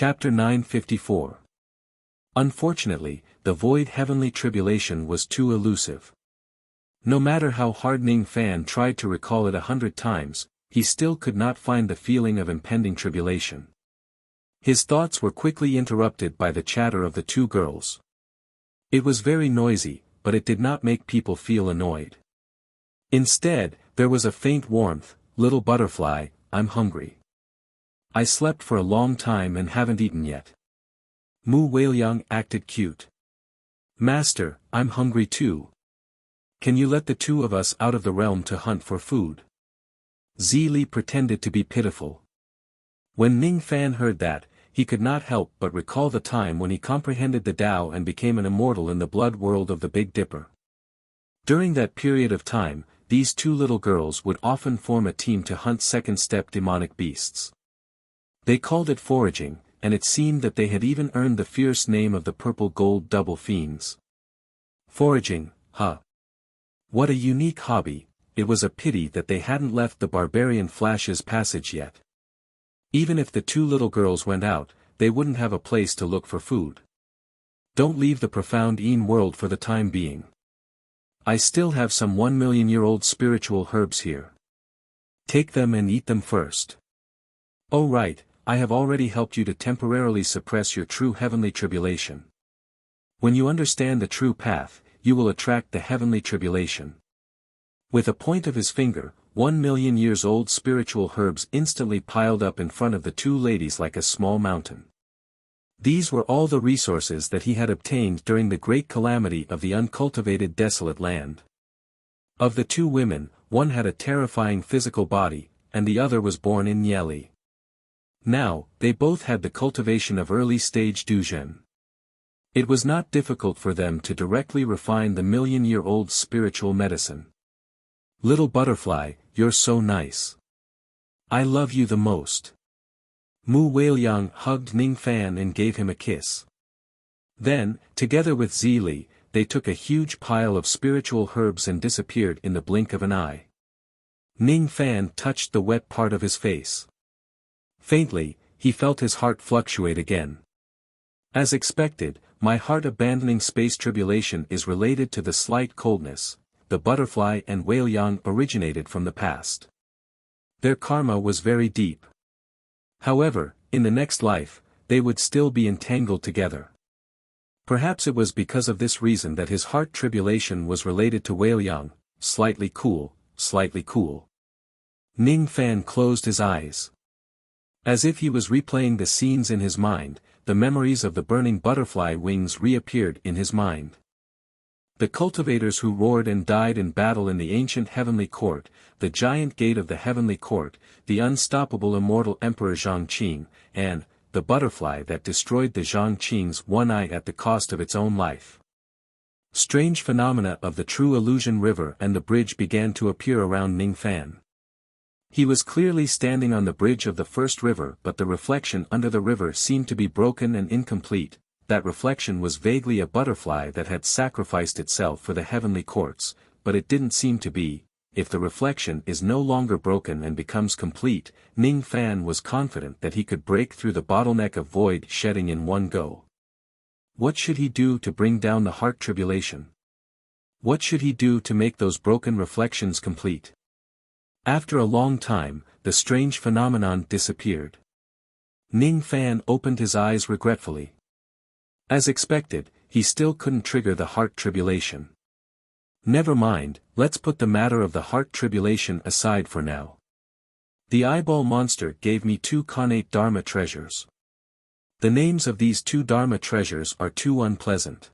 Chapter 954. Unfortunately, the void heavenly tribulation was too elusive. No matter how hard Ning Fan tried to recall it 100 times, he still could not find the feeling of impending tribulation. His thoughts were quickly interrupted by the chatter of the two girls. It was very noisy, but it did not make people feel annoyed. Instead, there was a faint warmth. "Little butterfly, I'm hungry. I slept for a long time and haven't eaten yet." Mu Weiliang acted cute. "Master, I'm hungry too. Can you let the two of us out of the realm to hunt for food?" Zili pretended to be pitiful. When Ning Fan heard that, he could not help but recall the time when he comprehended the Tao and became an immortal in the blood world of the Big Dipper. During that period of time, these two little girls would often form a team to hunt second-step demonic beasts. They called it foraging, and it seemed that they had even earned the fierce name of the purple-gold double fiends. Foraging, huh? What a unique hobby. It was a pity that they hadn't left the barbarian Flash's passage yet. Even if the two little girls went out, they wouldn't have a place to look for food. Don't leave the profound Een world for the time being. I still have some 1,000,000-year-old spiritual herbs here. Take them and eat them first. Oh right, I have already helped you to temporarily suppress your true heavenly tribulation. When you understand the true path, you will attract the heavenly tribulation. With a point of his finger, 1,000,000 years old spiritual herbs instantly piled up in front of the two ladies like a small mountain. These were all the resources that he had obtained during the great calamity of the uncultivated desolate land. Of the two women, one had a terrifying physical body, and the other was born in Nyeli. Now, they both had the cultivation of early-stage Duzhen. It was not difficult for them to directly refine the 1,000,000-year-old spiritual medicine. "Little butterfly, you're so nice. I love you the most." Mu Weiliang hugged Ning Fan and gave him a kiss. Then, together with Zili, they took a huge pile of spiritual herbs and disappeared in the blink of an eye. Ning Fan touched the wet part of his face. Faintly, he felt his heart fluctuate again. As expected, my heart-abandoning space tribulation is related to the slight coldness. The butterfly and Weiliang originated from the past. Their karma was very deep. However, in the next life, they would still be entangled together. Perhaps it was because of this reason that his heart tribulation was related to Weiliang, slightly cool, slightly cool. Ning Fan closed his eyes. As if he was replaying the scenes in his mind, the memories of the burning butterfly wings reappeared in his mind. The cultivators who roared and died in battle in the ancient heavenly court, the giant gate of the heavenly court, the unstoppable immortal Emperor Zhongqing, and the butterfly that destroyed the Zhongqing's one eye at the cost of its own life. Strange phenomena of the true illusion river and the bridge began to appear around Ning Fan. He was clearly standing on the bridge of the first river, but the reflection under the river seemed to be broken and incomplete. That reflection was vaguely a butterfly that had sacrificed itself for the heavenly courts, but it didn't seem to be. If the reflection is no longer broken and becomes complete, Ning Fan was confident that he could break through the bottleneck of void shedding in one go. What should he do to bring down the heart tribulation? What should he do to make those broken reflections complete? After a long time, the strange phenomenon disappeared. Ning Fan opened his eyes regretfully. As expected, he still couldn't trigger the heart tribulation. Never mind, let's put the matter of the heart tribulation aside for now. The eyeball monster gave me 2 connate Dharma treasures. The names of these 2 Dharma treasures are too unpleasant.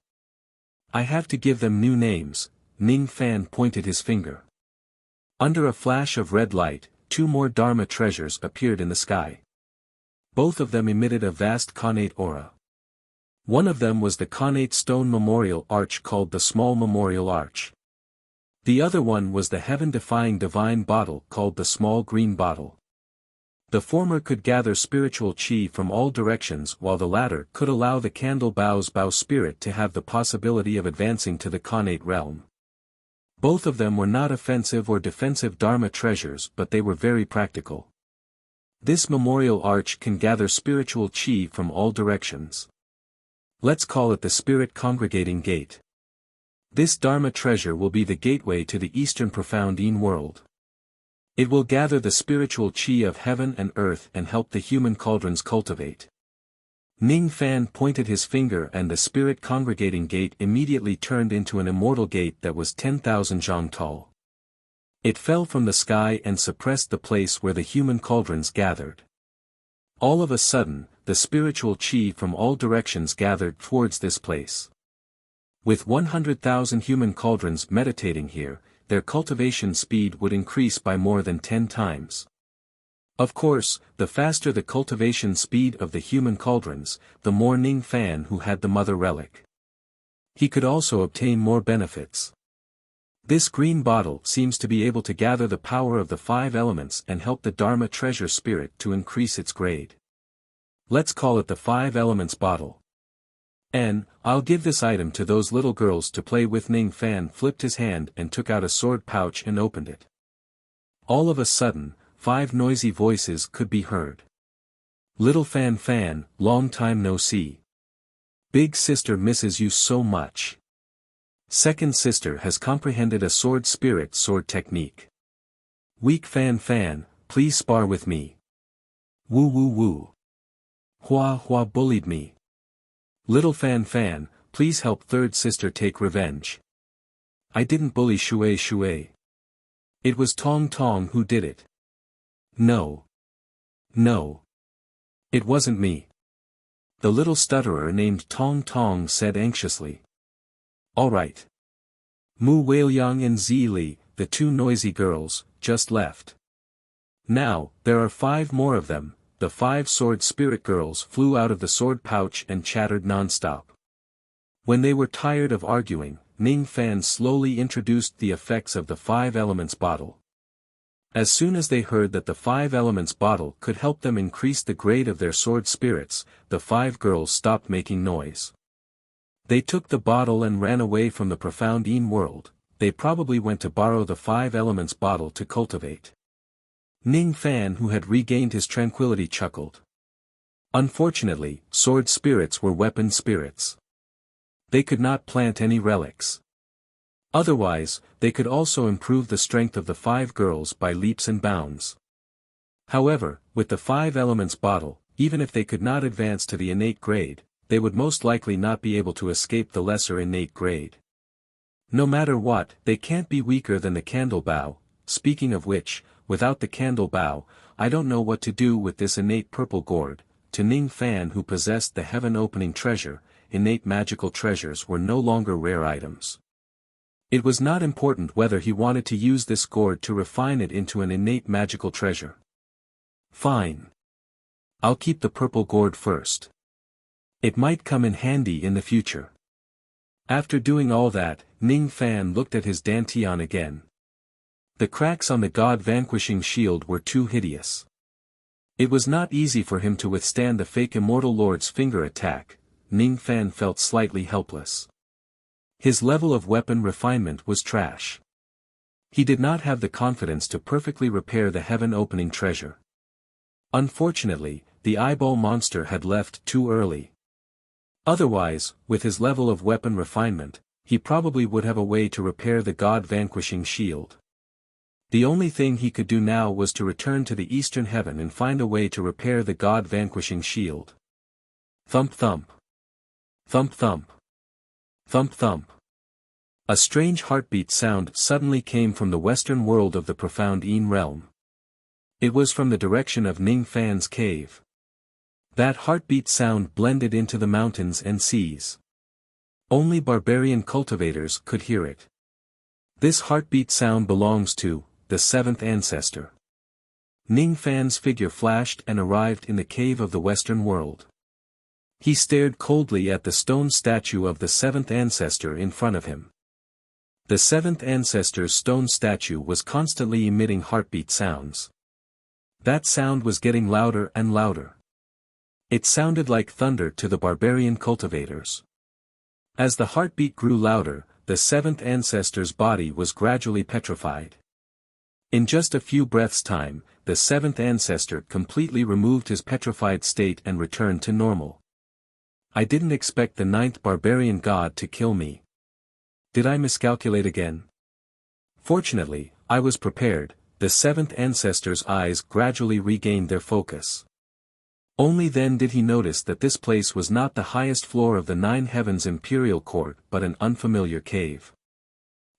I have to give them new names. Ning Fan pointed his finger. Under a flash of red light, 2 more Dharma treasures appeared in the sky. Both of them emitted a vast connate aura. One of them was the connate stone memorial arch called the Small Memorial Arch. The other one was the heaven-defying divine bottle called the Small Green Bottle. The former could gather spiritual chi from all directions, while the latter could allow the candle bow's bow spirit to have the possibility of advancing to the connate realm. Both of them were not offensive or defensive Dharma treasures, but they were very practical. This memorial arch can gather spiritual chi from all directions. Let's call it the Spirit Congregating Gate. This Dharma treasure will be the gateway to the Eastern Profound Yin world. It will gather the spiritual chi of heaven and earth and help the human cauldrons cultivate. Ning Fan pointed his finger and the Spirit Congregating Gate immediately turned into an immortal gate that was 10,000 zhang tall. It fell from the sky and suppressed the place where the human cauldrons gathered. All of a sudden, the spiritual chi from all directions gathered towards this place. With 100,000 human cauldrons meditating here, their cultivation speed would increase by more than 10 times. Of course, the faster the cultivation speed of the human cauldrons, the more Ning Fan who had the mother relic. He could also obtain more benefits. This green bottle seems to be able to gather the power of the 5 elements and help the Dharma treasure spirit to increase its grade. Let's call it the 5 elements bottle. I'll give this item to those little girls to play with. Ning Fan flipped his hand and took out a sword pouch and opened it. All of a sudden, 5 noisy voices could be heard. Little Fan Fan, long time no see. Big sister misses you so much. Second sister has comprehended a sword spirit sword technique. Weak Fan Fan, please spar with me. Woo woo woo. Hua Hua bullied me. Little Fan Fan, please help third sister take revenge. I didn't bully Shui Shui. It was Tong Tong who did it. No. No. It wasn't me. The little stutterer named Tong Tong said anxiously. All right. Mu Weiliang and Zi Li, the 2 noisy girls, just left. Now, there are 5 more of them. The 5 sword spirit girls flew out of the sword pouch and chattered non-stop. When they were tired of arguing, Ning Fan slowly introduced the effects of the 5 elements bottle. As soon as they heard that the 5 elements bottle could help them increase the grade of their sword spirits, the 5 girls stopped making noise. They took the bottle and ran away from the profound Yin world. They probably went to borrow the 5 elements bottle to cultivate. Ning Fan, who had regained his tranquility, chuckled. Unfortunately, sword spirits were weapon spirits. They could not plant any relics. Otherwise, they could also improve the strength of the 5 girls by leaps and bounds. However, with the 5 elements bottle, even if they could not advance to the innate grade, they would most likely not be able to escape the lesser innate grade. No matter what, they can't be weaker than the candle bow. Speaking of which, without the candle bow, I don't know what to do with this innate purple gourd. To Ning Fan, who possessed the heaven-opening treasure, innate magical treasures were no longer rare items. It was not important whether he wanted to use this gourd to refine it into an innate magical treasure. Fine. I'll keep the purple gourd first. It might come in handy in the future. After doing all that, Ning Fan looked at his dantian again. The cracks on the god-vanquishing shield were too hideous. It was not easy for him to withstand the fake immortal lord's finger attack. Ning Fan felt slightly helpless. His level of weapon refinement was trash. He did not have the confidence to perfectly repair the heaven-opening treasure. Unfortunately, the eyeball monster had left too early. Otherwise, with his level of weapon refinement, he probably would have a way to repair the god-vanquishing shield. The only thing he could do now was to return to the eastern heaven and find a way to repair the god-vanquishing shield. Thump thump. Thump thump. Thump thump. A strange heartbeat sound suddenly came from the western world of the profound Yin realm. It was from the direction of Ning Fan's cave. That heartbeat sound blended into the mountains and seas. Only barbarian cultivators could hear it. This heartbeat sound belongs to the 7th ancestor. Ning Fan's figure flashed and arrived in the cave of the western world. He stared coldly at the stone statue of the 7th ancestor in front of him. The 7th ancestor's stone statue was constantly emitting heartbeat sounds. That sound was getting louder and louder. It sounded like thunder to the barbarian cultivators. As the heartbeat grew louder, the 7th ancestor's body was gradually petrified. In just a few breaths' time, the seventh ancestor completely removed his petrified state and returned to normal. I didn't expect the ninth barbarian god to kill me. Did I miscalculate again? Fortunately, I was prepared. The seventh ancestor's eyes gradually regained their focus. Only then did he notice that this place was not the highest floor of the nine heavens imperial court but an unfamiliar cave.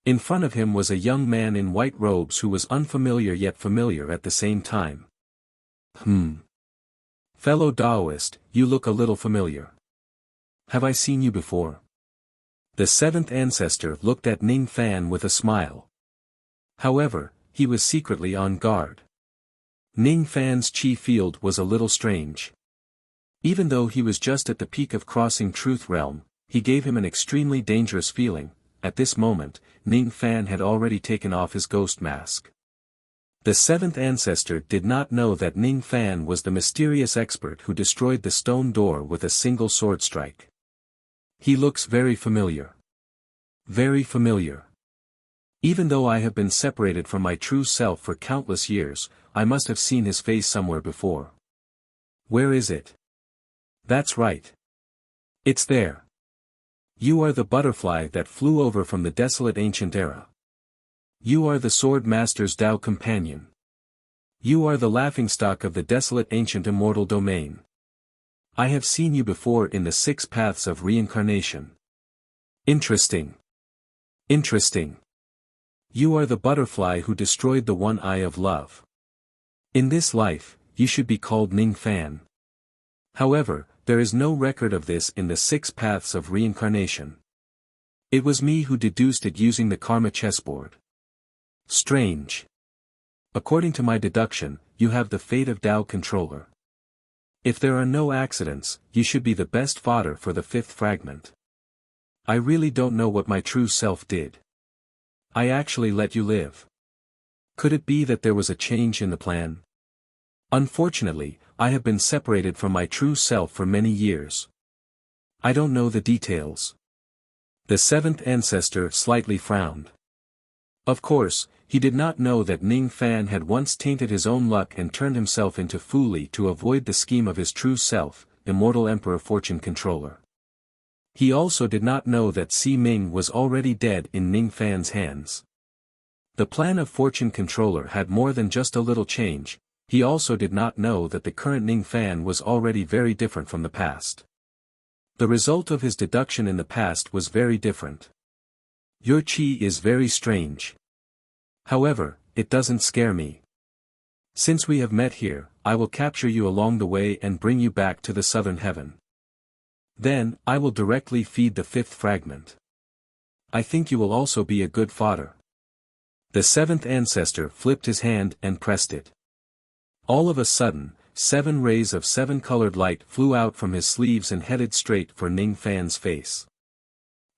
In front of him was a young man in white robes who was unfamiliar yet familiar at the same time. Fellow Taoist, you look a little familiar. Have I seen you before? The seventh ancestor looked at Ning Fan with a smile. However, he was secretly on guard. Ning Fan's chi field was a little strange. Even though he was just at the peak of crossing Truth Realm, he gave him an extremely dangerous feeling. At this moment, Ning Fan had already taken off his ghost mask. The seventh ancestor did not know that Ning Fan was the mysterious expert who destroyed the stone door with a single sword strike. He looks very familiar. Very familiar. Even though I have been separated from my true self for countless years, I must have seen his face somewhere before. Where is it? That's right. It's there. You are the butterfly that flew over from the desolate ancient era. You are the sword master's Tao companion. You are the laughingstock of the desolate ancient immortal domain. I have seen you before in the 6 paths of reincarnation. Interesting. Interesting. You are the butterfly who destroyed the one eye of love. In this life, you should be called Ning Fan. However, there is no record of this in the 6 paths of reincarnation. It was me who deduced it using the karma chessboard. Strange. According to my deduction, you have the fate of Tao controller. If there are no accidents, you should be the best fodder for the 5th fragment. I really don't know what my true self did. I actually let you live. Could it be that there was a change in the plan? Unfortunately, I have been separated from my true self for many years. I don't know the details. The 7th ancestor slightly frowned. Of course, he did not know that Ning Fan had once tainted his own luck and turned himself into Fu Li to avoid the scheme of his true self, Immortal Emperor Fortune Controller. He also did not know that Si Ming was already dead in Ning Fan's hands. The plan of Fortune Controller had more than just a little change. He also did not know that the current Ning Fan was already very different from the past. The result of his deduction in the past was very different. Your chi is very strange. However, it doesn't scare me. Since we have met here, I will capture you along the way and bring you back to the southern heaven. Then, I will directly feed the 5th fragment. I think you will also be a good fodder. The 7th ancestor flipped his hand and pressed it. All of a sudden, 7 rays of 7-colored light flew out from his sleeves and headed straight for Ning Fan's face.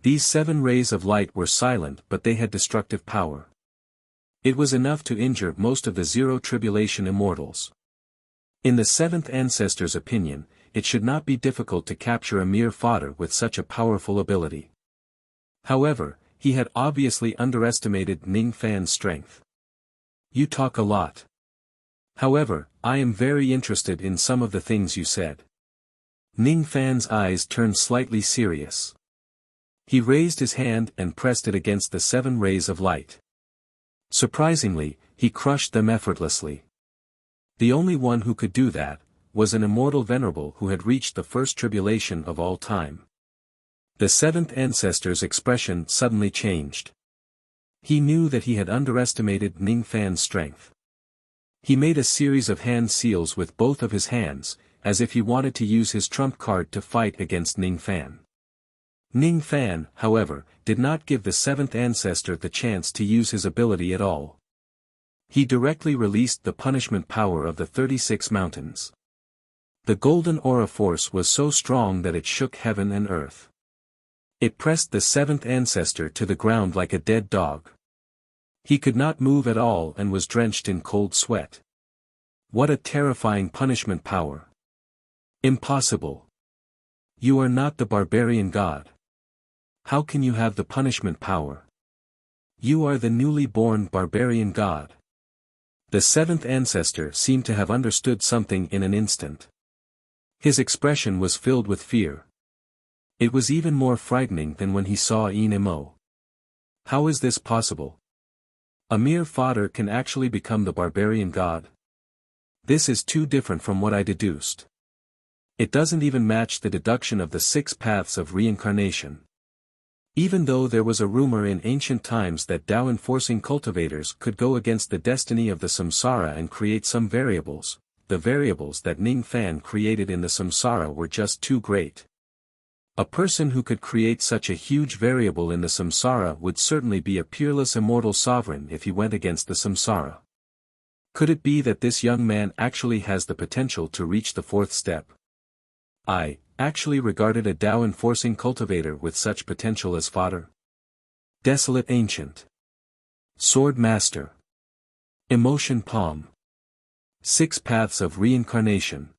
These 7 rays of light were silent but they had destructive power. It was enough to injure most of the Zero Tribulation immortals. In the 7th ancestor's opinion, it should not be difficult to capture a mere fodder with such a powerful ability. However, he had obviously underestimated Ning Fan's strength. You talk a lot. However, I am very interested in some of the things you said. Ning Fan's eyes turned slightly serious. He raised his hand and pressed it against the 7 rays of light. Surprisingly, he crushed them effortlessly. The only one who could do that was an immortal venerable who had reached the first tribulation of all time. The 7th ancestor's expression suddenly changed. He knew that he had underestimated Ning Fan's strength. He made a series of hand seals with both of his hands, as if he wanted to use his trump card to fight against Ning Fan. Ning Fan, however, did not give the 7th ancestor the chance to use his ability at all. He directly released the punishment power of the 36 mountains. The golden aura force was so strong that it shook heaven and earth. It pressed the 7th ancestor to the ground like a dead dog. He could not move at all and was drenched in cold sweat. What a terrifying punishment power! Impossible! You are not the barbarian god. How can you have the punishment power? You are the newly born barbarian god. The seventh ancestor seemed to have understood something in an instant. His expression was filled with fear. It was even more frightening than when he saw Nemo. How is this possible? A mere fodder can actually become the barbarian god? This is too different from what I deduced. It doesn't even match the deduction of the 6 paths of reincarnation. Even though there was a rumor in ancient times that Tao-enforcing cultivators could go against the destiny of the samsara and create some variables, the variables that Ning Fan created in the samsara were just too great. A person who could create such a huge variable in the samsara would certainly be a peerless immortal sovereign if he went against the samsara. Could it be that this young man actually has the potential to reach the 4th step? I actually regarded a Tao-enforcing cultivator with such potential as fodder. Desolate Ancient. Sword Master. Emotion Palm. 6 Paths of Reincarnation.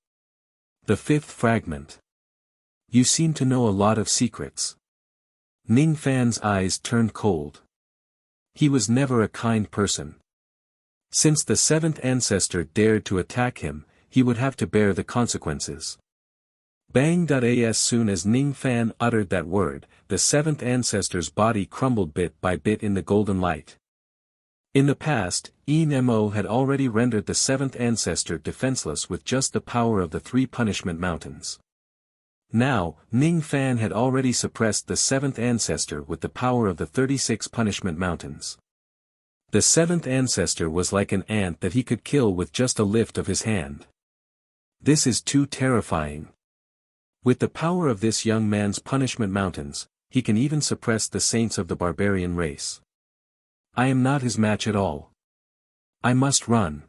The 5th Fragment. You seem to know a lot of secrets. Ning Fan's eyes turned cold. He was never a kind person. Since the 7th ancestor dared to attack him, he would have to bear the consequences. Bang! As soon as Ning Fan uttered that word, the 7th ancestor's body crumbled bit by bit in the golden light. In the past, Nemo had already rendered the 7th ancestor defenseless with just the power of the 3 punishment mountains. Now, Ning Fan had already suppressed the 7th ancestor with the power of the 36 punishment mountains. The 7th ancestor was like an ant that he could kill with just a lift of his hand. This is too terrifying. With the power of this young man's punishment mountains, he can even suppress the saints of the barbarian race. I am not his match at all. I must run.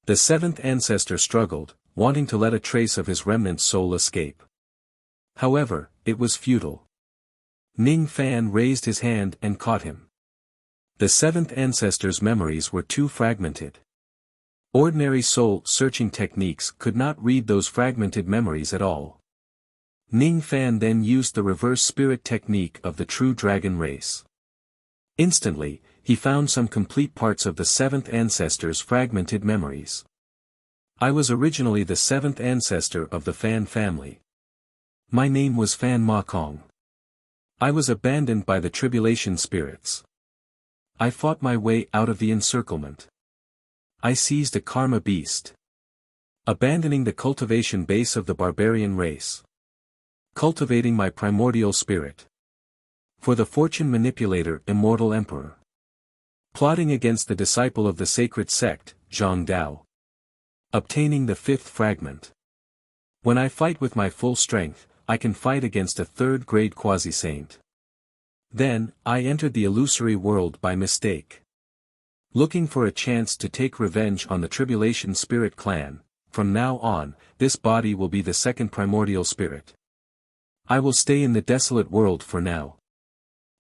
The 7th ancestor struggled, wanting to let a trace of his remnant soul escape. However, it was futile. Ning Fan raised his hand and caught him. The 7th ancestor's memories were too fragmented. Ordinary soul-searching techniques could not read those fragmented memories at all. Ning Fan then used the reverse spirit technique of the true dragon race. Instantly, he found some complete parts of the 7th ancestor's fragmented memories. I was originally the 7th ancestor of the Fan family. My name was Fan Ma Kong. I was abandoned by the tribulation spirits. I fought my way out of the encirclement. I seized a karma beast. Abandoning the cultivation base of the barbarian race. Cultivating my primordial spirit. For the fortune manipulator immortal emperor. Plotting against the disciple of the sacred sect, Zhang Dao. Obtaining the 5th fragment. When I fight with my full strength, I can fight against a 3rd-grade quasi-saint. Then, I entered the illusory world by mistake. Looking for a chance to take revenge on the tribulation spirit clan, from now on, this body will be the 2nd primordial spirit. I will stay in the desolate world for now.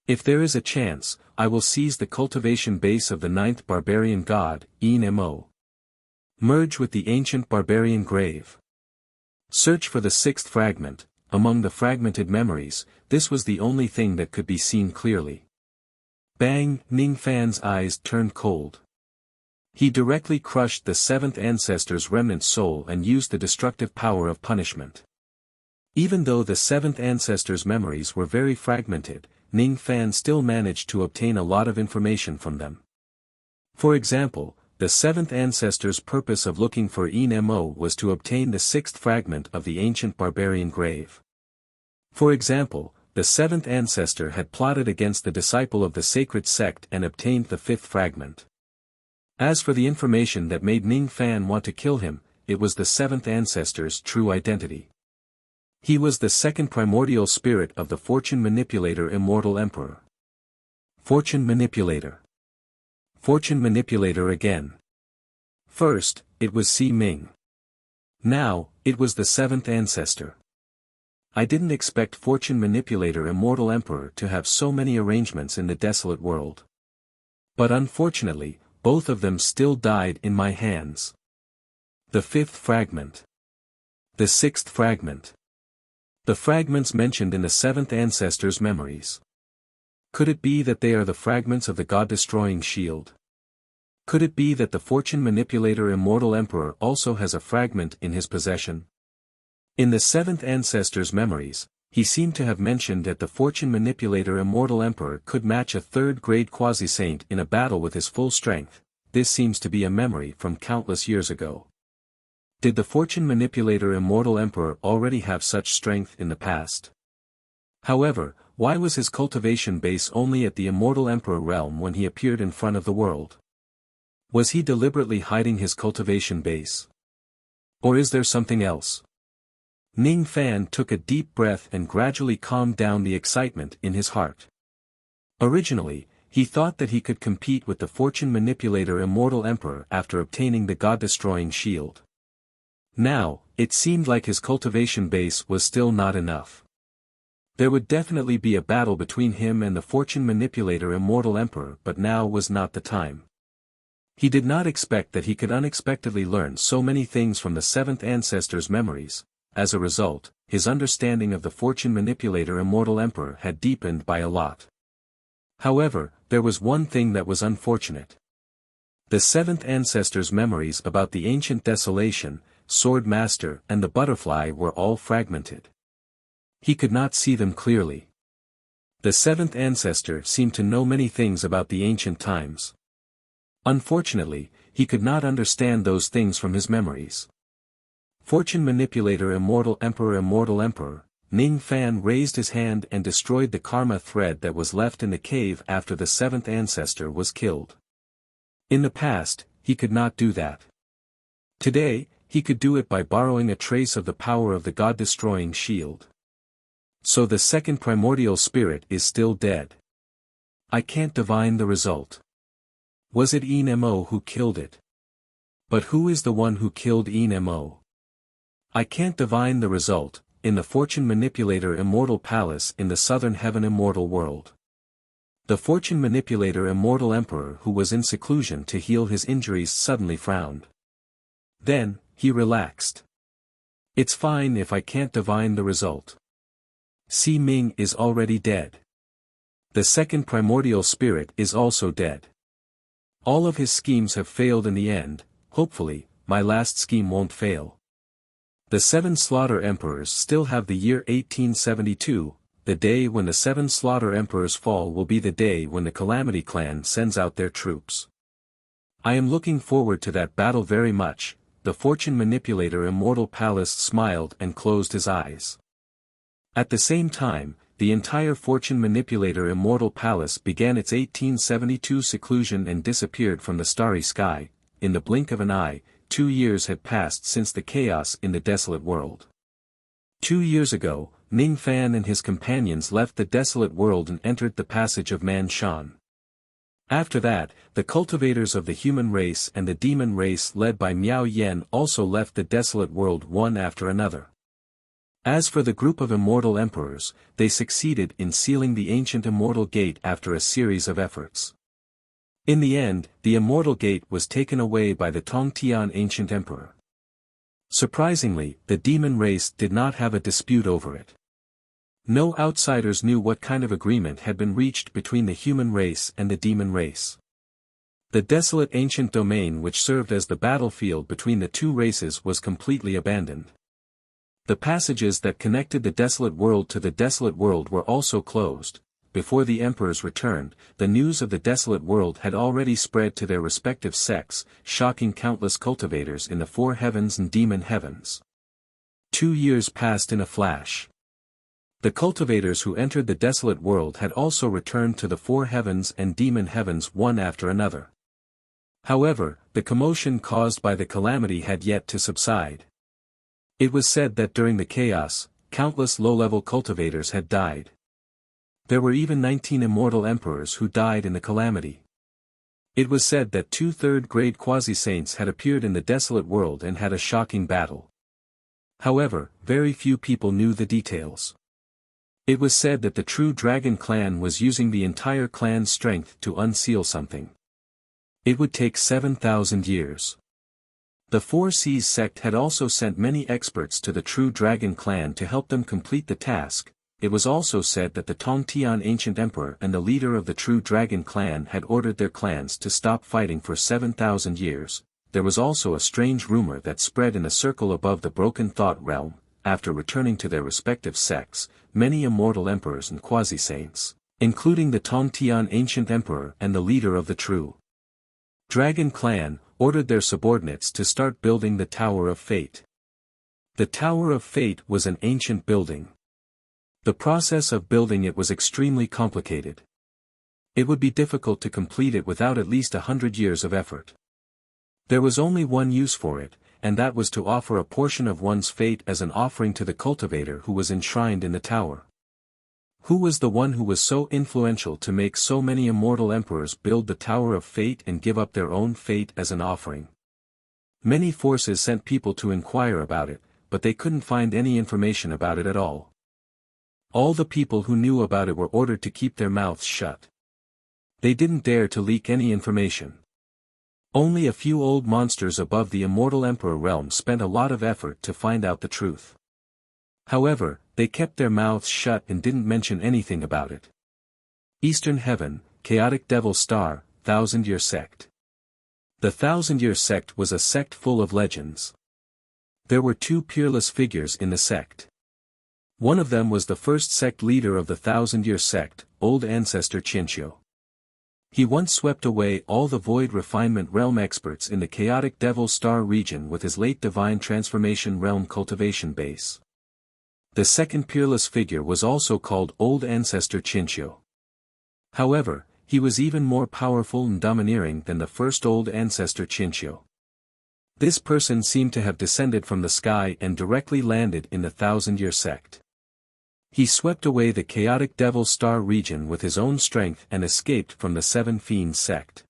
If there is a chance, I will seize the cultivation base of the 9th barbarian god, Nemo. Merge with the ancient barbarian grave. Search for the 6th fragment. Among the fragmented memories, this was the only thing that could be seen clearly. Bang! Ning Fan's eyes turned cold. He directly crushed the 7th ancestor's remnant soul and used the destructive power of punishment. Even though the 7th ancestor's memories were very fragmented, Ning Fan still managed to obtain a lot of information from them. For example, the 7th ancestor's purpose of looking for Nemo was to obtain the 6th fragment of the ancient barbarian grave. For example, the 7th ancestor had plotted against the disciple of the sacred sect and obtained the 5th fragment. As for the information that made Ning Fan want to kill him, it was the 7th ancestor's true identity. He was the 2nd primordial spirit of the fortune manipulator immortal emperor. Fortune manipulator. Fortune manipulator again. First, it was Si Ming. Now, it was the 7th ancestor. I didn't expect fortune manipulator immortal emperor to have so many arrangements in the desolate world. But unfortunately, both of them still died in my hands. The 5th fragment. The 6th fragment. The fragments mentioned in the 7th ancestor's memories. Could it be that they are the fragments of the god-destroying shield? Could it be that the fortune manipulator immortal emperor also has a fragment in his possession? In the seventh ancestor's memories, he seemed to have mentioned that the fortune manipulator immortal emperor could match a third-grade quasi-saint in a battle with his full strength. This seems to be a memory from countless years ago. Did the fortune manipulator immortal emperor already have such strength in the past? However, why was his cultivation base only at the immortal emperor realm when he appeared in front of the world? Was he deliberately hiding his cultivation base? Or is there something else? Ning Fan took a deep breath and gradually calmed down the excitement in his heart. Originally, he thought that he could compete with the fortune manipulator immortal emperor after obtaining the god-destroying shield. Now, it seemed like his cultivation base was still not enough. There would definitely be a battle between him and the fortune manipulator immortal emperor, but now was not the time. He did not expect that he could unexpectedly learn so many things from the seventh ancestor's memories. As a result, his understanding of the fortune manipulator immortal emperor had deepened by a lot. However, there was one thing that was unfortunate. The seventh ancestor's memories about the ancient desolation, sword master and the butterfly were all fragmented. He could not see them clearly. The seventh ancestor seemed to know many things about the ancient times. Unfortunately, he could not understand those things from his memories. Fortune manipulator immortal emperor, Ning Fan raised his hand and destroyed the karma thread that was left in the cave after the seventh ancestor was killed. In the past, he could not do that. Today, he could do it by borrowing a trace of the power of the god-destroying shield. So the second primordial spirit is still dead. I can't divine the result. Was it Enmo who killed it? But who is the one who killed Enmo? I can't divine the result. In the fortune manipulator immortal palace in the southern heaven immortal world. The fortune manipulator immortal emperor who was in seclusion to heal his injuries suddenly frowned. Then, he relaxed. It's fine if I can't divine the result. Si Ming is already dead. The second primordial spirit is also dead. All of his schemes have failed in the end. Hopefully, my last scheme won't fail. The seven slaughter emperors still have the year 1872, the day when the seven slaughter emperors fall will be the day when the Calamity clan sends out their troops. I am looking forward to that battle very much. The fortune manipulator immortal palace smiled and closed his eyes. At the same time, the entire fortune manipulator immortal palace began its 1872 seclusion and disappeared from the starry sky. In the blink of an eye, 2 years had passed since the chaos in the desolate world. 2 years ago, Ning Fan and his companions left the desolate world and entered the passage of Manshan. After that, the cultivators of the human race and the demon race led by Miao Yen also left the desolate world one after another. As for the group of immortal emperors, they succeeded in sealing the ancient immortal gate after a series of efforts. In the end, the immortal gate was taken away by the Tongtian ancient emperor. Surprisingly, the demon race did not have a dispute over it. No outsiders knew what kind of agreement had been reached between the human race and the demon race. The desolate ancient domain which served as the battlefield between the two races was completely abandoned. The passages that connected the desolate world to the desolate world were also closed. Before the emperors returned, the news of the desolate world had already spread to their respective sects, shocking countless cultivators in the four heavens and demon heavens. 2 years passed in a flash. The cultivators who entered the desolate world had also returned to the four heavens and demon heavens one after another. However, the commotion caused by the calamity had yet to subside. It was said that during the chaos, countless low-level cultivators had died. There were even 19 immortal emperors who died in the calamity. It was said that 2 third-grade quasi-saints had appeared in the desolate world and had a shocking battle. However, very few people knew the details. It was said that the true dragon clan was using the entire clan's strength to unseal something. It would take 7,000 years. The Four Seas sect had also sent many experts to the true dragon clan to help them complete the task. it was also said that the Tongtian ancient emperor and the leader of the true dragon clan had ordered their clans to stop fighting for 7,000 years. There was also a strange rumor that spread in a circle above the broken thought realm. After returning to their respective sects, many immortal emperors and quasi-saints, including the Tongtian ancient emperor and the leader of the true dragon clan, ordered their subordinates to start building the Tower of Fate. The Tower of Fate was an ancient building. The process of building it was extremely complicated. It would be difficult to complete it without at least 100 years of effort. There was only one use for it, and that was to offer a portion of one's fate as an offering to the cultivator who was enshrined in the tower. Who was the one who was so influential to make so many immortal emperors build the Tower of Fate and give up their own fate as an offering? Many forces sent people to inquire about it, but they couldn't find any information about it at all. All the people who knew about it were ordered to keep their mouths shut. They didn't dare to leak any information. Only a few old monsters above the immortal emperor realm spent a lot of effort to find out the truth. However, they kept their mouths shut and didn't mention anything about it. Eastern Heaven, Chaotic Devil Star, Thousand-Year Sect. The Thousand-Year Sect was a sect full of legends. There were two peerless figures in the sect. One of them was the first sect leader of the Thousand-Year Sect, Old Ancestor Qinqiu. He once swept away all the Void Refinement Realm experts in the Chaotic Devil Star region with his late Divine Transformation Realm cultivation base. The second peerless figure was also called Old Ancestor Qinqiu. However, he was even more powerful and domineering than the first Old Ancestor Qinqiu. This person seemed to have descended from the sky and directly landed in the Thousand-Year Sect. He swept away the Chaotic Devil Star region with his own strength and escaped from the Seven Fiends sect.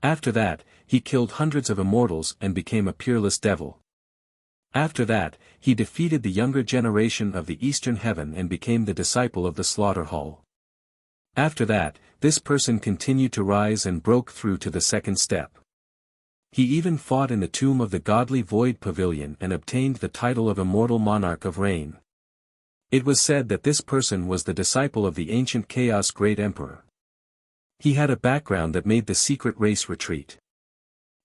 After that, he killed hundreds of immortals and became a peerless devil. After that, he defeated the younger generation of the Eastern Heaven and became the disciple of the Slaughter Hall. After that, this person continued to rise and broke through to the second step. He even fought in the tomb of the godly Void Pavilion and obtained the title of Immortal Monarch of Rain. It was said that this person was the disciple of the ancient Chaos Great Emperor. He had a background that made the secret race retreat.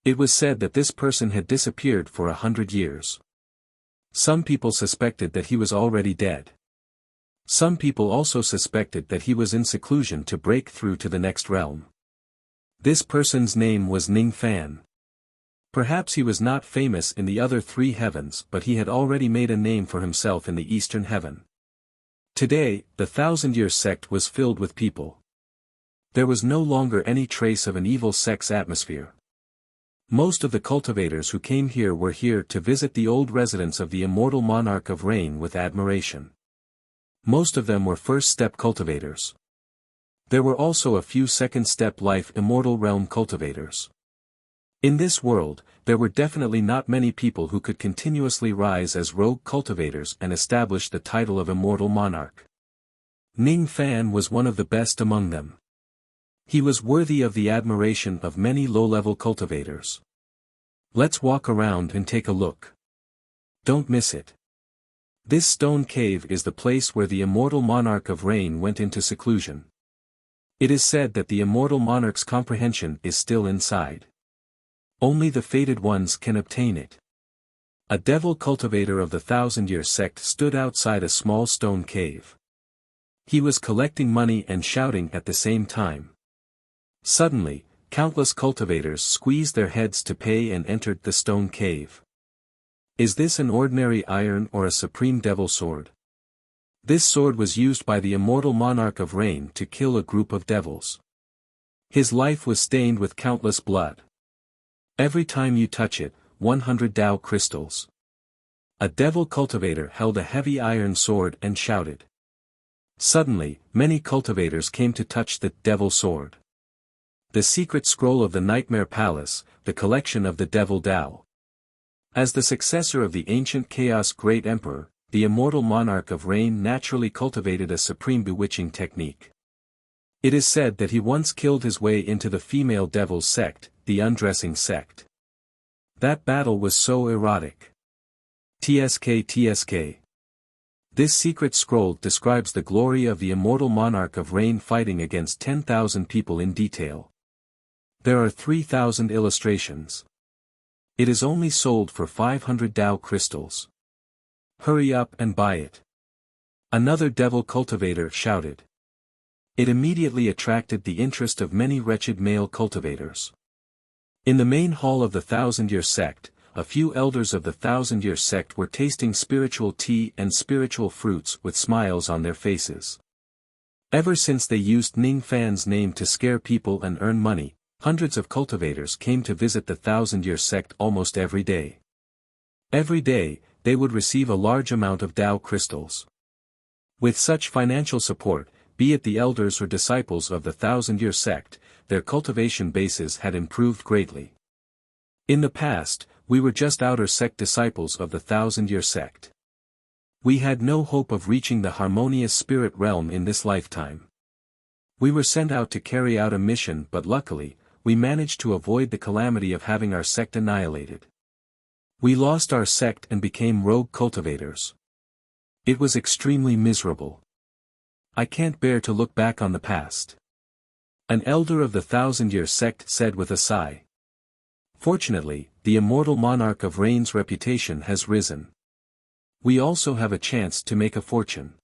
It was said that this person had disappeared for 100 years. Some people suspected that he was already dead. Some people also suspected that he was in seclusion to break through to the next realm. This person's name was Ning Fan. Perhaps he was not famous in the other three heavens, but he had already made a name for himself in the Eastern Heaven. Today, the Thousand-Year Sect was filled with people. There was no longer any trace of an evil sect's atmosphere. Most of the cultivators who came here were here to visit the old residence of the Immortal Monarch of Rain with admiration. Most of them were first-step cultivators. There were also a few second-step life Immortal Realm cultivators. In this world, there were definitely not many people who could continuously rise as rogue cultivators and establish the title of Immortal Monarch. Ning Fan was one of the best among them. He was worthy of the admiration of many low-level cultivators. Let's walk around and take a look. Don't miss it. This stone cave is the place where the Immortal Monarch of Rain went into seclusion. It is said that the Immortal Monarch's comprehension is still inside. Only the fated ones can obtain it. A devil cultivator of the Thousand-Year Sect stood outside a small stone cave. He was collecting money and shouting at the same time. Suddenly, countless cultivators squeezed their heads to pay and entered the stone cave. Is this an ordinary iron or a supreme devil sword? This sword was used by the Immortal Monarch of Rain to kill a group of devils. His life was stained with countless blood. Every time you touch it, 100 Tao crystals. A devil cultivator held a heavy iron sword and shouted. Suddenly, many cultivators came to touch the devil sword. The secret scroll of the Nightmare Palace, the collection of the Devil Tao. As the successor of the ancient Chaos Great Emperor, the Immortal Monarch of Rain naturally cultivated a supreme bewitching technique. It is said that he once killed his way into the female devil's sect, the Undressing Sect. That battle was so erotic. TSK. This secret scroll describes the glory of the immortal monarch of rain fighting against 10,000 people in detail. There are 3,000 illustrations. It is only sold for 500 Tao crystals. Hurry up and buy it. Another devil cultivator shouted. It immediately attracted the interest of many wretched male cultivators. In the main hall of the Thousand-Year Sect, a few elders of the Thousand-Year Sect were tasting spiritual tea and spiritual fruits with smiles on their faces. Ever since they used Ning Fan's name to scare people and earn money, hundreds of cultivators came to visit the Thousand-Year Sect almost every day. Every day, they would receive a large amount of Tao crystals. With such financial support, be it the elders or disciples of the Thousand-Year Sect, their cultivation bases had improved greatly. In the past, we were just outer sect disciples of the Thousand-Year Sect. We had no hope of reaching the harmonious spirit realm in this lifetime. We were sent out to carry out a mission, but luckily, we managed to avoid the calamity of having our sect annihilated. We lost our sect and became rogue cultivators. It was extremely miserable. I can't bear to look back on the past. An elder of the Thousand-Year Sect said with a sigh. Fortunately, the immortal monarch of rain's reputation has risen. We also have a chance to make a fortune.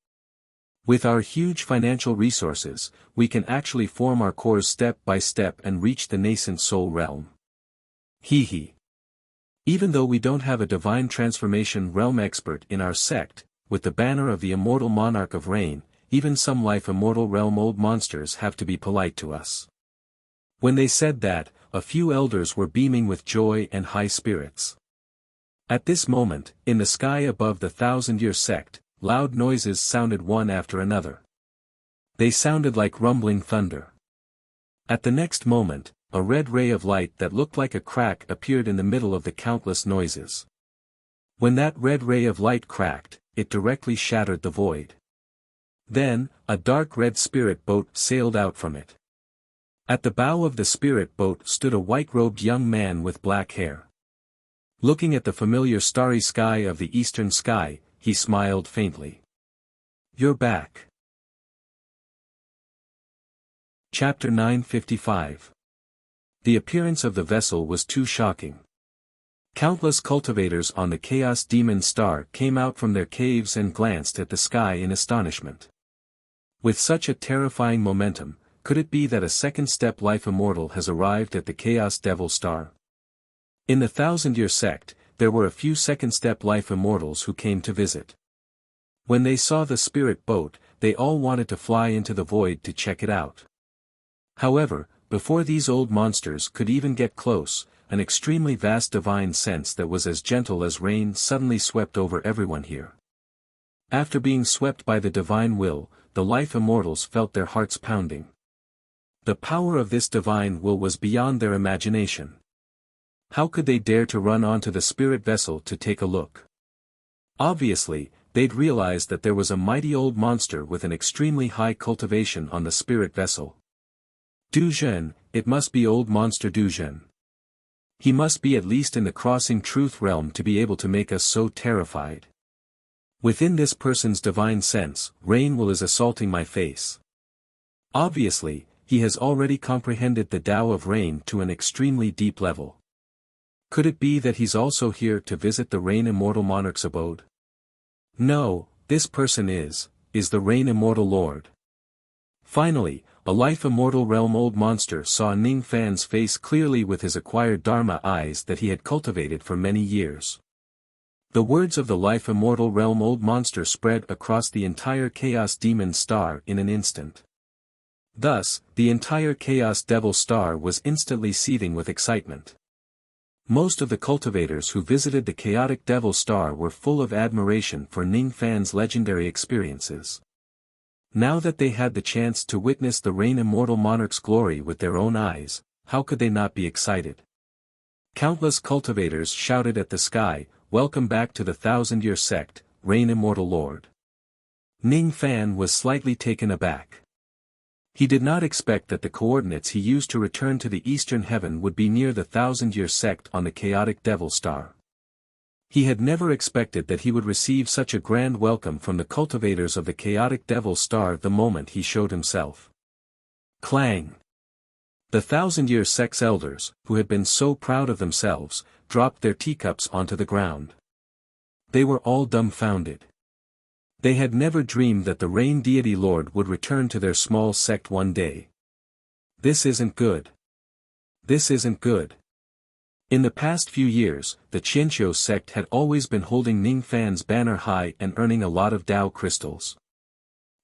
With our huge financial resources, we can actually form our cores step by step and reach the nascent soul realm. Hee. Even though we don't have a divine transformation realm expert in our sect, with the banner of the immortal monarch of rain, even some life immortal realm old monsters have to be polite to us. When they said that, a few elders were beaming with joy and high spirits. At this moment, in the sky above the Thousand-Year Sect, loud noises sounded one after another. They sounded like rumbling thunder. At the next moment, a red ray of light that looked like a crack appeared in the middle of the countless noises. When that red ray of light cracked, it directly shattered the void. Then, a dark red spirit boat sailed out from it. At the bow of the spirit boat stood a white-robed young man with black hair. Looking at the familiar starry sky of the eastern sky, he smiled faintly. You're back. Chapter 955. The appearance of the vessel was too shocking. Countless cultivators on the Chaos Demon Star came out from their caves and glanced at the sky in astonishment. With such a terrifying momentum, could it be that a second-step life immortal has arrived at the Chaos Devil Star? In the Thousand-Year Sect, there were a few second-step life immortals who came to visit. When they saw the spirit boat, they all wanted to fly into the void to check it out. However, before these old monsters could even get close, an extremely vast divine sense that was as gentle as rain suddenly swept over everyone here. After being swept by the divine will, the life immortals felt their hearts pounding. The power of this divine will was beyond their imagination. How could they dare to run onto the spirit vessel to take a look? Obviously, they'd realized that there was a mighty old monster with an extremely high cultivation on the spirit vessel. Du Zhen, it must be old monster Du Zhen. He must be at least in the crossing truth realm to be able to make us so terrified. Within this person's divine sense, rain will is assaulting my face. Obviously, he has already comprehended the Tao of rain to an extremely deep level. Could it be that he's also here to visit the Rain Immortal Monarch's abode? No, this person is the Rain Immortal Lord. Finally, a life immortal realm old monster saw Ning Fan's face clearly with his acquired Dharma eyes that he had cultivated for many years. The words of the life immortal realm old monster spread across the entire Chaos Demon Star in an instant. Thus, the entire Chaos Devil Star was instantly seething with excitement. Most of the cultivators who visited the Chaotic Devil Star were full of admiration for Ning Fan's legendary experiences. Now that they had the chance to witness the Rain Immortal Monarch's glory with their own eyes, how could they not be excited? Countless cultivators shouted at the sky, "Welcome back to the Thousand-Year Sect, Rain Immortal Lord." Ning Fan was slightly taken aback. He did not expect that the coordinates he used to return to the Eastern Heaven would be near the Thousand-Year Sect on the Chaotic Devil Star. He had never expected that he would receive such a grand welcome from the cultivators of the chaotic Devil Star the moment he showed himself. Clang! The 1,000-year sect's elders, who had been so proud of themselves, dropped their teacups onto the ground. They were all dumbfounded. They had never dreamed that the rain deity lord would return to their small sect one day. This isn't good. This isn't good. In the past few years, the Qianqiu sect had always been holding Ning Fan's banner high and earning a lot of Dao crystals.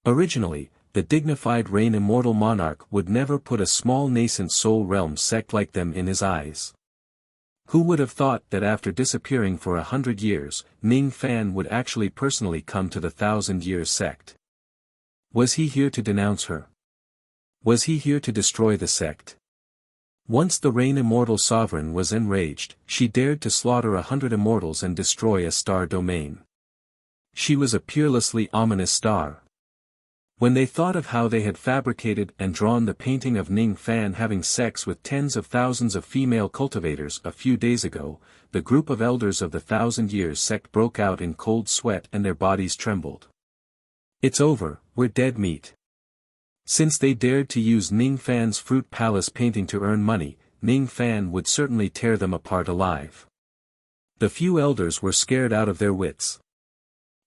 Originally, the dignified Rain Immortal Monarch would never put a small nascent soul realm sect like them in his eyes. Who would have thought that after disappearing for 100 years, Ning Fan would actually personally come to the 1,000-year sect? Was he here to denounce her? Was he here to destroy the sect? Once the Rain Immortal Sovereign was enraged, she dared to slaughter 100 immortals and destroy a star domain. She was a peerlessly ominous star. When they thought of how they had fabricated and drawn the painting of Ning Fan having sex with tens of thousands of female cultivators a few days ago, the group of elders of the 1,000 Years sect broke out in cold sweat and their bodies trembled. It's over, we're dead meat. Since they dared to use Ning Fan's Fruit Palace painting to earn money, Ning Fan would certainly tear them apart alive. The few elders were scared out of their wits.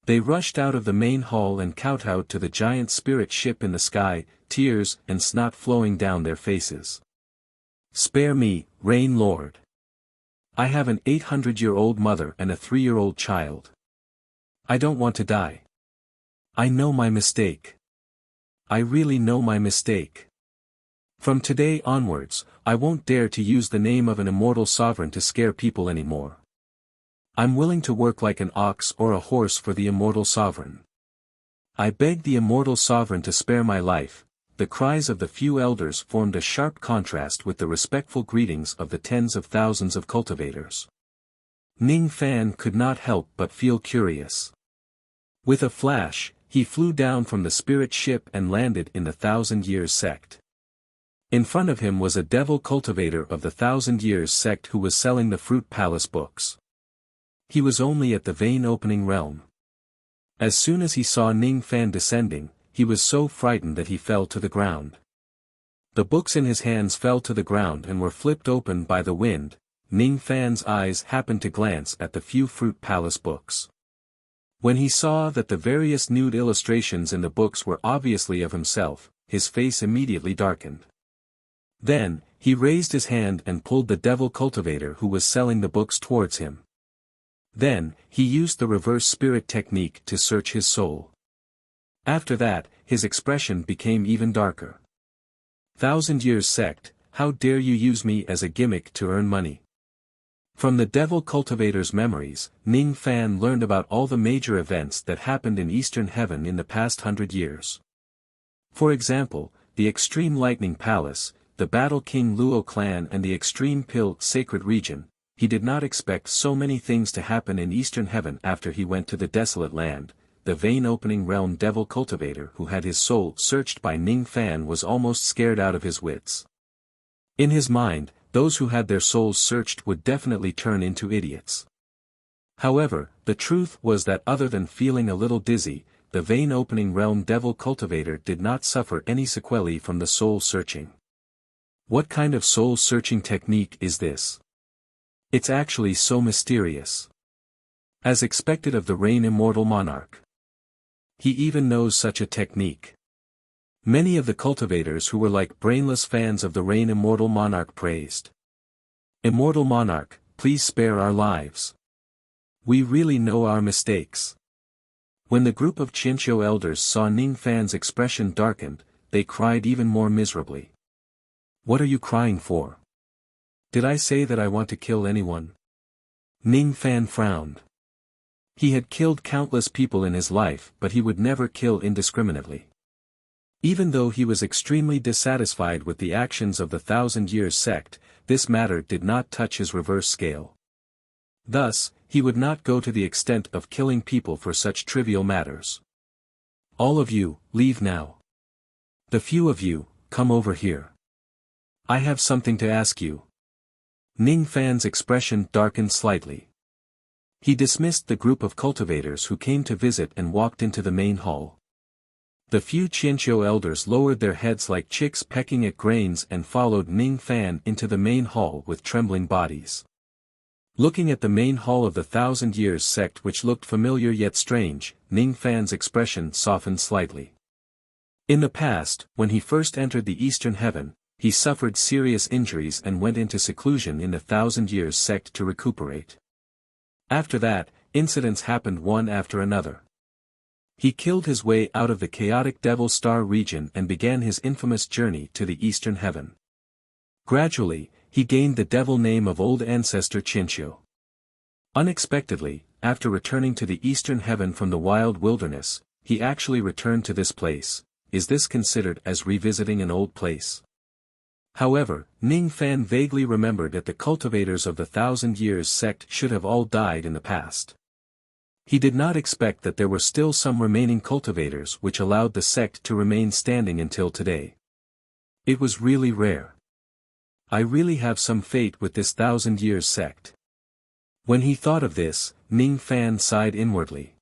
They rushed out of the main hall and kowtowed to the giant spirit ship in the sky, tears and snot flowing down their faces. Spare me, Rain Lord. I have an 800-year-old mother and a 3-year-old child. I don't want to die. I know my mistake. I really know my mistake. From today onwards, I won't dare to use the name of an immortal sovereign to scare people anymore. I'm willing to work like an ox or a horse for the immortal sovereign. I beg the immortal sovereign to spare my life. The cries of the few elders formed a sharp contrast with the respectful greetings of the tens of thousands of cultivators. Ning Fan could not help but feel curious. With a flash, he flew down from the spirit ship and landed in the 1,000 Years sect. In front of him was a devil cultivator of the 1,000 Years sect who was selling the Fruit Palace books. He was only at the vein opening realm. As soon as he saw Ning Fan descending, he was so frightened that he fell to the ground. The books in his hands fell to the ground and were flipped open by the wind. Ning Fan's eyes happened to glance at the few Fruit Palace books. When he saw that the various nude illustrations in the books were obviously of himself, his face immediately darkened. Then, he raised his hand and pulled the devil cultivator who was selling the books towards him. Then, he used the reverse spirit technique to search his soul. After that, his expression became even darker. 1,000 Years sect, how dare you use me as a gimmick to earn money? From the devil cultivator's memories, Ning Fan learned about all the major events that happened in Eastern Heaven in the past 100 years. For example, the Extreme Lightning Palace, the Battle King Luo clan and the Extreme Pill Sacred Region. He did not expect so many things to happen in Eastern Heaven after he went to the Desolate Land. The vein-opening realm devil cultivator who had his soul searched by Ning Fan was almost scared out of his wits. In his mind, those who had their souls searched would definitely turn into idiots. However, the truth was that other than feeling a little dizzy, the vein-opening realm devil cultivator did not suffer any sequelae from the soul searching. What kind of soul-searching technique is this? It's actually so mysterious. As expected of the Rain Immortal Monarch. He even knows such a technique. Many of the cultivators who were like brainless fans of the Rain Immortal Monarch praised. Immortal Monarch, please spare our lives. We really know our mistakes. When the group of Qianqiu elders saw Ning Fan's expression darkened, they cried even more miserably. What are you crying for? Did I say that I want to kill anyone? Ning Fan frowned. He had killed countless people in his life but he would never kill indiscriminately. Even though he was extremely dissatisfied with the actions of the 1,000 Years sect, this matter did not touch his reverse scale. Thus, he would not go to the extent of killing people for such trivial matters. All of you, leave now. The few of you, come over here. I have something to ask you. Ning Fan's expression darkened slightly. He dismissed the group of cultivators who came to visit and walked into the main hall. The few Qianqiu elders lowered their heads like chicks pecking at grains and followed Ning Fan into the main hall with trembling bodies. Looking at the main hall of the Thousand Years sect, which looked familiar yet strange, Ning Fan's expression softened slightly. In the past, when he first entered the Eastern Heaven, he suffered serious injuries and went into seclusion in the Thousand Years sect to recuperate. After that, incidents happened one after another. He killed his way out of the chaotic Devil Star region and began his infamous journey to the Eastern Heaven. Gradually, he gained the devil name of Old Ancestor Qianqiu. Unexpectedly, after returning to the Eastern Heaven from the wild wilderness, he actually returned to this place. Is this considered as revisiting an old place? However, Ning Fan vaguely remembered that the cultivators of the Thousand Years sect should have all died in the past. He did not expect that there were still some remaining cultivators which allowed the sect to remain standing until today. It was really rare. I really have some fate with this Thousand Years sect. When he thought of this, Ning Fan sighed inwardly.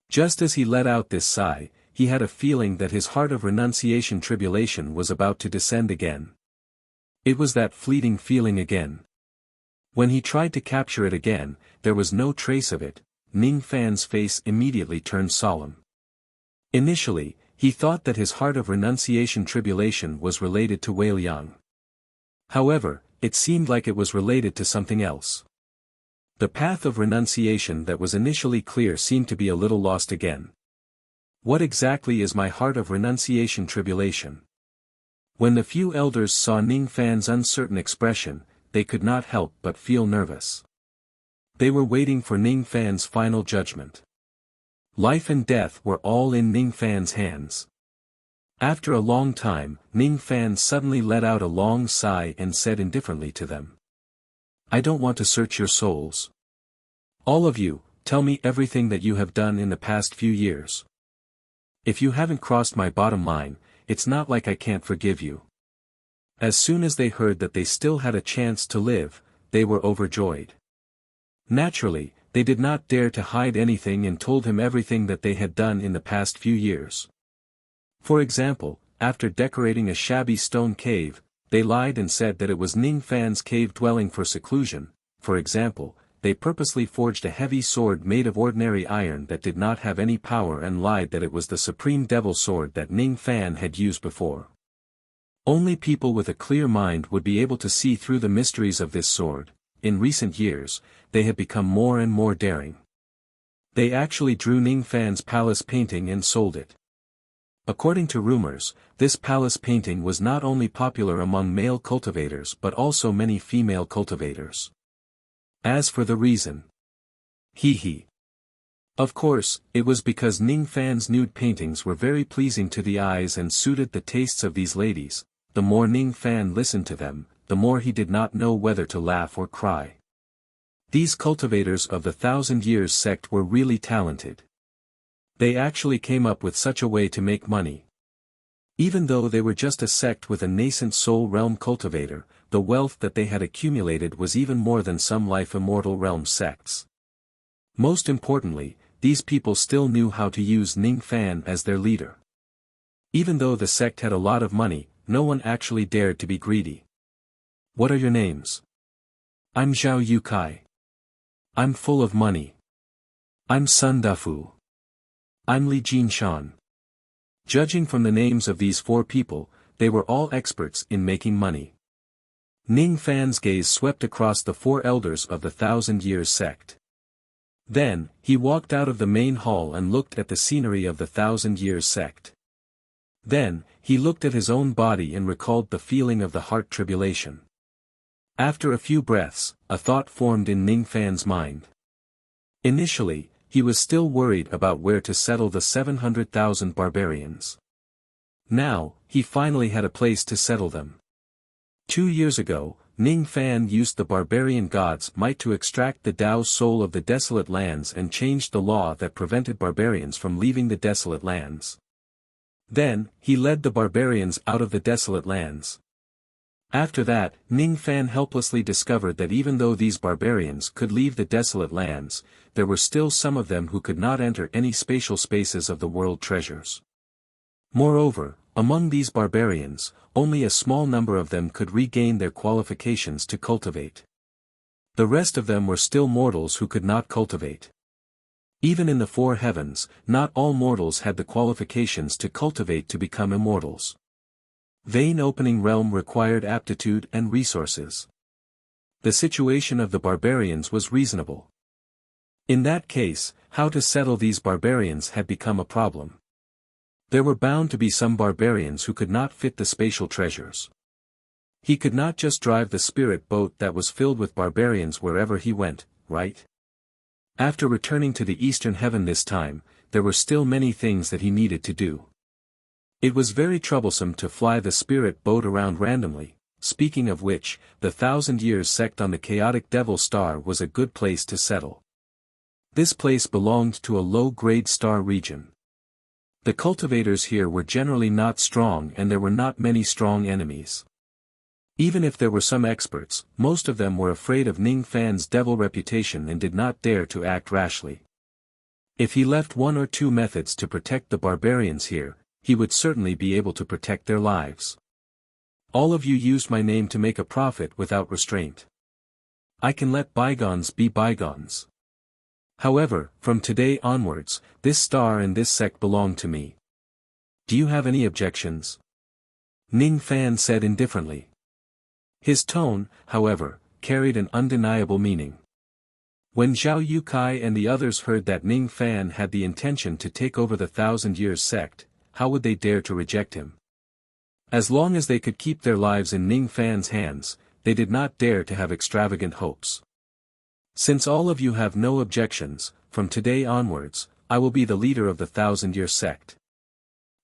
Just as he let out this sigh, he had a feeling that his heart of renunciation tribulation was about to descend again. It was that fleeting feeling again. When he tried to capture it again, there was no trace of it. Ning Fan's face immediately turned solemn. Initially, he thought that his heart of renunciation tribulation was related to Wei Liang. However, it seemed like it was related to something else. The path of renunciation that was initially clear seemed to be a little lost again. What exactly is my heart of renunciation tribulation? When the few elders saw Ning Fan's uncertain expression, they could not help but feel nervous. They were waiting for Ning Fan's final judgment. Life and death were all in Ning Fan's hands. After a long time, Ning Fan suddenly let out a long sigh and said indifferently to them. I don't want to search your souls. All of you, tell me everything that you have done in the past few years. If you haven't crossed my bottom line, it's not like I can't forgive you. As soon as they heard that they still had a chance to live, they were overjoyed. Naturally, they did not dare to hide anything and told him everything that they had done in the past few years. For example, after decorating a shabby stone cave, they lied and said that it was Ning Fan's cave dwelling for seclusion. For example, they purposely forged a heavy sword made of ordinary iron that did not have any power and lied that it was the supreme devil sword that Ning Fan had used before. Only people with a clear mind would be able to see through the mysteries of this sword. In recent years, they have become more and more daring. They actually drew Ning Fan's palace painting and sold it. According to rumors, this palace painting was not only popular among male cultivators but also many female cultivators. As for the reason, of course, it was because Ning Fan's nude paintings were very pleasing to the eyes and suited the tastes of these ladies. The more Ning Fan listened to them, the more he did not know whether to laugh or cry. These cultivators of the Thousand Years sect were really talented. They actually came up with such a way to make money. Even though they were just a sect with a nascent soul realm cultivator, the wealth that they had accumulated was even more than some life immortal realm sects. Most importantly, these people still knew how to use Ning Fan as their leader. Even though the sect had a lot of money, no one actually dared to be greedy. What are your names? I'm Zhao Yukai. I'm full of money. I'm Sun Dafu. I'm Li Jinshan. Judging from the names of these four people, they were all experts in making money. Ning Fan's gaze swept across the four elders of the Thousand Years sect. Then, he walked out of the main hall and looked at the scenery of the Thousand Years sect. Then, he looked at his own body and recalled the feeling of the heart tribulation. After a few breaths, a thought formed in Ning Fan's mind. Initially, he was still worried about where to settle the 700,000 barbarians. Now, he finally had a place to settle them. 2 years ago, Ning Fan used the barbarian god's might to extract the Tao soul of the desolate lands and changed the law that prevented barbarians from leaving the desolate lands. Then, he led the barbarians out of the desolate lands. After that, Ning Fan helplessly discovered that even though these barbarians could leave the desolate lands, there were still some of them who could not enter any spatial spaces of the world treasures. Moreover, among these barbarians, only a small number of them could regain their qualifications to cultivate. The rest of them were still mortals who could not cultivate. Even in the four heavens, not all mortals had the qualifications to cultivate to become immortals. Vein opening realm required aptitude and resources. The situation of the barbarians was reasonable. In that case, how to settle these barbarians had become a problem. There were bound to be some barbarians who could not fit the spatial treasures. He could not just drive the spirit boat that was filled with barbarians wherever he went, right? After returning to the eastern heaven this time, there were still many things that he needed to do. It was very troublesome to fly the spirit boat around randomly. Speaking of which, the 1,000 Years sect on the chaotic devil star was a good place to settle. This place belonged to a low-grade star region. The cultivators here were generally not strong and there were not many strong enemies. Even if there were some experts, most of them were afraid of Ning Fan's devil reputation and did not dare to act rashly. If he left one or two methods to protect the barbarians here, he would certainly be able to protect their lives. All of you used my name to make a profit without restraint. I can let bygones be bygones. However, from today onwards, this star and this sect belong to me. Do you have any objections? Ning Fan said indifferently. His tone, however, carried an undeniable meaning. When Zhao Yukai and the others heard that Ning Fan had the intention to take over the 1,000 Years sect, how would they dare to reject him? As long as they could keep their lives in Ning Fan's hands, they did not dare to have extravagant hopes. Since all of you have no objections, from today onwards, I will be the leader of the 1,000 Year sect.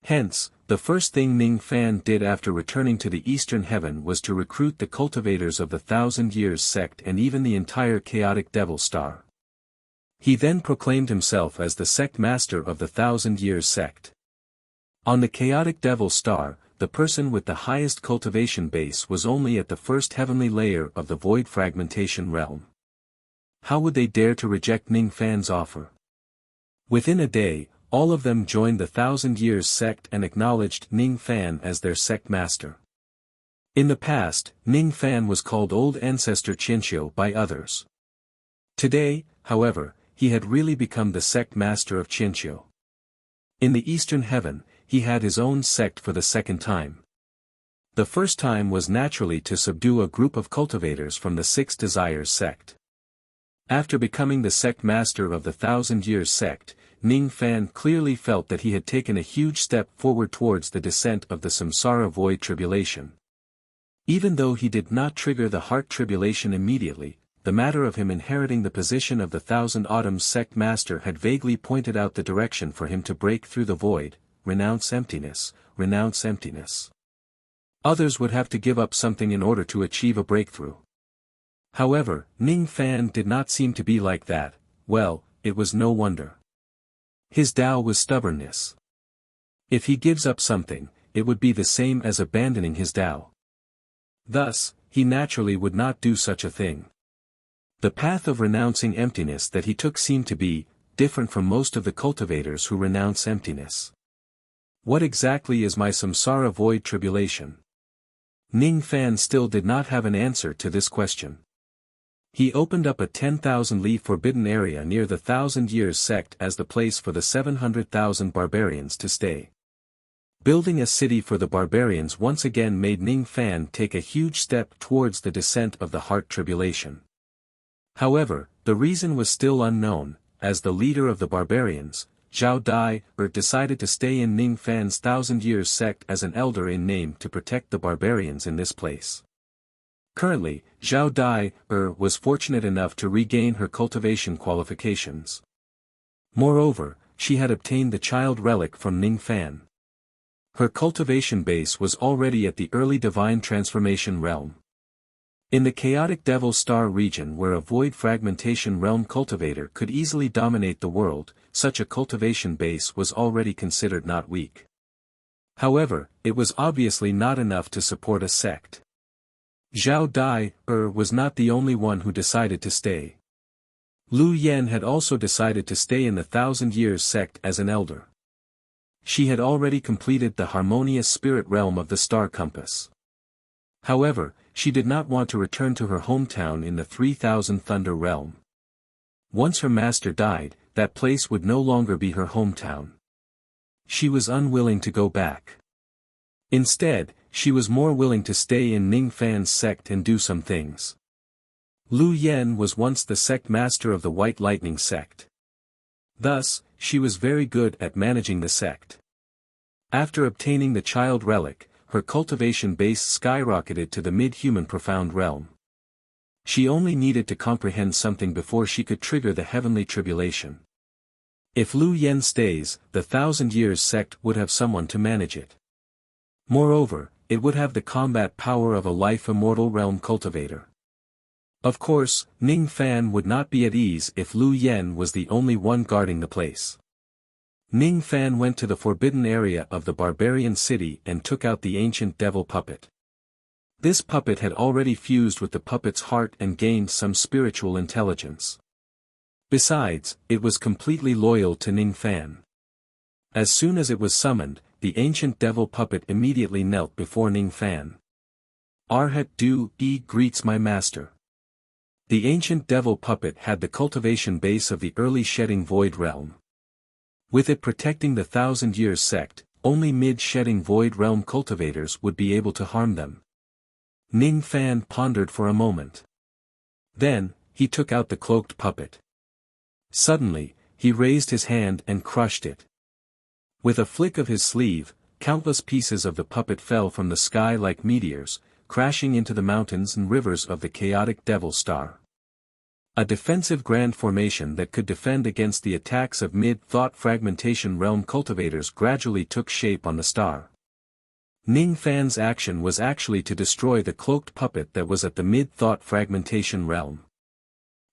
Hence, the first thing Ning Fan did after returning to the eastern heaven was to recruit the cultivators of the 1,000 Years sect and even the entire chaotic devil star. He then proclaimed himself as the sect master of the 1,000 Years sect. On the chaotic devil star, the person with the highest cultivation base was only at the first heavenly layer of the void fragmentation realm. How would they dare to reject Ning Fan's offer? Within a day, all of them joined the 1,000 Years sect and acknowledged Ning Fan as their sect master. In the past, Ning Fan was called Old Ancestor Qianqiu by others. Today, however, he had really become the sect master of Qianqiu. In the eastern heaven, he had his own sect for the second time. The first time was naturally to subdue a group of cultivators from the Six Desires sect. After becoming the sect master of the 1,000 Years sect, Ning Fan clearly felt that he had taken a huge step forward towards the descent of the samsara void tribulation. Even though he did not trigger the heart tribulation immediately, the matter of him inheriting the position of the 1,000 Autumns sect master had vaguely pointed out the direction for him to break through the void, renounce emptiness, renounce emptiness. Others would have to give up something in order to achieve a breakthrough. However, Ning Fan did not seem to be like that. Well, it was no wonder. His Tao was stubbornness. If he gives up something, it would be the same as abandoning his Tao. Thus, he naturally would not do such a thing. The path of renouncing emptiness that he took seemed to be different from most of the cultivators who renounce emptiness. What exactly is my samsara void tribulation? Ning Fan still did not have an answer to this question. He opened up a 10,000-li forbidden area near the 1,000 Years sect as the place for the 700,000 barbarians to stay. Building a city for the barbarians once again made Ning Fan take a huge step towards the descent of the heart tribulation. However, the reason was still unknown. As the leader of the barbarians, Zhao Dai decided to stay in Ning Fan's 1,000 Years sect as an elder in name to protect the barbarians in this place. Currently, Zhao Dai was fortunate enough to regain her cultivation qualifications. Moreover, she had obtained the child relic from Ning Fan. Her cultivation base was already at the early divine transformation realm. In the chaotic devil star region where a void fragmentation realm cultivator could easily dominate the world, such a cultivation base was already considered not weak. However, it was obviously not enough to support a sect. Zhao Dai was not the only one who decided to stay. Lu Yen had also decided to stay in the Thousand Years sect as an elder. She had already completed the harmonious spirit realm of the star compass. However, she did not want to return to her hometown in the 3000 Thunder realm. Once her master died, that place would no longer be her hometown. She was unwilling to go back. Instead, she was more willing to stay in Ning Fan's sect and do some things. Lu Yen was once the sect master of the White Lightning sect. Thus, she was very good at managing the sect. After obtaining the child relic, her cultivation base skyrocketed to the mid-human profound realm. She only needed to comprehend something before she could trigger the heavenly tribulation. If Lu Yen stays, the Thousand Years sect would have someone to manage it. Moreover, it would have the combat power of a life immortal realm cultivator. Of course, Ning Fan would not be at ease if Lu Yen was the only one guarding the place. Ning Fan went to the forbidden area of the barbarian city and took out the ancient devil puppet. This puppet had already fused with the puppet's heart and gained some spiritual intelligence. Besides, it was completely loyal to Ning Fan. As soon as it was summoned, the ancient devil puppet immediately knelt before Ning Fan. Arhat Du Yi greets my master. The ancient devil puppet had the cultivation base of the early shedding void realm. With it protecting the Thousand Years sect, only mid-shedding void realm cultivators would be able to harm them. Ning Fan pondered for a moment. Then, he took out the cloaked puppet. Suddenly, he raised his hand and crushed it. With a flick of his sleeve, countless pieces of the puppet fell from the sky like meteors, crashing into the mountains and rivers of the chaotic devil star. A defensive grand formation that could defend against the attacks of mid-thought fragmentation realm cultivators gradually took shape on the star. Ning Fan's action was actually to destroy the cloaked puppet that was at the mid-thought fragmentation realm.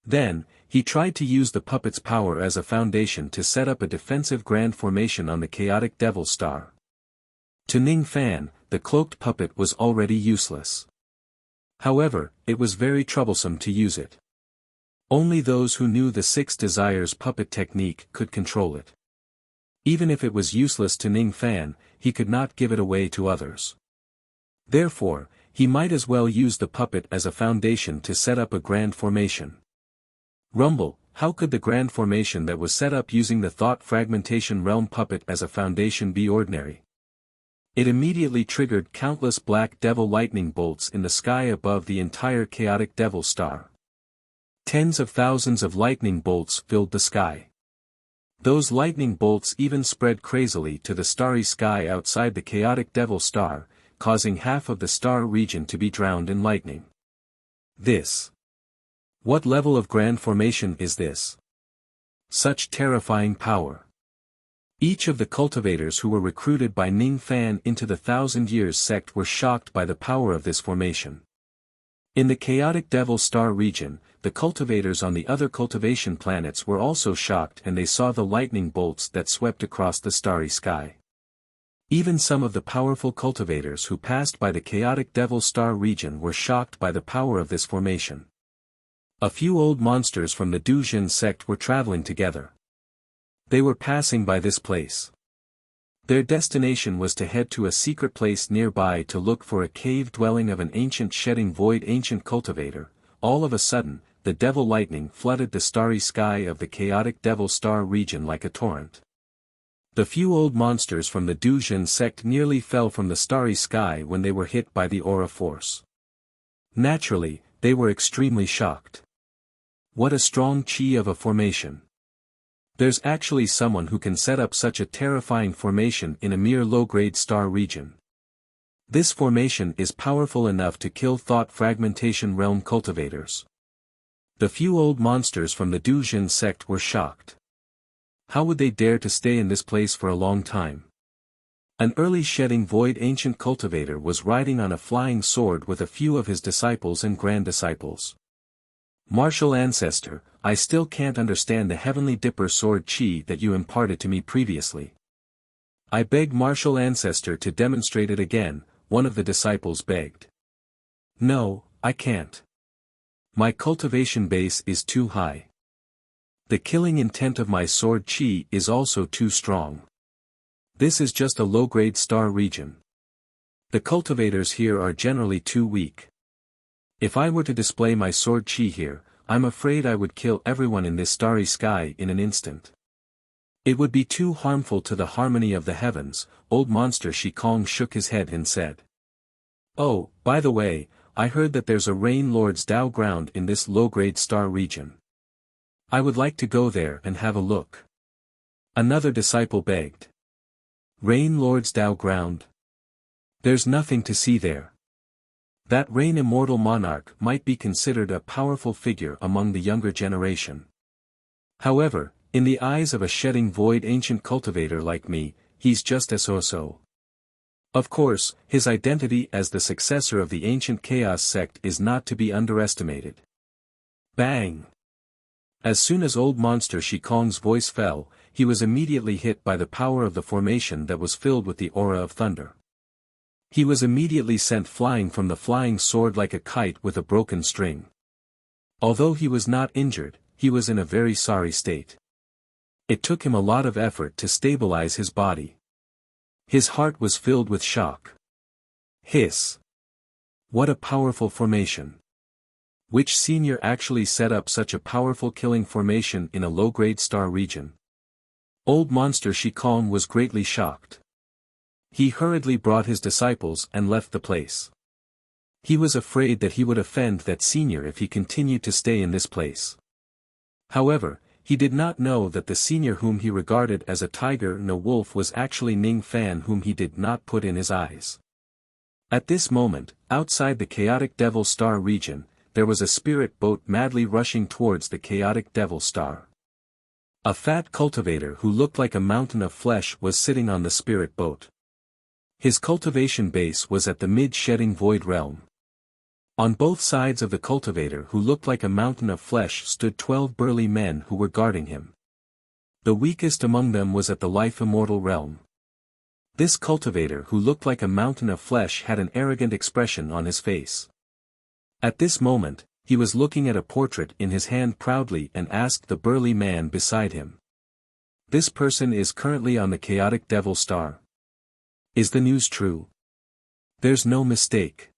Then, he tried to use the puppet's power as a foundation to set up a defensive grand formation on the chaotic devil star. To Ning Fan, the cloaked puppet was already useless. However, it was very troublesome to use it. Only those who knew the Six Desires puppet technique could control it. Even if it was useless to Ning Fan, he could not give it away to others. Therefore, he might as well use the puppet as a foundation to set up a grand formation. Rumble, how could the grand formation that was set up using the thought fragmentation realm puppet as a foundation be ordinary? It immediately triggered countless black devil lightning bolts in the sky above the entire chaotic devil star. Tens of thousands of lightning bolts filled the sky. Those lightning bolts even spread crazily to the starry sky outside the chaotic devil star, causing half of the star region to be drowned in lightning. What level of grand formation is this? Such terrifying power. Each of the cultivators who were recruited by Ning Fan into the Thousand Years sect were shocked by the power of this formation. In the chaotic devil star region, the cultivators on the other cultivation planets were also shocked and they saw the lightning bolts that swept across the starry sky. Even some of the powerful cultivators who passed by the chaotic devil star region were shocked by the power of this formation. A few old monsters from the Dujin sect were traveling together. They were passing by this place. Their destination was to head to a secret place nearby to look for a cave dwelling of an ancient shedding void ancient cultivator. All of a sudden, the devil lightning flooded the starry sky of the chaotic devil star region like a torrent. The few old monsters from the Dujin sect nearly fell from the starry sky when they were hit by the aura force. Naturally, they were extremely shocked. What a strong chi of a formation. There's actually someone who can set up such a terrifying formation in a mere low-grade star region. This formation is powerful enough to kill thought fragmentation realm cultivators. The few old monsters from the Dujin sect were shocked. How would they dare to stay in this place for a long time? An early shedding void ancient cultivator was riding on a flying sword with a few of his disciples and grand disciples. Martial Ancestor, I still can't understand the Heavenly Dipper sword chi that you imparted to me previously. I beg Martial Ancestor to demonstrate it again, one of the disciples begged. No, I can't. My cultivation base is too high. The killing intent of my sword chi is also too strong. This is just a low-grade star region. The cultivators here are generally too weak. If I were to display my sword chi here, I'm afraid I would kill everyone in this starry sky in an instant. It would be too harmful to the harmony of the heavens. Old monster Shikong shook his head and said. Oh, by the way, I heard that there's a Rain Lord's Dao ground in this low-grade star region. I would like to go there and have a look. Another disciple begged. Rain Lord's Dao ground? There's nothing to see there. That Rain Immortal Monarch might be considered a powerful figure among the younger generation. However, in the eyes of a shedding void ancient cultivator like me, he's just as so. Of course, his identity as the successor of the ancient chaos sect is not to be underestimated. Bang! As soon as old monster Shikong's voice fell, he was immediately hit by the power of the formation that was filled with the aura of thunder. He was immediately sent flying from the flying sword like a kite with a broken string. Although he was not injured, he was in a very sorry state. It took him a lot of effort to stabilize his body. His heart was filled with shock. Hiss! What a powerful formation! Which senior actually set up such a powerful killing formation in a low-grade star region? Old monster Shikong was greatly shocked. He hurriedly brought his disciples and left the place. He was afraid that he would offend that senior if he continued to stay in this place. However, he did not know that the senior whom he regarded as a tiger and a wolf was actually Ning Fan, whom he did not put in his eyes. At this moment, outside the chaotic Devil Star region, there was a spirit boat madly rushing towards the chaotic Devil Star. A fat cultivator who looked like a mountain of flesh was sitting on the spirit boat. His cultivation base was at the mid-shedding void realm. On both sides of the cultivator who looked like a mountain of flesh stood 12 burly men who were guarding him. The weakest among them was at the life immortal realm. This cultivator who looked like a mountain of flesh had an arrogant expression on his face. At this moment, he was looking at a portrait in his hand proudly and asked the burly man beside him. This person is currently on the chaotic Devil Star. Is the news true? There's no mistake.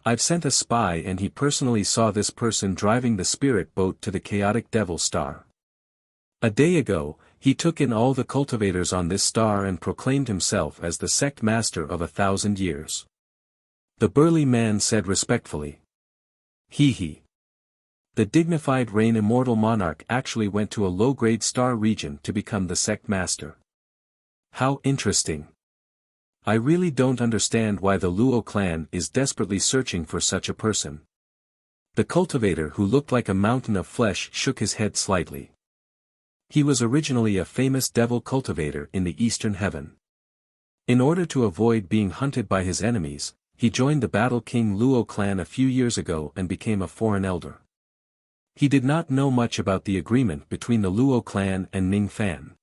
I've sent a spy and he personally saw this person driving the spirit boat to the chaotic Devil Star. A day ago, he took in all the cultivators on this star and proclaimed himself as the sect master of 1,000 years. The burly man said respectfully. He. The dignified Rain Immortal Monarch actually went to a low-grade star region to become the sect master. How interesting. I really don't understand why the Luo clan is desperately searching for such a person. The cultivator who looked like a mountain of flesh shook his head slightly. He was originally a famous devil cultivator in the Eastern Heaven. In order to avoid being hunted by his enemies, he joined the Battle King Luo clan a few years ago and became a foreign elder. He did not know much about the agreement between the Luo clan and Ning Fan.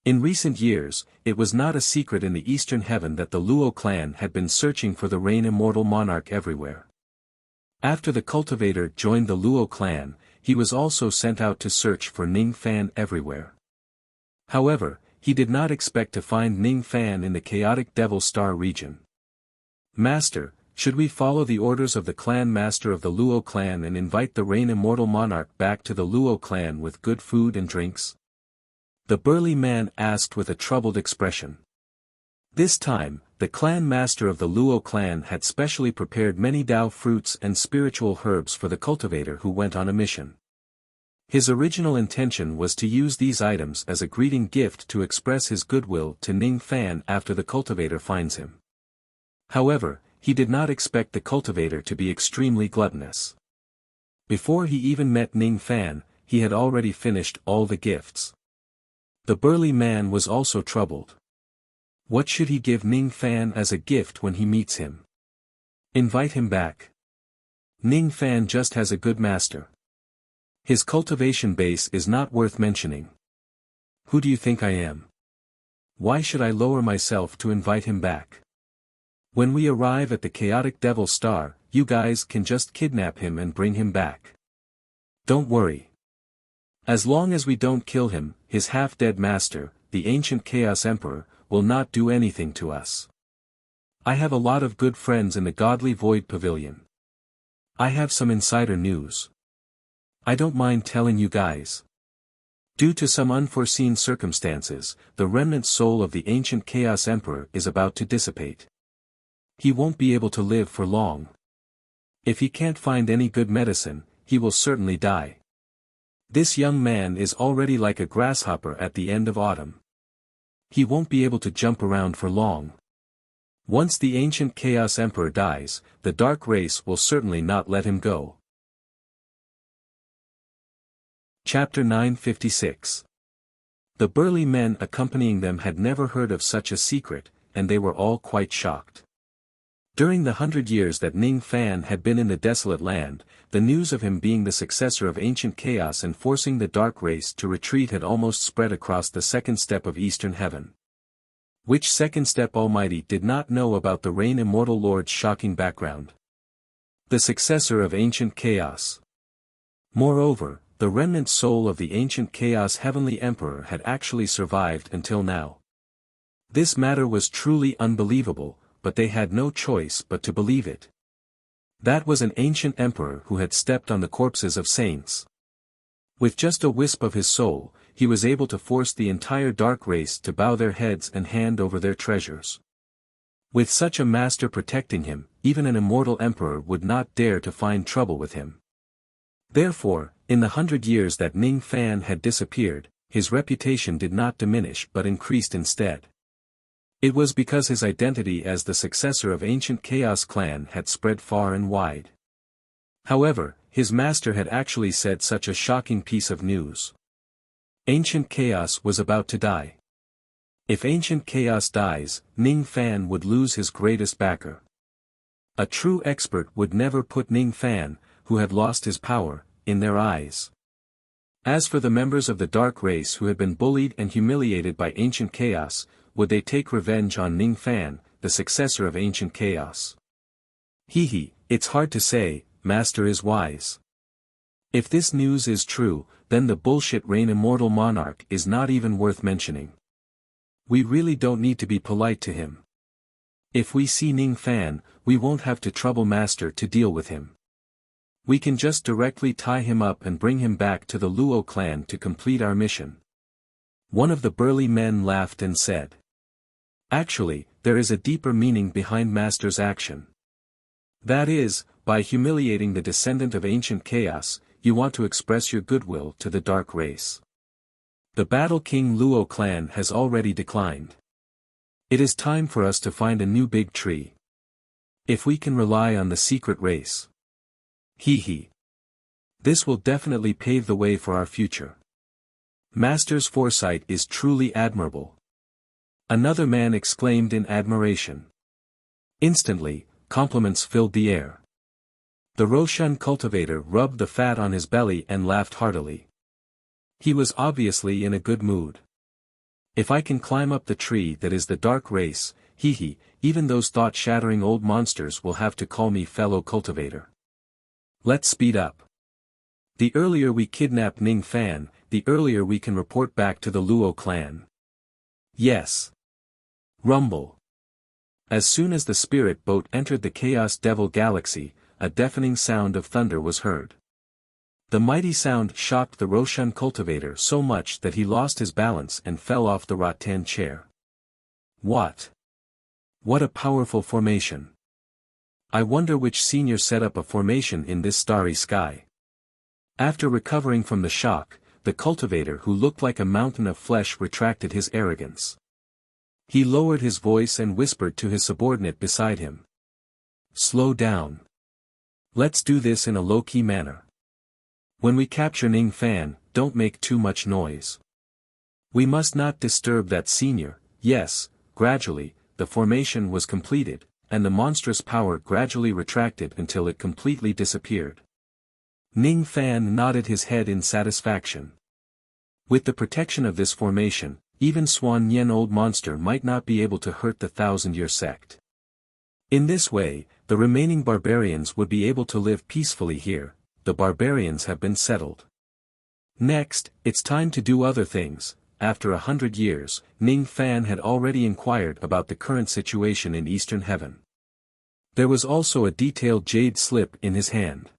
In recent years, it was not a secret in the Eastern Heaven that the Luo clan had been searching for the Rain Immortal Monarch everywhere. After the cultivator joined the Luo clan, he was also sent out to search for Ning Fan everywhere. However, he did not expect to find Ning Fan in the chaotic Devil Star region. Master, should we follow the orders of the clan master of the Luo clan and invite the Rain Immortal Monarch back to the Luo clan with good food and drinks? The burly man asked with a troubled expression. This time, the clan master of the Luo clan had specially prepared many Dao fruits and spiritual herbs for the cultivator who went on a mission. His original intention was to use these items as a greeting gift to express his goodwill to Ning Fan after the cultivator finds him. However, he did not expect the cultivator to be extremely gluttonous. Before he even met Ning Fan, he had already finished all the gifts. The burly man was also troubled. What should he give Ning Fan as a gift when he meets him? Invite him back. Ning Fan just has a good master. His cultivation base is not worth mentioning. Who do you think I am? Why should I lower myself to invite him back? When we arrive at the chaotic Devil Star, you guys can just kidnap him and bring him back. Don't worry. As long as we don't kill him, his half-dead master, the ancient Chaos Emperor, will not do anything to us. I have a lot of good friends in the Godly Void Pavilion. I have some insider news. I don't mind telling you guys. Due to some unforeseen circumstances, the remnant soul of the ancient Chaos Emperor is about to dissipate. He won't be able to live for long. If he can't find any good medicine, he will certainly die. This young man is already like a grasshopper at the end of autumn. He won't be able to jump around for long. Once the ancient Chaos Emperor dies, the dark race will certainly not let him go. Chapter 956. The burly men accompanying them had never heard of such a secret, and they were all quite shocked. During the 100 years that Ning Fan had been in the desolate land, the news of him being the successor of ancient chaos and forcing the dark race to retreat had almost spread across the second step of Eastern Heaven. Which second step Almighty did not know about the Rain Immortal Lord's shocking background. The successor of ancient chaos. Moreover, the remnant soul of the ancient chaos heavenly emperor had actually survived until now. This matter was truly unbelievable, but they had no choice but to believe it. That was an ancient emperor who had stepped on the corpses of saints. With just a wisp of his soul, he was able to force the entire dark race to bow their heads and hand over their treasures. With such a master protecting him, even an immortal emperor would not dare to find trouble with him. Therefore, in the 100 years that Ning Fan had disappeared, his reputation did not diminish but increased instead. It was because his identity as the successor of ancient Chaos Clan had spread far and wide. However, his master had actually said such a shocking piece of news. Ancient Chaos was about to die. If ancient Chaos dies, Ning Fan would lose his greatest backer. A true expert would never put Ning Fan, who had lost his power, in their eyes. As for the members of the dark race who had been bullied and humiliated by ancient chaos, would they take revenge on Ning Fan, the successor of ancient chaos? It's hard to say, Master is wise. If this news is true, then the bullshit Rain Immortal Monarch is not even worth mentioning. We really don't need to be polite to him. If we see Ning Fan, we won't have to trouble Master to deal with him. We can just directly tie him up and bring him back to the Luo clan to complete our mission. One of the burly men laughed and said. Actually, there is a deeper meaning behind Master's action. That is, by humiliating the descendant of ancient chaos, you want to express your goodwill to the dark race. The Battle King Luo clan has already declined. It is time for us to find a new big tree. If we can rely on the secret race. This will definitely pave the way for our future. Master's foresight is truly admirable. Another man exclaimed in admiration. Instantly, compliments filled the air. The Roshan cultivator rubbed the fat on his belly and laughed heartily. He was obviously in a good mood. If I can climb up the tree that is the dark race, even those thought-shattering old monsters will have to call me fellow cultivator. Let's speed up. The earlier we kidnap Ning Fan, the earlier we can report back to the Luo clan. Yes. Rumble. As soon as the spirit boat entered the Chaos Devil Galaxy, a deafening sound of thunder was heard. The mighty sound shocked the Roshan cultivator so much that he lost his balance and fell off the rattan chair. What? What a powerful formation. I wonder which senior set up a formation in this starry sky. After recovering from the shock, the cultivator who looked like a mountain of flesh retracted his arrogance. He lowered his voice and whispered to his subordinate beside him. Slow down. Let's do this in a low-key manner. When we capture Ning Fan, don't make too much noise. We must not disturb that senior. Yes. Gradually, the formation was completed, and the monstrous power gradually retracted until it completely disappeared. Ning Fan nodded his head in satisfaction. With the protection of this formation, even Swan Yen old monster might not be able to hurt the 1,000-year sect. In this way, the remaining barbarians would be able to live peacefully here. The barbarians have been settled. Next, it's time to do other things. After 100 years, Ning Fan had already inquired about the current situation in Eastern Heaven. There was also a detailed jade slip in his hand.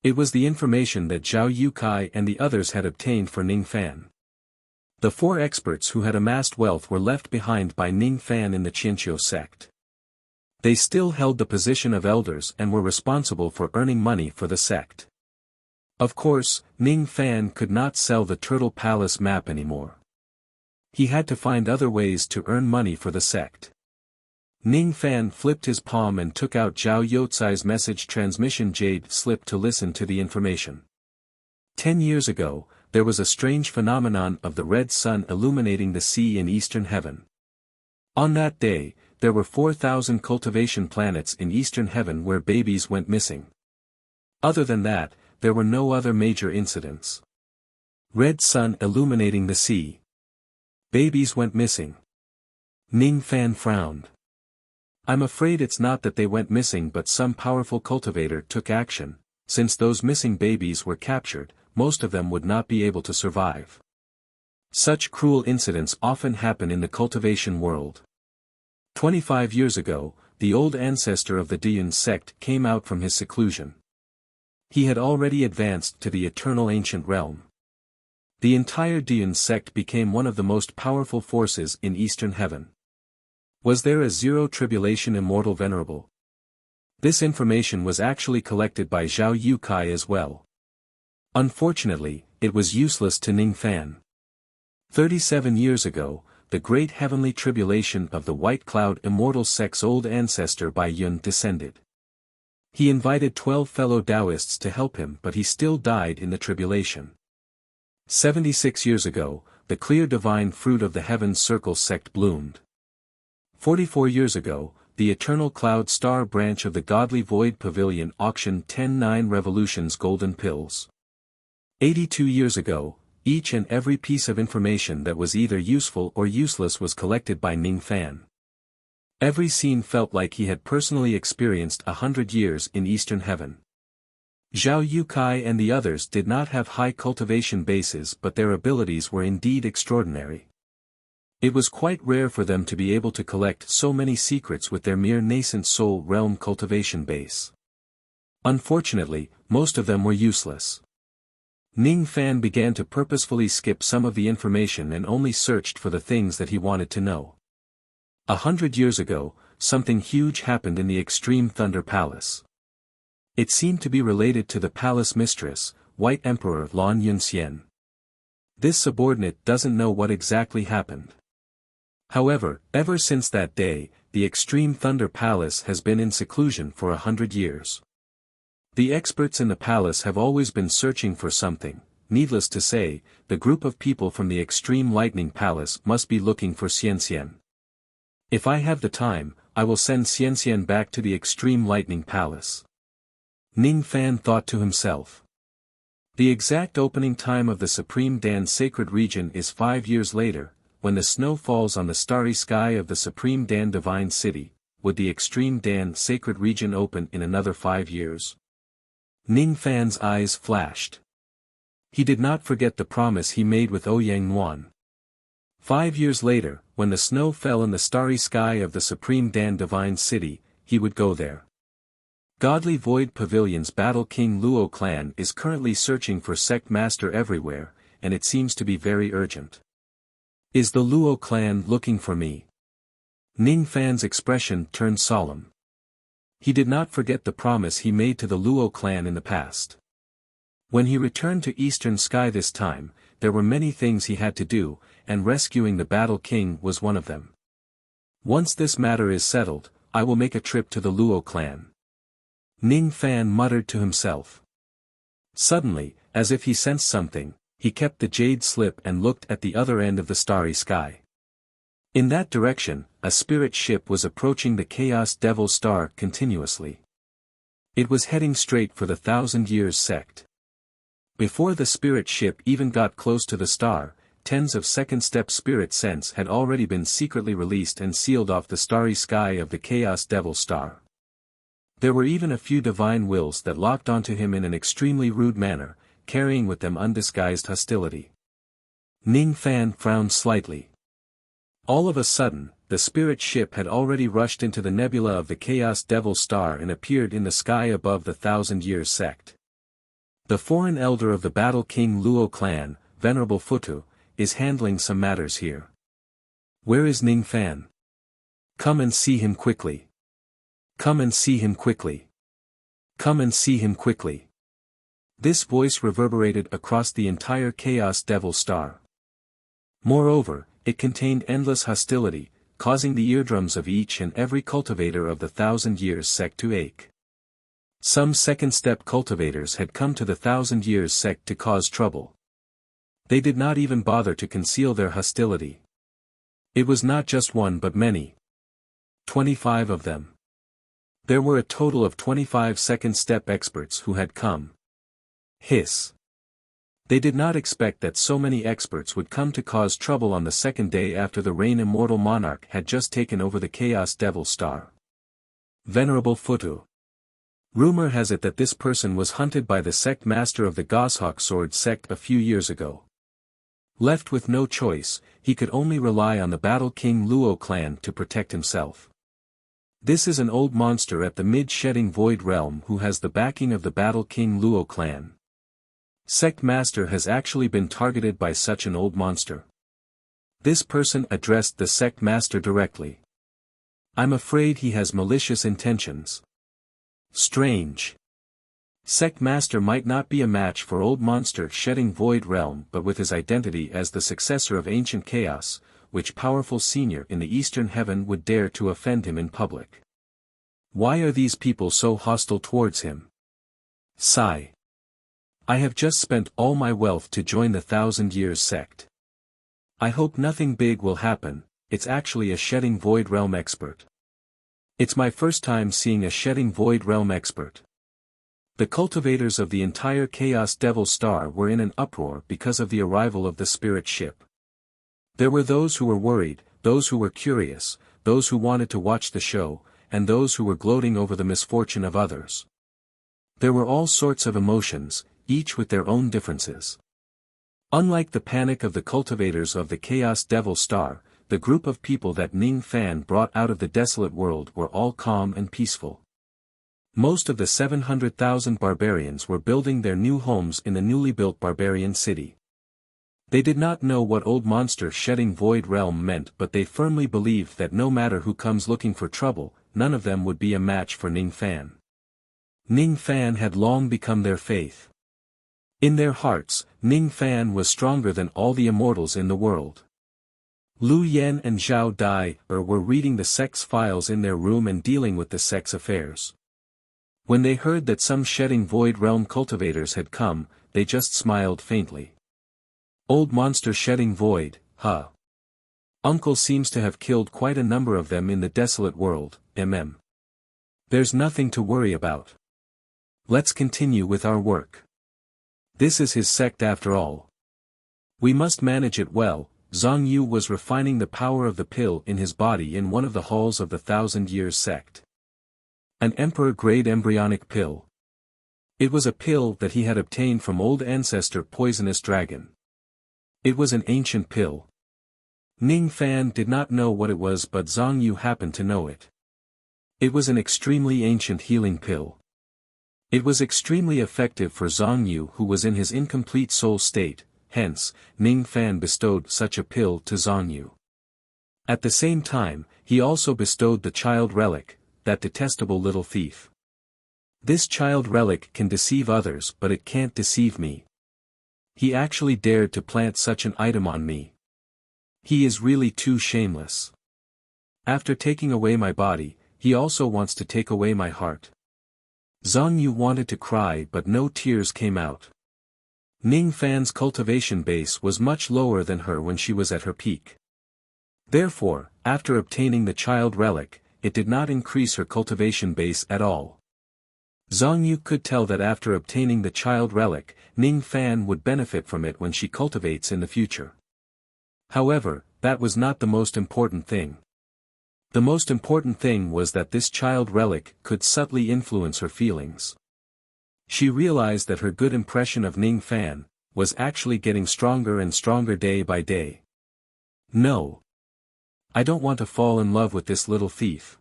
It was the information that Zhao Yukai and the others had obtained for Ning Fan. The 4 experts who had amassed wealth were left behind by Ning Fan in the Qianqiu sect. They still held the position of elders and were responsible for earning money for the sect. Of course, Ning Fan could not sell the Turtle Palace map anymore. He had to find other ways to earn money for the sect. Ning Fan flipped his palm and took out Zhao Youcai's message transmission jade slip to listen to the information. 10 years ago, there was a strange phenomenon of the red sun illuminating the sea in Eastern Heaven. On that day, there were 4,000 cultivation planets in Eastern Heaven where babies went missing. Other than that, there were no other major incidents. Red sun illuminating the sea. Babies went missing. Ning Fan frowned. I'm afraid it's not that they went missing but some powerful cultivator took action. Since those missing babies were captured, most of them would not be able to survive. Such cruel incidents often happen in the cultivation world. 25 years ago, the old ancestor of the Diyun sect came out from his seclusion. He had already advanced to the eternal ancient realm. The entire Diyun sect became one of the most powerful forces in Eastern Heaven. Was there a zero tribulation immortal venerable? This information was actually collected by Zhao Yukai as well. Unfortunately, it was useless to Ning Fan. 37 years ago, the great heavenly tribulation of the White Cloud immortal sect's old ancestor Bai Yun descended. He invited 12 fellow Taoists to help him but he still died in the tribulation. 76 years ago, the clear divine fruit of the Heaven Circle sect bloomed. 44 years ago, the Eternal Cloud Star branch of the Godly Void Pavilion auctioned 10-9 revolutions golden pills. 82 years ago, each and every piece of information that was either useful or useless was collected by Ning Fan. Every scene felt like he had personally experienced 100 years in Eastern Heaven. Zhao Yukai and the others did not have high cultivation bases but their abilities were indeed extraordinary. It was quite rare for them to be able to collect so many secrets with their mere nascent soul realm cultivation base. Unfortunately, most of them were useless. Ning Fan began to purposefully skip some of the information and only searched for the things that he wanted to know. 100 years ago, something huge happened in the Extreme Thunder Palace. It seemed to be related to the palace mistress, White Emperor Lan Yunxian. This subordinate doesn't know what exactly happened. However, ever since that day, the Extreme Thunder Palace has been in seclusion for 100 years. The experts in the palace have always been searching for something. Needless to say, the group of people from the Extreme Lightning Palace must be looking for Xianxian. If I have the time, I will send Xianxian back to the Extreme Lightning Palace. Ning Fan thought to himself. The exact opening time of the Supreme Dan Sacred Region is 5 years later, when the snow falls on the starry sky of the Supreme Dan Divine City. Would the Extreme Dan Sacred Region open in another 5 years? Ning Fan's eyes flashed. He did not forget the promise he made with Ouyang Nuan. 5 years later, when the snow fell in the starry sky of the Supreme Dan Divine City, he would go there. Godly Void Pavilion's Battle King Luo clan is currently searching for sect master everywhere, and it seems to be very urgent. Is the Luo clan looking for me? Ning Fan's expression turned solemn. He did not forget the promise he made to the Luo clan in the past. When he returned to Eastern Sky this time, there were many things he had to do, and rescuing the Battle King was one of them. Once this matter is settled, I will make a trip to the Luo clan. Ning Fan muttered to himself. Suddenly, as if he sensed something, he kept the jade slip and looked at the other end of the starry sky. In that direction, a spirit ship was approaching the Chaos Devil Star continuously. It was heading straight for the 1,000 Years sect. Before the spirit ship even got close to the star, tens of second-step spirit scents had already been secretly released and sealed off the starry sky of the Chaos Devil Star. There were even a few divine wills that locked onto him in an extremely rude manner, carrying with them undisguised hostility. Ning Fan frowned slightly. All of a sudden, the spirit ship had already rushed into the nebula of the Chaos Devil Star and appeared in the sky above the Thousand Years sect. The foreign elder of the Battle King Luo clan, Venerable Futu, is handling some matters here. Where is Ning Fan? Come and see him quickly. Come and see him quickly. Come and see him quickly. This voice reverberated across the entire Chaos Devil Star. Moreover, it contained endless hostility, causing the eardrums of each and every cultivator of the Thousand Years sect to ache. Some second-step cultivators had come to the Thousand Years sect to cause trouble. They did not even bother to conceal their hostility. It was not just one but many. 25 of them. There were a total of 25 second-step experts who had come. Hiss. They did not expect that so many experts would come to cause trouble on the second day after the Rain Immortal Monarch had just taken over the Chaos Devil Star. Venerable Futu. Rumor has it that this person was hunted by the sect master of the Goshawk Sword sect a few years ago. Left with no choice, he could only rely on the Battle King Luo clan to protect himself. This is an old monster at the mid-shedding void realm who has the backing of the Battle King Luo clan. Sect Master has actually been targeted by such an old monster. This person addressed the Sect Master directly. I'm afraid he has malicious intentions. Strange. Sect Master might not be a match for old monster shedding void realm, but with his identity as the successor of ancient chaos, which powerful senior in the eastern heaven would dare to offend him in public? Why are these people so hostile towards him? Sigh. I have just spent all my wealth to join the Thousand Years sect. I hope nothing big will happen. It's actually a shedding void realm expert. It's my first time seeing a shedding void realm expert. The cultivators of the entire Chaos Devil Star were in an uproar because of the arrival of the spirit ship. There were those who were worried, those who were curious, those who wanted to watch the show, and those who were gloating over the misfortune of others. There were all sorts of emotions, each with their own differences. Unlike the panic of the cultivators of the Chaos Devil Star, the group of people that Ning Fan brought out of the desolate world were all calm and peaceful. Most of the 700,000 barbarians were building their new homes in the newly built barbarian city. They did not know what old monster shedding void realm meant, but they firmly believed that no matter who comes looking for trouble, none of them would be a match for Ning Fan. Ning Fan had long become their faith. In their hearts, Ning Fan was stronger than all the immortals in the world. Lu Yen and Zhao Dai were reading the sect's files in their room and dealing with the sect's affairs. When they heard that some shedding void realm cultivators had come, they just smiled faintly. Old monster shedding void, huh? Uncle seems to have killed quite a number of them in the desolate world, There's nothing to worry about. Let's continue with our work. This is his sect after all. We must manage it well. Zhang Yu was refining the power of the pill in his body in one of the halls of the Thousand Years sect. An emperor-grade embryonic pill. It was a pill that he had obtained from old ancestor Poisonous Dragon. It was an ancient pill. Ning Fan did not know what it was, but Zhang Yu happened to know it. It was an extremely ancient healing pill. It was extremely effective for Zhang Yu, who was in his incomplete soul state, hence, Ning Fan bestowed such a pill to Zhang Yu. At the same time, he also bestowed the child relic, that detestable little thief. This child relic can deceive others, but it can't deceive me. He actually dared to plant such an item on me. He is really too shameless. After taking away my body, he also wants to take away my heart. Zhang Yu wanted to cry, but no tears came out. Ning Fan's cultivation base was much lower than her when she was at her peak. Therefore, after obtaining the child relic, it did not increase her cultivation base at all. Zhang Yu could tell that after obtaining the child relic, Ning Fan would benefit from it when she cultivates in the future. However, that was not the most important thing. The most important thing was that this child relic could subtly influence her feelings. She realized that her good impression of Ning Fan was actually getting stronger and stronger day by day. No. I don't want to fall in love with this little thief.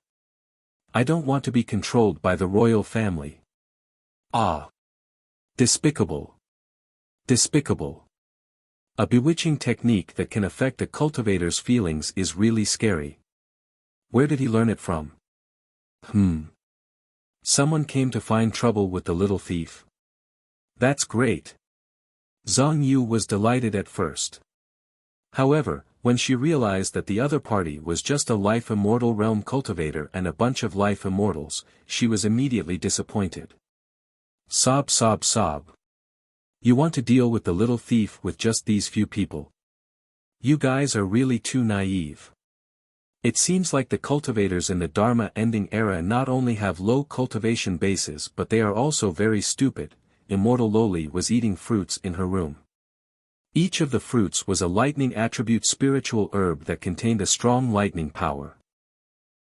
I don't want to be controlled by the royal family. Ah. Despicable. Despicable. A bewitching technique that can affect a cultivator's feelings is really scary. Where did he learn it from? Someone came to find trouble with the little thief. That's great. Zhang Yu was delighted at first. However, when she realized that the other party was just a life immortal realm cultivator and a bunch of life immortals, she was immediately disappointed. Sob sob sob. You want to deal with the little thief with just these few people? You guys are really too naive. It seems like the cultivators in the Dharma ending era not only have low cultivation bases but they are also very stupid. Immortal Loli was eating fruits in her room. Each of the fruits was a lightning attribute spiritual herb that contained a strong lightning power.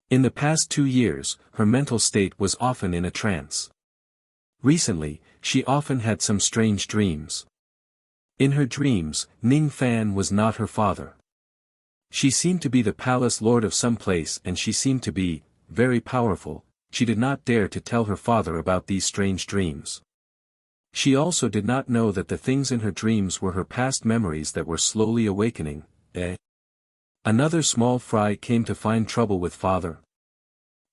In the past 2 years, her mental state was often in a trance. Recently, she often had some strange dreams. In her dreams, Ning Fan was not her father. She seemed to be the palace lord of some place and she seemed to be very powerful. She did not dare to tell her father about these strange dreams. She also did not know that the things in her dreams were her past memories that were slowly awakening. Another small fry came to find trouble with father.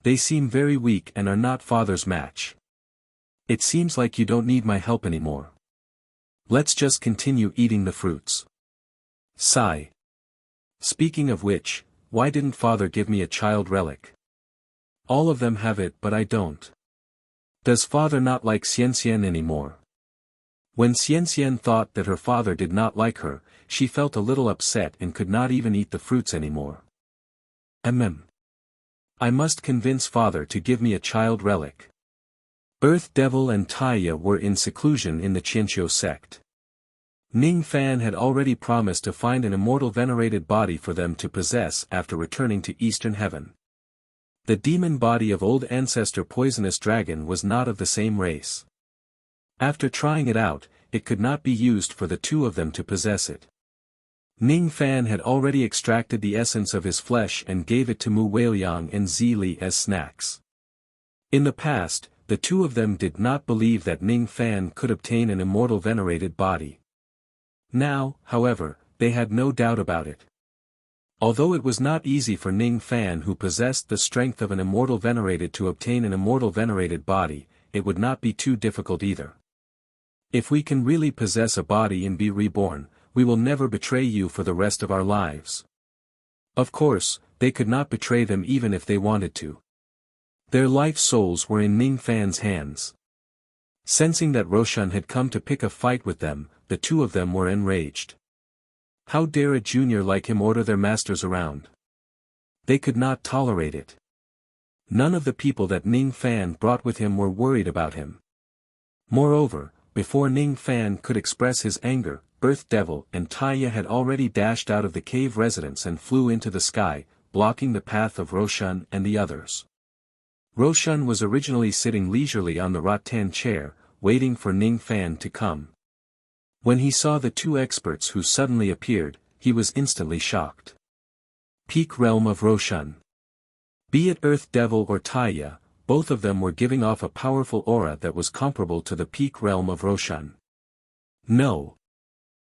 They seem very weak and are not father's match. It seems like you don't need my help anymore. Let's just continue eating the fruits. Sigh. Speaking of which, why didn't father give me a child relic? All of them have it but I don't. Does father not like Xian Xian anymore? When Xian Xian thought that her father did not like her, she felt a little upset and could not even eat the fruits anymore. I must convince father to give me a child relic. Earth Devil and Taya were in seclusion in the Qianqiu sect. Ning Fan had already promised to find an immortal venerated body for them to possess after returning to Eastern Heaven. The demon body of old ancestor Poisonous Dragon was not of the same race. After trying it out, it could not be used for the two of them to possess it. Ning Fan had already extracted the essence of his flesh and gave it to Mu Weiliang and Zili as snacks. In the past, the two of them did not believe that Ning Fan could obtain an immortal venerated body. Now, however, they had no doubt about it. Although it was not easy for Ning Fan who possessed the strength of an immortal venerated to obtain an immortal venerated body, it would not be too difficult either. If we can really possess a body and be reborn, we will never betray you for the rest of our lives. Of course, they could not betray them even if they wanted to. Their life souls were in Ning Fan's hands. Sensing that Roshan had come to pick a fight with them, the two of them were enraged. How dare a junior like him order their masters around? They could not tolerate it. None of the people that Ning Fan brought with him were worried about him. Moreover, before Ning Fan could express his anger, Earth Devil and Taya had already dashed out of the cave residence and flew into the sky, blocking the path of Roshan and the others. Roshan was originally sitting leisurely on the rattan chair, waiting for Ning Fan to come. When he saw the two experts who suddenly appeared, he was instantly shocked. Peak realm of Roshan. Be it Earth Devil or Taya, both of them were giving off a powerful aura that was comparable to the peak realm of Roshan. No.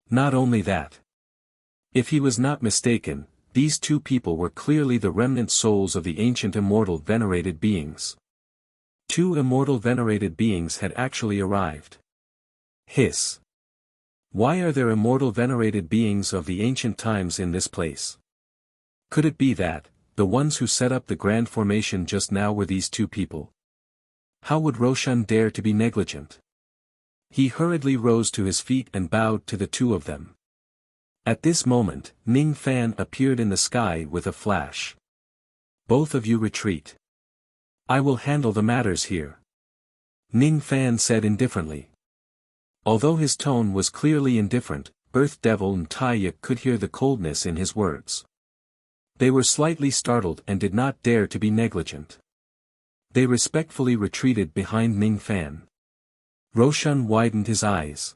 Not only that. If he was not mistaken, these two people were clearly the remnant souls of the ancient immortal venerated beings. Two immortal venerated beings had actually arrived. Hiss. Why are there immortal venerated beings of the ancient times in this place? Could it be that, the ones who set up the grand formation just now were these two people? How would Roshan dare to be negligent? He hurriedly rose to his feet and bowed to the two of them. At this moment, Ning Fan appeared in the sky with a flash. Both of you retreat. I will handle the matters here. Ning Fan said indifferently. Although his tone was clearly indifferent, Earth Devil and Taya could hear the coldness in his words. They were slightly startled and did not dare to be negligent. They respectfully retreated behind Ning Fan. Roshan widened his eyes.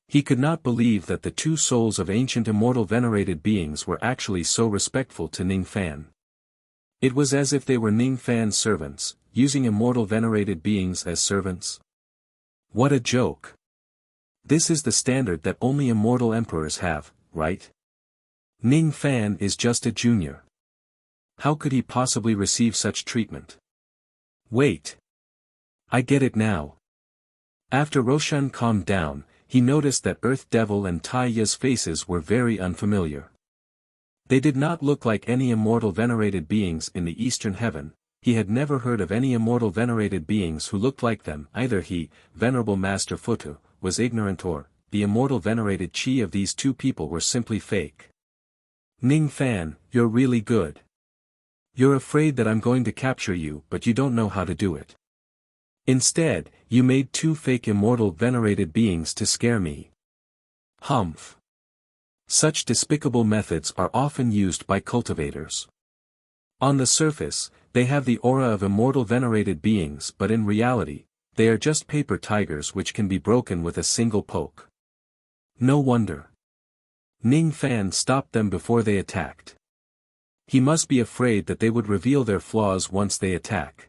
He could not believe that the two souls of ancient immortal venerated beings were actually so respectful to Ning Fan. It was as if they were Ning Fan's servants, using immortal venerated beings as servants. What a joke! This is the standard that only immortal emperors have, right? Ning Fan is just a junior. How could he possibly receive such treatment? Wait. I get it now. After Roshan calmed down, he noticed that Earth Devil and Taya's faces were very unfamiliar. They did not look like any immortal venerated beings in the Eastern Heaven. He had never heard of any immortal venerated beings who looked like them. Either he, Venerable Master Futu, was ignorant or, the immortal venerated chi of these two people were simply fake. Ning Fan, you're really good. You're afraid that I'm going to capture you but you don't know how to do it. Instead, you made two fake immortal venerated beings to scare me. Humph. Such despicable methods are often used by cultivators. On the surface, they have the aura of immortal venerated beings but in reality, they are just paper tigers which can be broken with a single poke. No wonder. Ning Fan stopped them before they attacked. He must be afraid that they would reveal their flaws once they attack.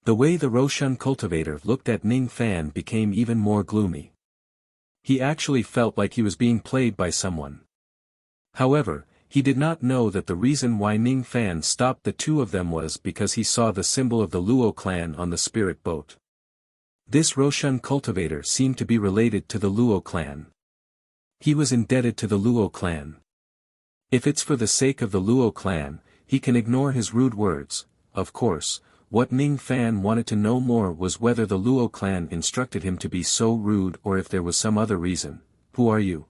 The way the Roshan cultivator looked at Ning Fan became even more gloomy. He actually felt like he was being played by someone. However, he did not know that the reason why Ning Fan stopped the two of them was because he saw the symbol of the Luo clan on the spirit boat. This Roshan cultivator seemed to be related to the Luo clan. He was indebted to the Luo clan. If it's for the sake of the Luo clan, he can ignore his rude words. Of course, what Ning Fan wanted to know more was whether the Luo clan instructed him to be so rude or if there was some other reason. Who are you?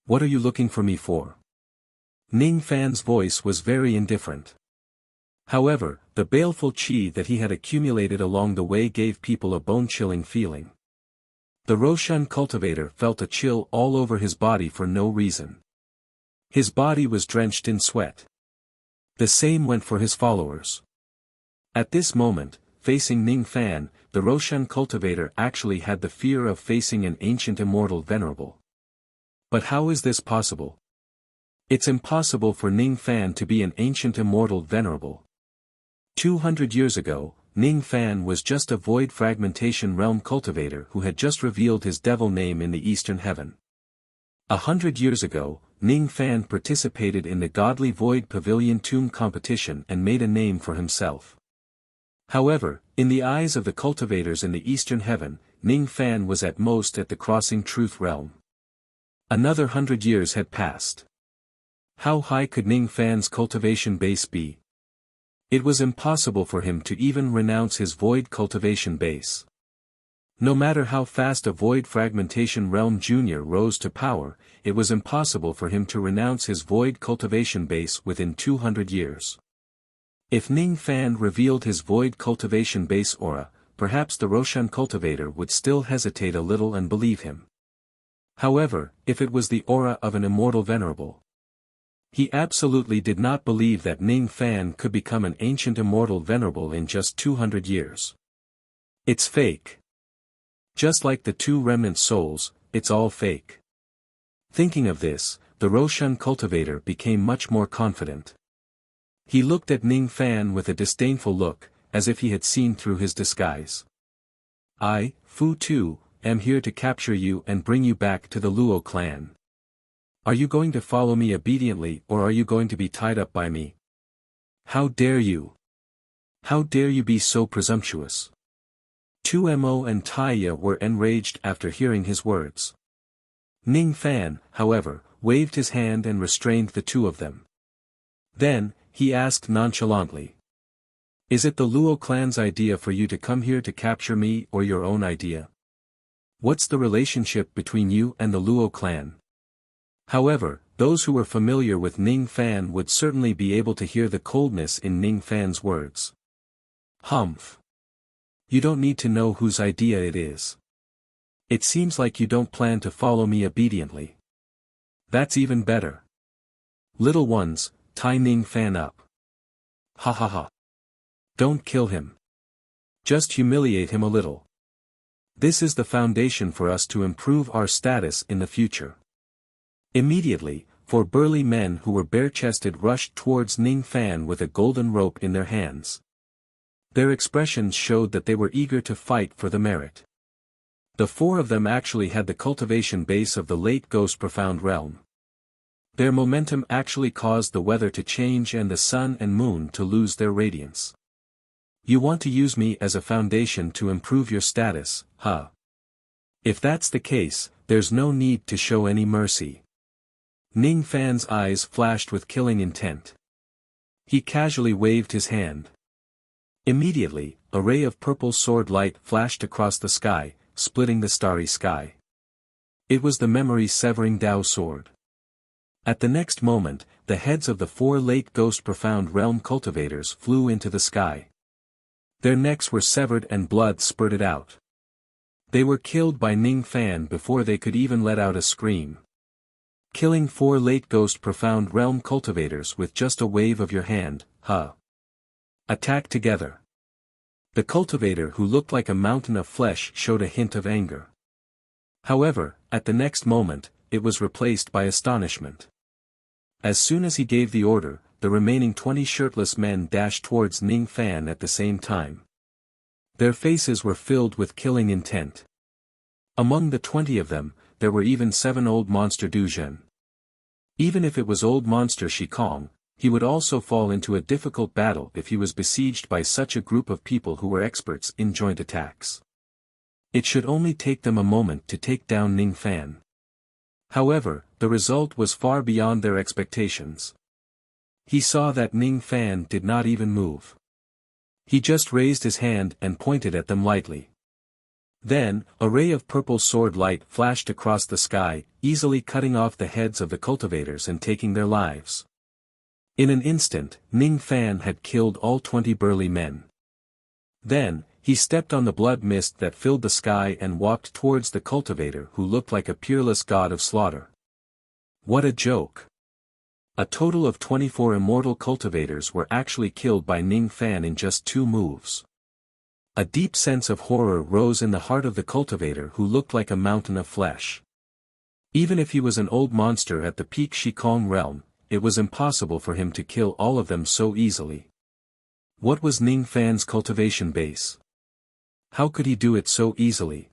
What are you looking for me for? Ning Fan's voice was very indifferent. However, the baleful qi that he had accumulated along the way gave people a bone-chilling feeling. The Roshan cultivator felt a chill all over his body for no reason. His body was drenched in sweat. The same went for his followers. At this moment, facing Ning Fan, the Roshan cultivator actually had the fear of facing an ancient immortal venerable. But how is this possible? It's impossible for Ning Fan to be an ancient immortal venerable. 200 years ago, Ning Fan was just a void fragmentation realm cultivator who had just revealed his devil name in the Eastern Heaven. 100 years ago, Ning Fan participated in the Godly Void Pavilion Tomb competition and made a name for himself. However, in the eyes of the cultivators in the Eastern Heaven, Ning Fan was at most at the Crossing Truth realm. Another 100 years had passed. How high could Ning Fan's cultivation base be? It was impossible for him to even renounce his void cultivation base. No matter how fast a void fragmentation realm junior rose to power, it was impossible for him to renounce his void cultivation base within 200 years. If Ning Fan revealed his void cultivation base aura, perhaps the Roshan cultivator would still hesitate a little and believe him. However, if it was the aura of an immortal venerable, he absolutely did not believe that Ning Fan could become an ancient immortal venerable in just 200 years. It's fake. Just like the two remnant souls, it's all fake. Thinking of this, the Roshan cultivator became much more confident. He looked at Ning Fan with a disdainful look, as if he had seen through his disguise. I, Fu Tu, am here to capture you and bring you back to the Luo clan. Are you going to follow me obediently or are you going to be tied up by me? How dare you? How dare you be so presumptuous? Tu Mo and Taya were enraged after hearing his words. Ning Fan, however, waved his hand and restrained the two of them. Then, he asked nonchalantly. Is it the Luo clan's idea for you to come here to capture me or your own idea? What's the relationship between you and the Luo clan? However, those who were familiar with Ning Fan would certainly be able to hear the coldness in Ning Fan's words. Humph. You don't need to know whose idea it is. It seems like you don't plan to follow me obediently. That's even better. Little ones, tie Ning Fan up. Ha ha ha. Don't kill him. Just humiliate him a little. This is the foundation for us to improve our status in the future. Immediately, 4 burly men who were bare-chested rushed towards Ning Fan with a golden rope in their hands. Their expressions showed that they were eager to fight for the merit. The 4 of them actually had the cultivation base of the late Ghost Profound Realm. Their momentum actually caused the weather to change and the sun and moon to lose their radiance. You want to use me as a foundation to improve your status, huh? If that's the case, there's no need to show any mercy. Ning Fan's eyes flashed with killing intent. He casually waved his hand. Immediately, a ray of purple sword light flashed across the sky, splitting the starry sky. It was the memory-severing Dao sword. At the next moment, the heads of the 4 late Ghost Profound Realm cultivators flew into the sky. Their necks were severed and blood spurted out. They were killed by Ning Fan before they could even let out a scream. Killing 4 late Ghost Profound Realm cultivators with just a wave of your hand, huh? Attack together. The cultivator who looked like a mountain of flesh showed a hint of anger. However, at the next moment, it was replaced by astonishment. As soon as he gave the order, the remaining 20 shirtless men dashed towards Ning Fan at the same time. Their faces were filled with killing intent. Among the 20 of them, there were even 7 old monster Duzhen. Even if it was old monster Shikong, he would also fall into a difficult battle if he was besieged by such a group of people who were experts in joint attacks. It should only take them a moment to take down Ning Fan. However, the result was far beyond their expectations. He saw that Ning Fan did not even move. He just raised his hand and pointed at them lightly. Then, a ray of purple sword light flashed across the sky, easily cutting off the heads of the cultivators and taking their lives. In an instant, Ning Fan had killed all 20 burly men. Then, he stepped on the blood mist that filled the sky and walked towards the cultivator who looked like a peerless god of slaughter. What a joke! A total of 24 immortal cultivators were actually killed by Ning Fan in just 2 moves. A deep sense of horror rose in the heart of the cultivator who looked like a mountain of flesh. Even if he was an old monster at the peak Shikong realm, it was impossible for him to kill all of them so easily. What was Ning Fan's cultivation base? How could he do it so easily?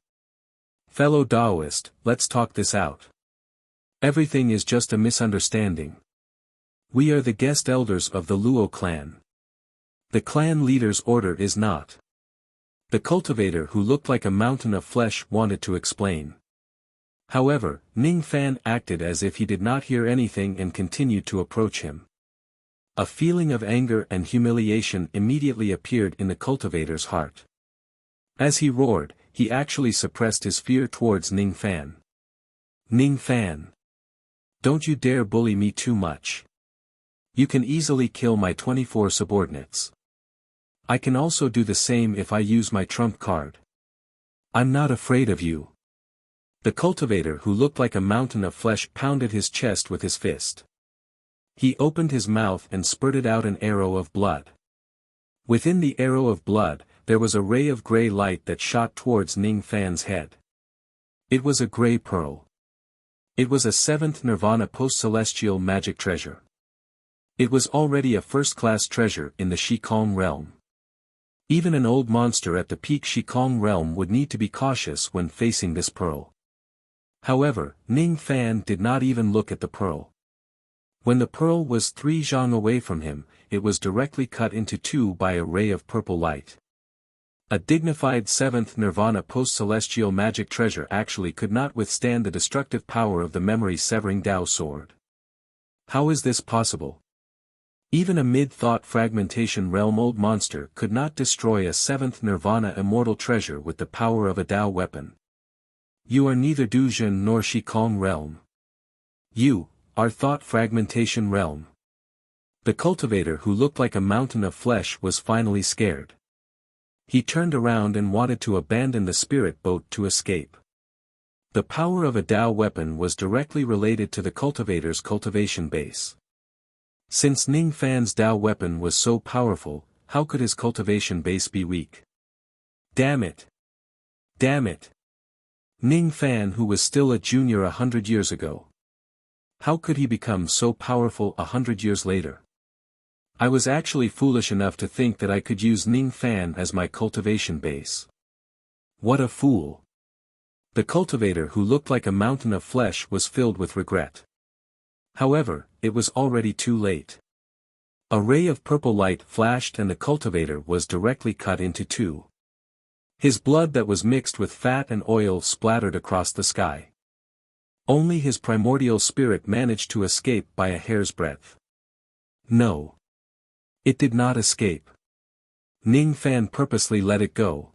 Fellow Daoist, let's talk this out. Everything is just a misunderstanding. We are the guest elders of the Luo clan. The clan leader's order is not. The cultivator who looked like a mountain of flesh wanted to explain. However, Ning Fan acted as if he did not hear anything and continued to approach him. A feeling of anger and humiliation immediately appeared in the cultivator's heart. As he roared, he actually suppressed his fear towards Ning Fan. Ning Fan! Don't you dare bully me too much. You can easily kill my 24 subordinates. I can also do the same if I use my trump card. I'm not afraid of you. The cultivator who looked like a mountain of flesh pounded his chest with his fist. He opened his mouth and spurted out an arrow of blood. Within the arrow of blood, there was a ray of gray light that shot towards Ning Fan's head. It was a gray pearl. It was a 7th Nirvana post-celestial magic treasure. It was already a first-class treasure in the Shikong realm. Even an old monster at the peak Shikong realm would need to be cautious when facing this pearl. However, Ning Fan did not even look at the pearl. When the pearl was 3 zhang away from him, it was directly cut into 2 by a ray of purple light. A dignified 7th Nirvana post-celestial magic treasure actually could not withstand the destructive power of the memory-severing Dao sword. How is this possible? Even a mid-thought fragmentation realm old monster could not destroy a 7th Nirvana immortal treasure with the power of a Dao weapon. You are neither Duzhen nor Shikong realm. You are thought fragmentation realm. The cultivator who looked like a mountain of flesh was finally scared. He turned around and wanted to abandon the spirit boat to escape. The power of a Dao weapon was directly related to the cultivator's cultivation base. Since Ning Fan's Dao weapon was so powerful, how could his cultivation base be weak? Damn it! Damn it! Ning Fan, who was still a junior 100 years ago. How could he become so powerful 100 years later? I was actually foolish enough to think that I could use Ning Fan as my cultivation base. What a fool! The cultivator, who looked like a mountain of flesh, was filled with regret. However, it was already too late. A ray of purple light flashed and the cultivator was directly cut into two. His blood that was mixed with fat and oil splattered across the sky. Only his primordial spirit managed to escape by a hair's breadth. No. It did not escape. Ning Fan purposely let it go.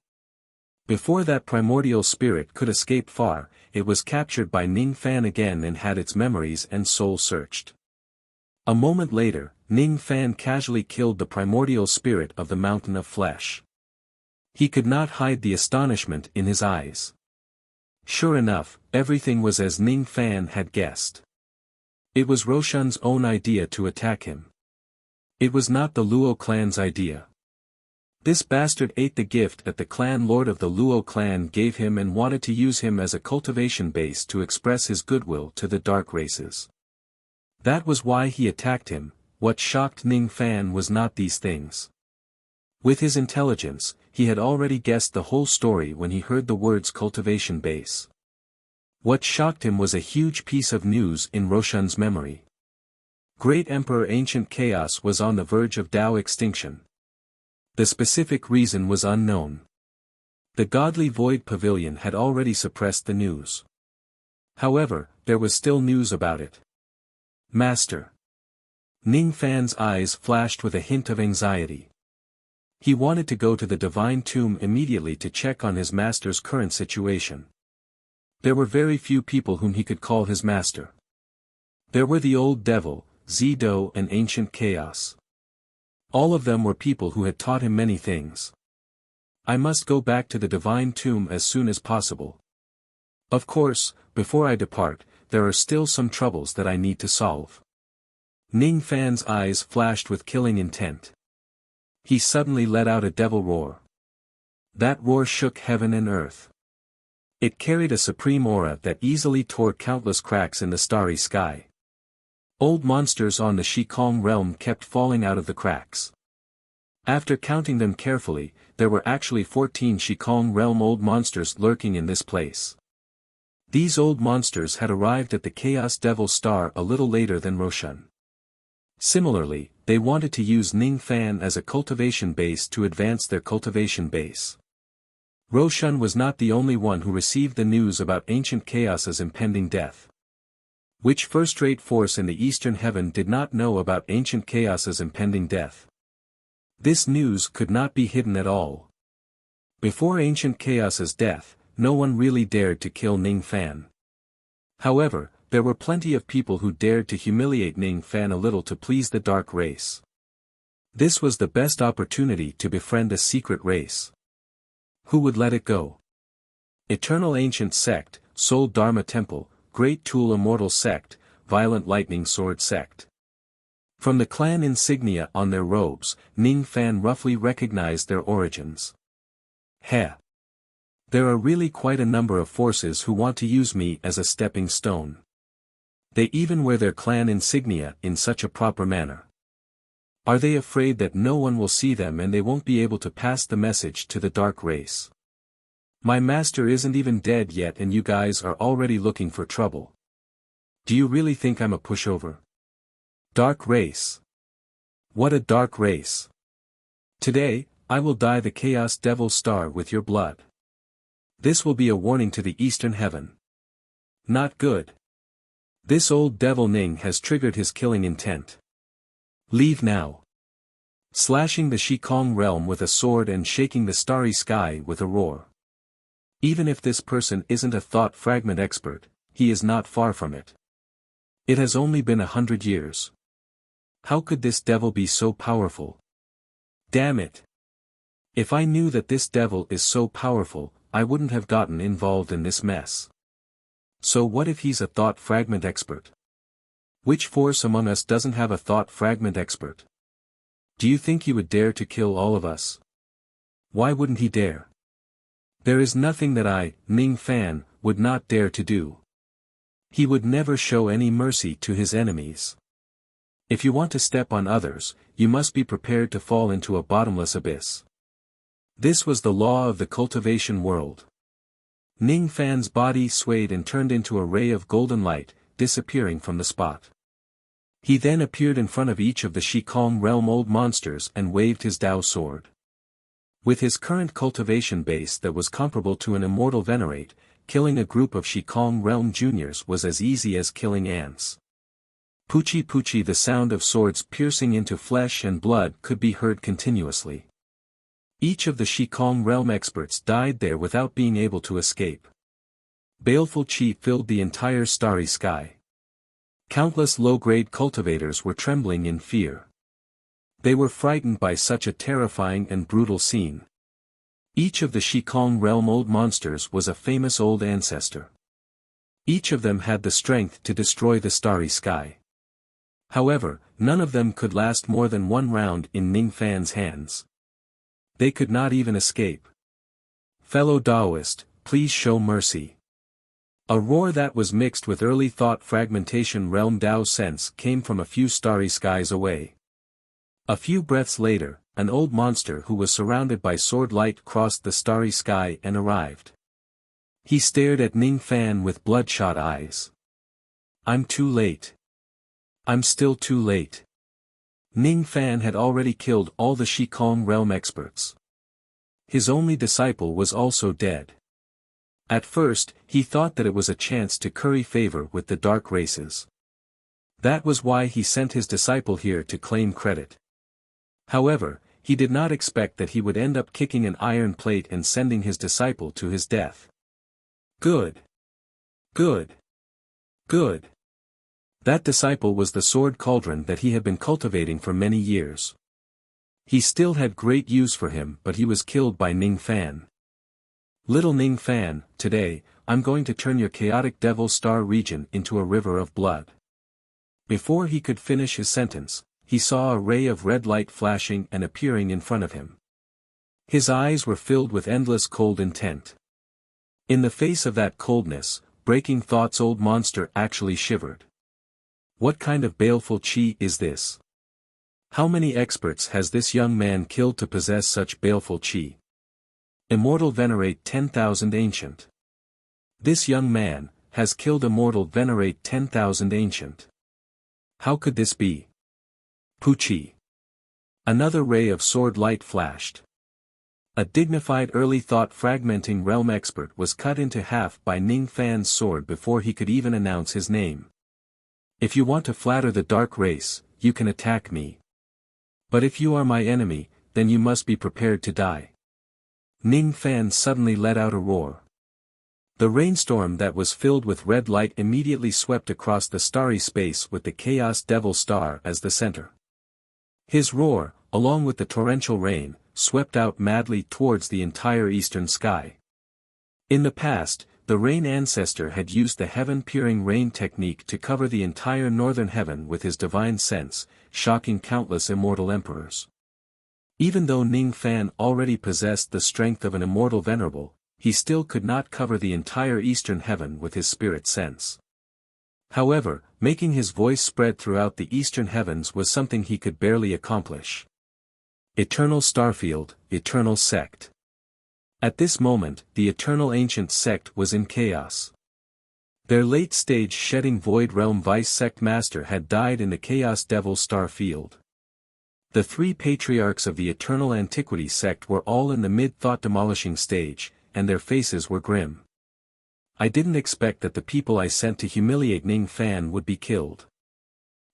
Before that primordial spirit could escape far, it was captured by Ning Fan again and had its memories and soul searched. A moment later, Ning Fan casually killed the primordial spirit of the mountain of flesh. He could not hide the astonishment in his eyes. Sure enough, everything was as Ning Fan had guessed. It was Roshan's own idea to attack him. It was not the Luo clan's idea. This bastard ate the gift that the clan lord of the Luo clan gave him and wanted to use him as a cultivation base to express his goodwill to the dark races. That was why he attacked him. What shocked Ning Fan was not these things. With his intelligence, he had already guessed the whole story when he heard the words cultivation base. What shocked him was a huge piece of news in Roshan's memory. Great Emperor Ancient Chaos was on the verge of Dao extinction. The specific reason was unknown. The godly Void Pavilion had already suppressed the news. However, there was still news about it. Master. Ning Fan's eyes flashed with a hint of anxiety. He wanted to go to the Divine Tomb immediately to check on his master's current situation. There were very few people whom he could call his master. There were the Old Devil, Zido, and Ancient Chaos. All of them were people who had taught him many things. I must go back to the Divine Tomb as soon as possible. Of course, before I depart, there are still some troubles that I need to solve. Ning Fan's eyes flashed with killing intent. He suddenly let out a devil roar. That roar shook heaven and earth. It carried a supreme aura that easily tore countless cracks in the starry sky. Old monsters on the Shikong realm kept falling out of the cracks. After counting them carefully, there were actually 14 Shikong realm old monsters lurking in this place. These old monsters had arrived at the Chaos Devil Star a little later than Roshan. Similarly, they wanted to use Ning Fan as a cultivation base to advance their cultivation base. Roshan was not the only one who received the news about Ancient Chaos's impending death. Which first-rate force in the Eastern Heaven did not know about Ancient Chaos's impending death? This news could not be hidden at all. Before Ancient Chaos's death, no one really dared to kill Ning Fan. However, there were plenty of people who dared to humiliate Ning Fan a little to please the dark race. This was the best opportunity to befriend a secret race. Who would let it go? Eternal Ancient Sect, Soul Dharma Temple, Great Tool Immortal Sect, Violent Lightning Sword Sect. From the clan insignia on their robes, Ning Fan roughly recognized their origins. Heh. There are really quite a number of forces who want to use me as a stepping stone. They even wear their clan insignia in such a proper manner. Are they afraid that no one will see them and they won't be able to pass the message to the dark race? My master isn't even dead yet and you guys are already looking for trouble. Do you really think I'm a pushover? Dark race. What a dark race. Today, I will dye the Chaos Devil Star with your blood. This will be a warning to the Eastern Heaven. Not good. This old devil Ning has triggered his killing intent. Leave now. Slashing the Shikong realm with a sword and shaking the starry sky with a roar. Even if this person isn't a thought fragment expert, he is not far from it. It has only been 100 years. How could this devil be so powerful? Damn it. If I knew that this devil is so powerful, I wouldn't have gotten involved in this mess. So what if he's a thought fragment expert? Which force among us doesn't have a thought fragment expert? Do you think he would dare to kill all of us? Why wouldn't he dare? There is nothing that I, Ning Fan, would not dare to do. He would never show any mercy to his enemies. If you want to step on others, you must be prepared to fall into a bottomless abyss. This was the law of the cultivation world. Ning Fan's body swayed and turned into a ray of golden light, disappearing from the spot. He then appeared in front of each of the Shikong realm old monsters and waved his Dao sword. With his current cultivation base that was comparable to an immortal venerate, killing a group of Shikong realm juniors was as easy as killing ants. Puchi puchi, the sound of swords piercing into flesh and blood could be heard continuously. Each of the Shikong realm experts died there without being able to escape. Baleful chi filled the entire starry sky. Countless low-grade cultivators were trembling in fear. They were frightened by such a terrifying and brutal scene. Each of the Shikong realm old monsters was a famous old ancestor. Each of them had the strength to destroy the starry sky. However, none of them could last more than one round in Ning Fan's hands. They could not even escape. Fellow Taoist, please show mercy. A roar that was mixed with early thought fragmentation realm Dao sense came from a few starry skies away. A few breaths later, an old monster who was surrounded by sword light crossed the starry sky and arrived. He stared at Ning Fan with bloodshot eyes. I'm too late. I'm still too late. Ning Fan had already killed all the Shikong realm experts. His only disciple was also dead. At first, he thought that it was a chance to curry favor with the dark races. That was why he sent his disciple here to claim credit. However, he did not expect that he would end up kicking an iron plate and sending his disciple to his death. Good. Good. Good. That disciple was the sword cauldron that he had been cultivating for many years. He still had great use for him, but he was killed by Ning Fan. Little Ning Fan, today, I'm going to turn your chaotic devil star region into a river of blood. Before he could finish his sentence, he saw a ray of red light flashing and appearing in front of him. His eyes were filled with endless cold intent. In the face of that coldness, Breaking Thought's old monster actually shivered. What kind of baleful chi is this? How many experts has this young man killed to possess such baleful chi? Immortal Venerate 10,000 Ancient. This young man has killed Immortal Venerate 10,000 Ancient. How could this be? Puchi. Another ray of sword light flashed. A dignified early thought fragmenting realm expert was cut into half by Ning Fan's sword before he could even announce his name. If you want to flatter the dark race, you can attack me. But if you are my enemy, then you must be prepared to die. Ning Fan suddenly let out a roar. The rainstorm that was filled with red light immediately swept across the starry space with the Chaos Devil Star as the center. His roar, along with the torrential rain, swept out madly towards the entire eastern sky. In the past, the Rain Ancestor had used the heaven-peering rain technique to cover the entire northern heaven with his divine sense, shocking countless immortal emperors. Even though Ning Fan already possessed the strength of an immortal venerable, he still could not cover the entire eastern heaven with his spirit sense. However, making his voice spread throughout the eastern heavens was something he could barely accomplish. Eternal Starfield, Eternal Sect. At this moment, the Eternal Ancient Sect was in chaos. Their late-stage Shedding Void Realm Vice Sect Master had died in the Chaos Devil Star Field. The three patriarchs of the Eternal Antiquity sect were all in the mid-thought demolishing stage, and their faces were grim. I didn't expect that the people I sent to humiliate Ning Fan would be killed.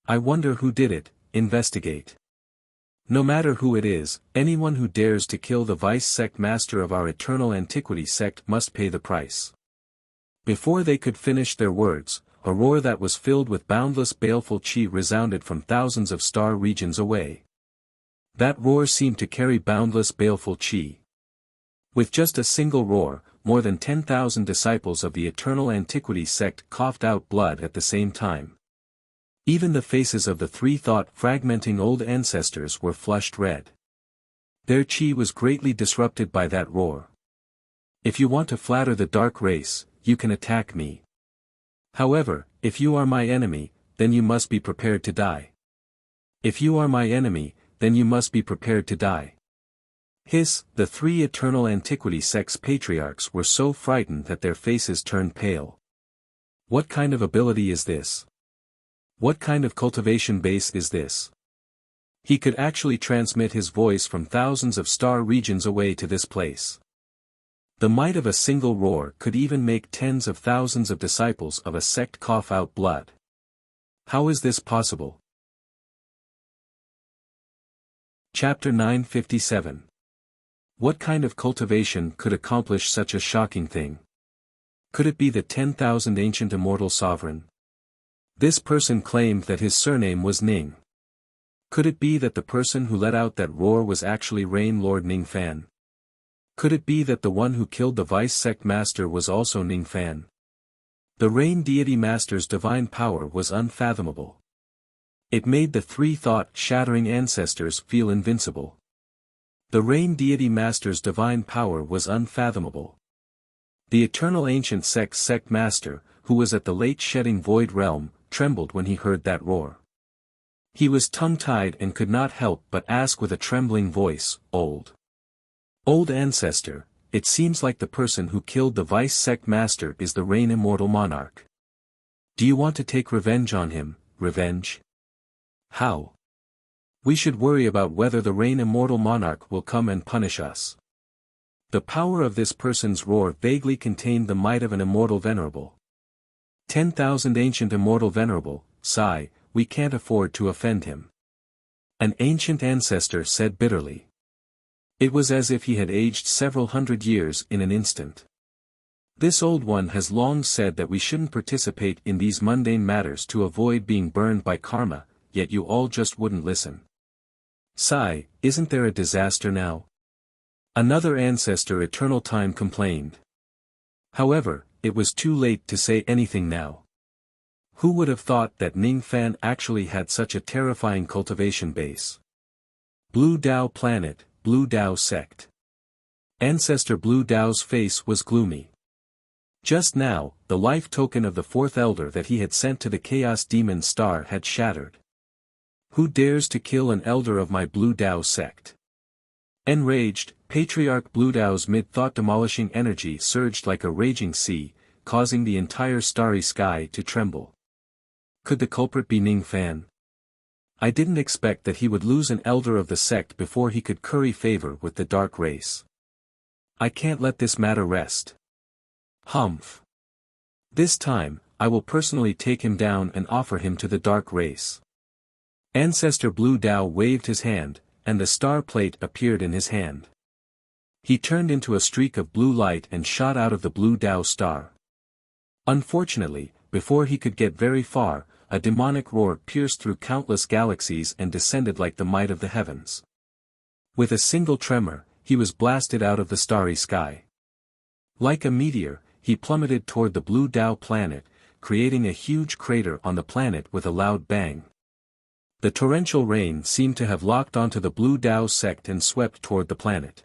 I wonder who did it. Investigate. No matter who it is, anyone who dares to kill the vice sect master of our Eternal Antiquity sect must pay the price. Before they could finish their words, a roar that was filled with boundless baleful chi resounded from thousands of star regions away. That roar seemed to carry boundless baleful chi. With just a single roar, more than 10,000 disciples of the Eternal Antiquity sect coughed out blood at the same time. Even the faces of the three thought-fragmenting old ancestors were flushed red. Their chi was greatly disrupted by that roar. If you want to flatter the dark race, you can attack me. However, if you are my enemy, then you must be prepared to die. If you are my enemy, then you must be prepared to die. The three Eternal Antiquity sect's patriarchs were so frightened that their faces turned pale. What kind of ability is this? What kind of cultivation base is this? He could actually transmit his voice from thousands of star regions away to this place. The might of a single roar could even make tens of thousands of disciples of a sect cough out blood. How is this possible? Chapter 957. What kind of cultivation could accomplish such a shocking thing? Could it be the 10,000 ancient immortal sovereign? This person claimed that his surname was Ning. Could it be that the person who let out that roar was actually Rain Lord Ning Fan? Could it be that the one who killed the Vice Sect Master was also Ning Fan? The Rain Deity Master's divine power was unfathomable. It made the three thought-shattering ancestors feel invincible. The Rain Deity Master's divine power was unfathomable. The Eternal Ancient Sect Master, who was at the late shedding void realm, trembled when he heard that roar. He was tongue-tied and could not help but ask with a trembling voice, Old Ancestor, it seems like the person who killed the Vice Sect Master is the Rain Immortal Monarch. Do you want to take revenge on him, revenge? How? We should worry about whether the Rain Immortal Monarch will come and punish us. The power of this person's roar vaguely contained the might of an immortal venerable. 10,000 ancient immortal venerable, sigh, we can't afford to offend him. An ancient ancestor said bitterly. It was as if he had aged several hundred years in an instant. This old one has long said that we shouldn't participate in these mundane matters to avoid being burned by karma, yet you all just wouldn't listen. Sigh, isn't there a disaster now? Another ancestor Eternal Time complained. However, it was too late to say anything now. Who would have thought that Ning Fan actually had such a terrifying cultivation base? Blue Dao Planet, Blue Dao Sect. Ancestor Blue Dao's face was gloomy. Just now, the life token of the fourth elder that he had sent to the Chaos Demon Star had shattered. Who dares to kill an elder of my Blue Dao sect? Enraged, Patriarch Blue Dao's mid-thought demolishing energy surged like a raging sea, causing the entire starry sky to tremble. Could the culprit be Ning Fan? I didn't expect that he would lose an elder of the sect before he could curry favor with the dark race. I can't let this matter rest. Humph. This time, I will personally take him down and offer him to the dark race. Ancestor Blue Dao waved his hand, and the star plate appeared in his hand. He turned into a streak of blue light and shot out of the Blue Dao star. Unfortunately, before he could get very far, a demonic roar pierced through countless galaxies and descended like the might of the heavens. With a single tremor, he was blasted out of the starry sky. Like a meteor, he plummeted toward the Blue Dao planet, creating a huge crater on the planet with a loud bang. The torrential rain seemed to have locked onto the Blue Dao sect and swept toward the planet.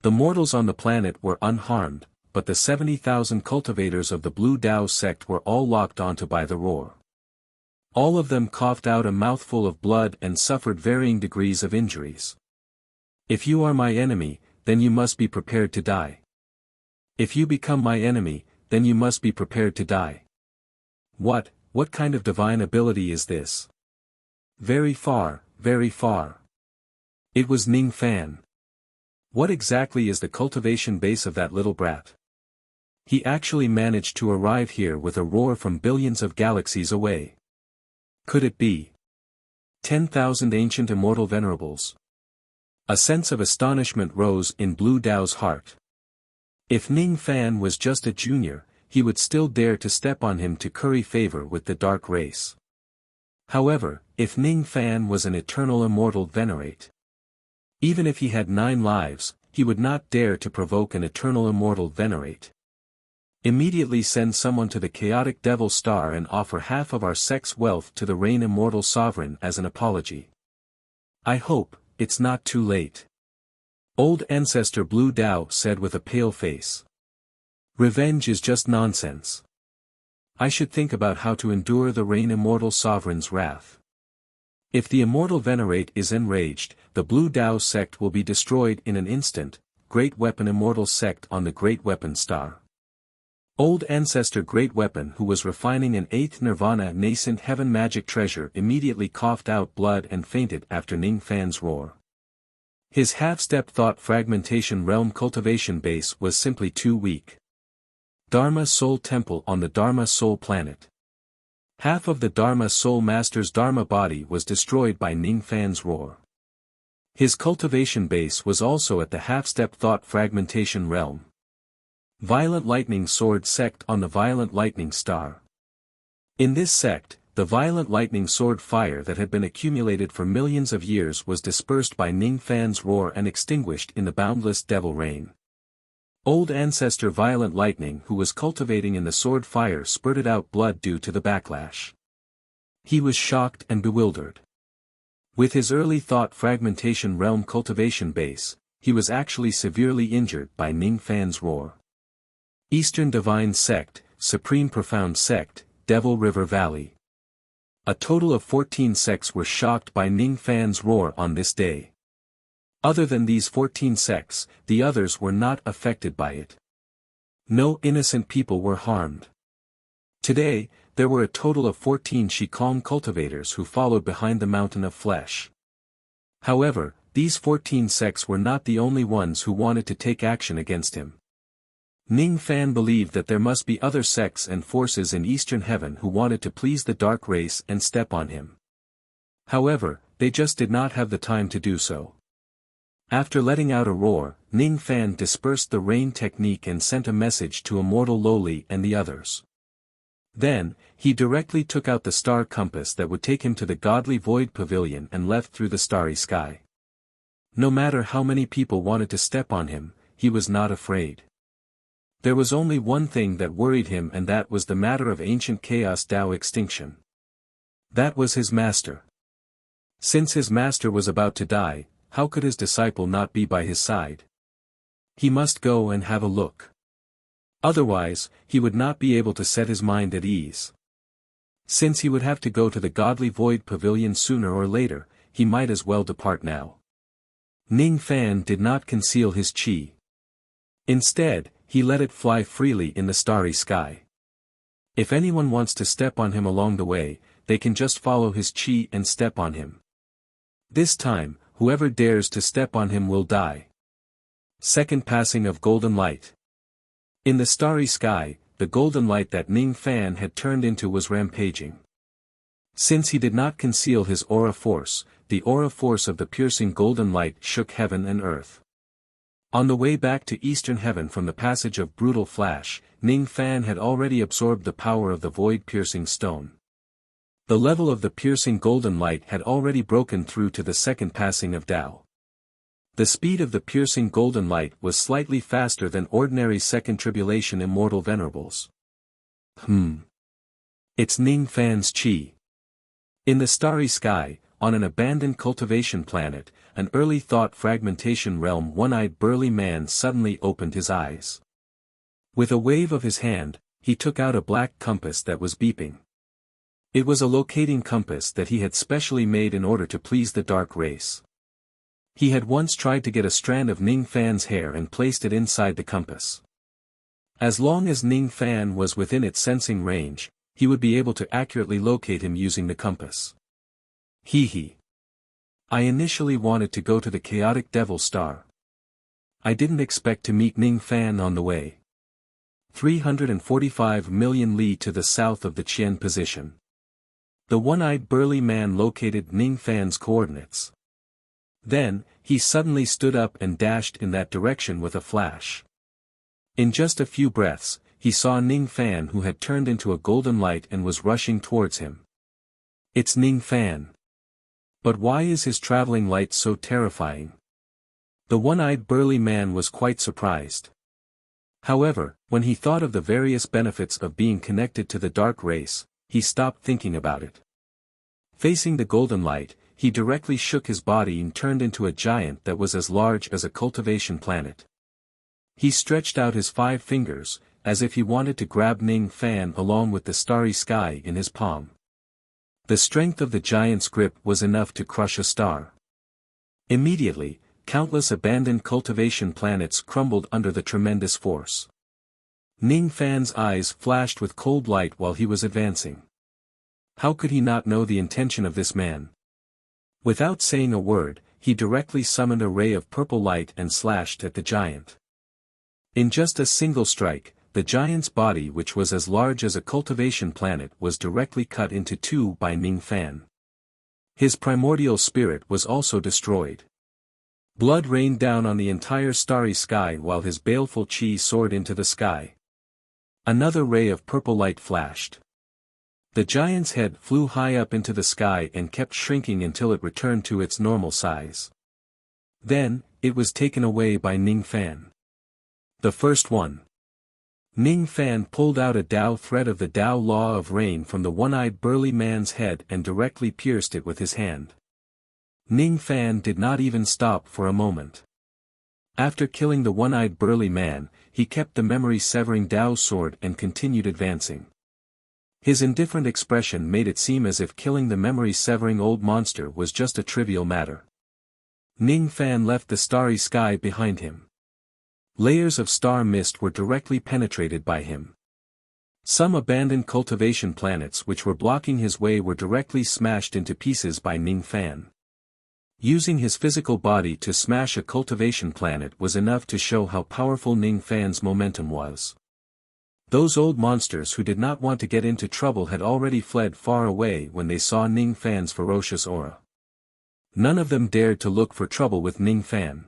The mortals on the planet were unharmed, but the 70,000 cultivators of the Blue Dao sect were all locked onto by the roar. All of them coughed out a mouthful of blood and suffered varying degrees of injuries. If you are my enemy, then you must be prepared to die. If you become my enemy, then you must be prepared to die. What kind of divine ability is this? Very far, very far. It was Ning Fan. What exactly is the cultivation base of that little brat? He actually managed to arrive here with a roar from billions of galaxies away. Could it be 10,000 ancient immortal venerables? A sense of astonishment rose in Blue Dao's heart. If Ning Fan was just a junior, he would still dare to step on him to curry favor with the dark race. However, if Ning Fan was an eternal immortal venerate, even if he had 9 lives, he would not dare to provoke an eternal immortal venerate. Immediately send someone to the chaotic devil star and offer half of our sex wealth to the reign immortal sovereign as an apology. I hope it's not too late. Old Ancestor Blue Dao said with a pale face. Revenge is just nonsense. I should think about how to endure the reign immortal sovereign's wrath. If the immortal venerate is enraged, the Blue Dao sect will be destroyed in an instant. Great Weapon Immortal Sect on the Great Weapon Star. Old Ancestor Great Weapon, who was refining an 8th Nirvana nascent heaven magic treasure, immediately coughed out blood and fainted after Ning Fan's roar. His half-step thought fragmentation realm cultivation base was simply too weak. Dharma Soul Temple on the Dharma Soul Planet. Half of the Dharma Soul Master's Dharma body was destroyed by Ning Fan's roar. His cultivation base was also at the half-step thought fragmentation realm. Violent Lightning Sword Sect on the Violent Lightning Star. In this sect, the violent lightning sword fire that had been accumulated for millions of years was dispersed by Ning Fan's roar and extinguished in the boundless devil rain. Old Ancestor Violent Lightning, who was cultivating in the sword fire, spurted out blood due to the backlash. He was shocked and bewildered. With his early thought fragmentation realm cultivation base, he was actually severely injured by Ning Fan's roar. Eastern Divine Sect, Supreme Profound Sect, Devil River Valley. A total of 14 sects were shocked by Ning Fan's roar on this day. Other than these 14 sects, the others were not affected by it. No innocent people were harmed. Today, there were a total of 14 Shikong cultivators who followed behind the mountain of flesh. However, these 14 sects were not the only ones who wanted to take action against him. Ning Fan believed that there must be other sects and forces in Eastern Heaven who wanted to please the dark race and step on him. However, they just did not have the time to do so. After letting out a roar, Ning Fan dispersed the rain technique and sent a message to Immortal Lowly and the others. Then, he directly took out the star compass that would take him to the Godly Void Pavilion and left through the starry sky. No matter how many people wanted to step on him, he was not afraid. There was only one thing that worried him, and that was the matter of ancient chaos Tao extinction. That was his master. Since his master was about to die, how could his disciple not be by his side? He must go and have a look. Otherwise, he would not be able to set his mind at ease. Since he would have to go to the Godly Void Pavilion sooner or later, he might as well depart now. Ning Fan did not conceal his qi. Instead, he let it fly freely in the starry sky. If anyone wants to step on him along the way, they can just follow his qi and step on him. This time, whoever dares to step on him will die. Second passing of golden light. In the starry sky, the golden light that Ning Fan had turned into was rampaging. Since he did not conceal his aura force, the aura force of the piercing golden light shook heaven and earth. On the way back to Eastern Heaven from the passage of brutal flash, Ning Fan had already absorbed the power of the void-piercing stone. The level of the piercing golden light had already broken through to the second passing of Tao. The speed of the piercing golden light was slightly faster than ordinary second tribulation immortal venerables. It's Ning Fan's qi. In the starry sky, on an abandoned cultivation planet, an early thought fragmentation realm one-eyed burly man suddenly opened his eyes. With a wave of his hand, he took out a black compass that was beeping. It was a locating compass that he had specially made in order to please the dark race. He had once tried to get a strand of Ning Fan's hair and placed it inside the compass. As long as Ning Fan was within its sensing range, he would be able to accurately locate him using the compass. I initially wanted to go to the chaotic devil star. I didn't expect to meet Ning Fan on the way. 345 million li to the south of the Qian position. The one-eyed burly man located Ning Fan's coordinates. Then, he suddenly stood up and dashed in that direction with a flash. In just a few breaths, he saw Ning Fan, who had turned into a golden light and was rushing towards him. It's Ning Fan. But why is his traveling light so terrifying? The one-eyed burly man was quite surprised. However, when he thought of the various benefits of being connected to the dark race, he stopped thinking about it. Facing the golden light, he directly shook his body and turned into a giant that was as large as a cultivation planet. He stretched out his 5 fingers, as if he wanted to grab Ning Fan along with the starry sky in his palm. The strength of the giant's grip was enough to crush a star. Immediately, countless abandoned cultivation planets crumbled under the tremendous force. Ning Fan's eyes flashed with cold light while he was advancing. How could he not know the intention of this man? Without saying a word, he directly summoned a ray of purple light and slashed at the giant. In just a single strike, the giant's body, which was as large as a cultivation planet, was directly cut into 2 by Ning Fan. His primordial spirit was also destroyed. Blood rained down on the entire starry sky while his baleful chi soared into the sky. Another ray of purple light flashed. The giant's head flew high up into the sky and kept shrinking until it returned to its normal size. Then, it was taken away by Ning Fan. The first one. Ning Fan pulled out a Tao thread of the Tao law of rain from the one-eyed burly man's head and directly pierced it with his hand. Ning Fan did not even stop for a moment. After killing the one-eyed burly man, he kept the memory-severing Tao sword and continued advancing. His indifferent expression made it seem as if killing the memory-severing old monster was just a trivial matter. Ning Fan left the starry sky behind him. Layers of star mist were directly penetrated by him. Some abandoned cultivation planets which were blocking his way were directly smashed into pieces by Ning Fan. Using his physical body to smash a cultivation planet was enough to show how powerful Ning Fan's momentum was. Those old monsters who did not want to get into trouble had already fled far away when they saw Ning Fan's ferocious aura. None of them dared to look for trouble with Ning Fan.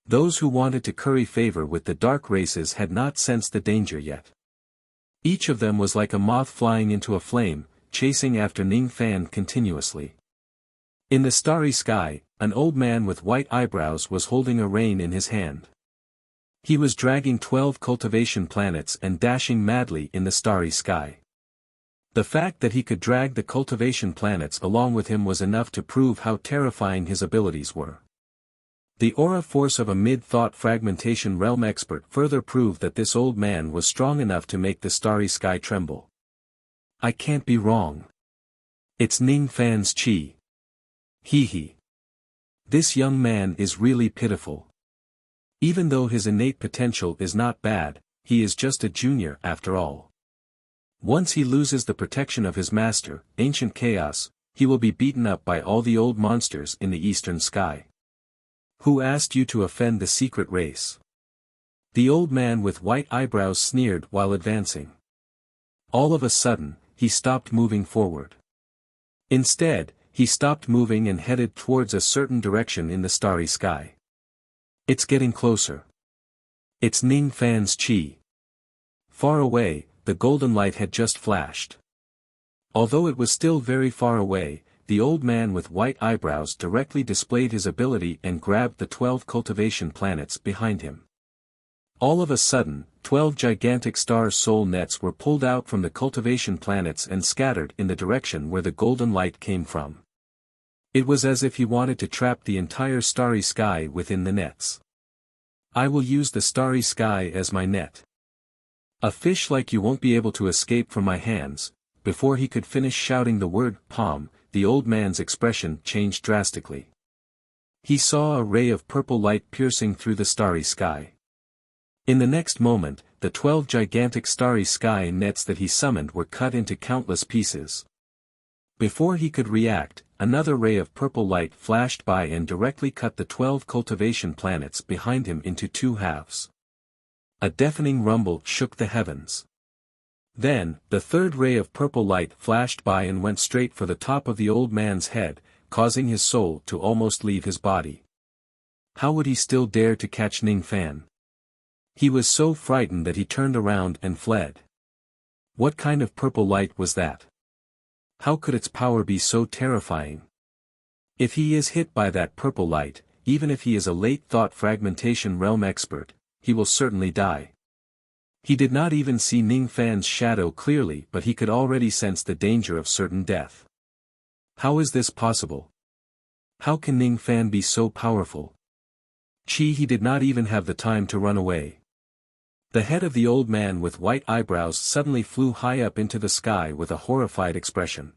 Those who wanted to curry favor with the dark races had not sensed the danger yet. Each of them was like a moth flying into a flame, chasing after Ning Fan continuously. In the starry sky, an old man with white eyebrows was holding a rein in his hand. He was dragging 12 cultivation planets and dashing madly in the starry sky. The fact that he could drag the cultivation planets along with him was enough to prove how terrifying his abilities were. The aura force of a mid-thought fragmentation realm expert further proved that this old man was strong enough to make the starry sky tremble. I can't be wrong. It's Ning Fan's chi. Hee. This young man is really pitiful. Even though his innate potential is not bad, he is just a junior after all. Once he loses the protection of his master, Ancient Chaos, he will be beaten up by all the old monsters in the eastern sky. Who asked you to offend the secret race? The old man with white eyebrows sneered while advancing. All of a sudden, he stopped moving forward. Instead, he stopped moving and headed towards a certain direction in the starry sky. It's getting closer. It's Ning Fan's chi. Far away, the golden light had just flashed. Although it was still very far away, the old man with white eyebrows directly displayed his ability and grabbed the 12 cultivation planets behind him. All of a sudden, 12 gigantic star soul nets were pulled out from the cultivation planets and scattered in the direction where the golden light came from. It was as if he wanted to trap the entire starry sky within the nets. I will use the starry sky as my net. A fish like you won't be able to escape from my hands. Before he could finish shouting the word palm, the old man's expression changed drastically. He saw a ray of purple light piercing through the starry sky. In the next moment, the 12 gigantic starry sky nets that he summoned were cut into countless pieces. Before he could react, another ray of purple light flashed by and directly cut the 12 cultivation planets behind him into 2 halves. A deafening rumble shook the heavens. Then, the third ray of purple light flashed by and went straight for the top of the old man's head, causing his soul to almost leave his body. How would he still dare to catch Ning Fan? He was so frightened that he turned around and fled. What kind of purple light was that? How could its power be so terrifying? If he is hit by that purple light, even if he is a late thought fragmentation realm expert, he will certainly die. He did not even see Ning Fan's shadow clearly, but he could already sense the danger of certain death. How is this possible? How can Ning Fan be so powerful? He did not even have the time to run away. The head of the old man with white eyebrows suddenly flew high up into the sky with a horrified expression.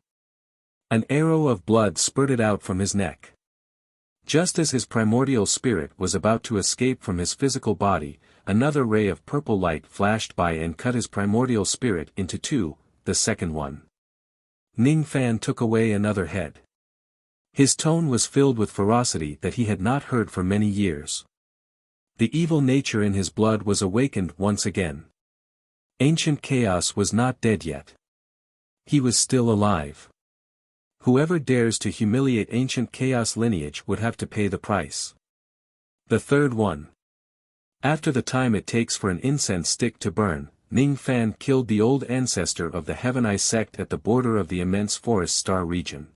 An arrow of blood spurted out from his neck. Just as his primordial spirit was about to escape from his physical body, another ray of purple light flashed by and cut his primordial spirit into two, the second one. Ning Fan took away another head. His tone was filled with ferocity that he had not heard for many years. The evil nature in his blood was awakened once again. Ancient Chaos was not dead yet. He was still alive. Whoever dares to humiliate Ancient Chaos lineage would have to pay the price. The third one. After the time it takes for an incense stick to burn, Ning Fan killed the old ancestor of the Heaven Eye sect at the border of the immense forest star region.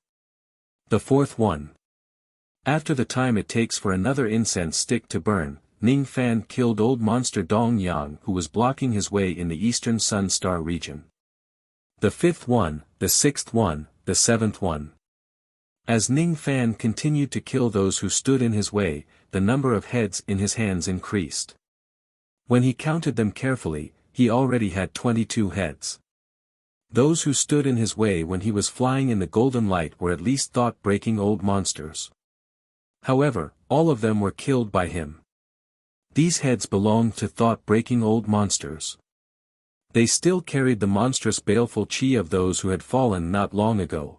The fourth one. After the time it takes for another incense stick to burn, Ning Fan killed old monster Dong Yang who was blocking his way in the eastern sun star region. The fifth one, the sixth one, the seventh one. As Ning Fan continued to kill those who stood in his way, the number of heads in his hands increased. When he counted them carefully, he already had 22 heads. Those who stood in his way when he was flying in the golden light were at least thought-breaking old monsters. However, all of them were killed by him. These heads belonged to thought-breaking old monsters. They still carried the monstrous baleful chi of those who had fallen not long ago.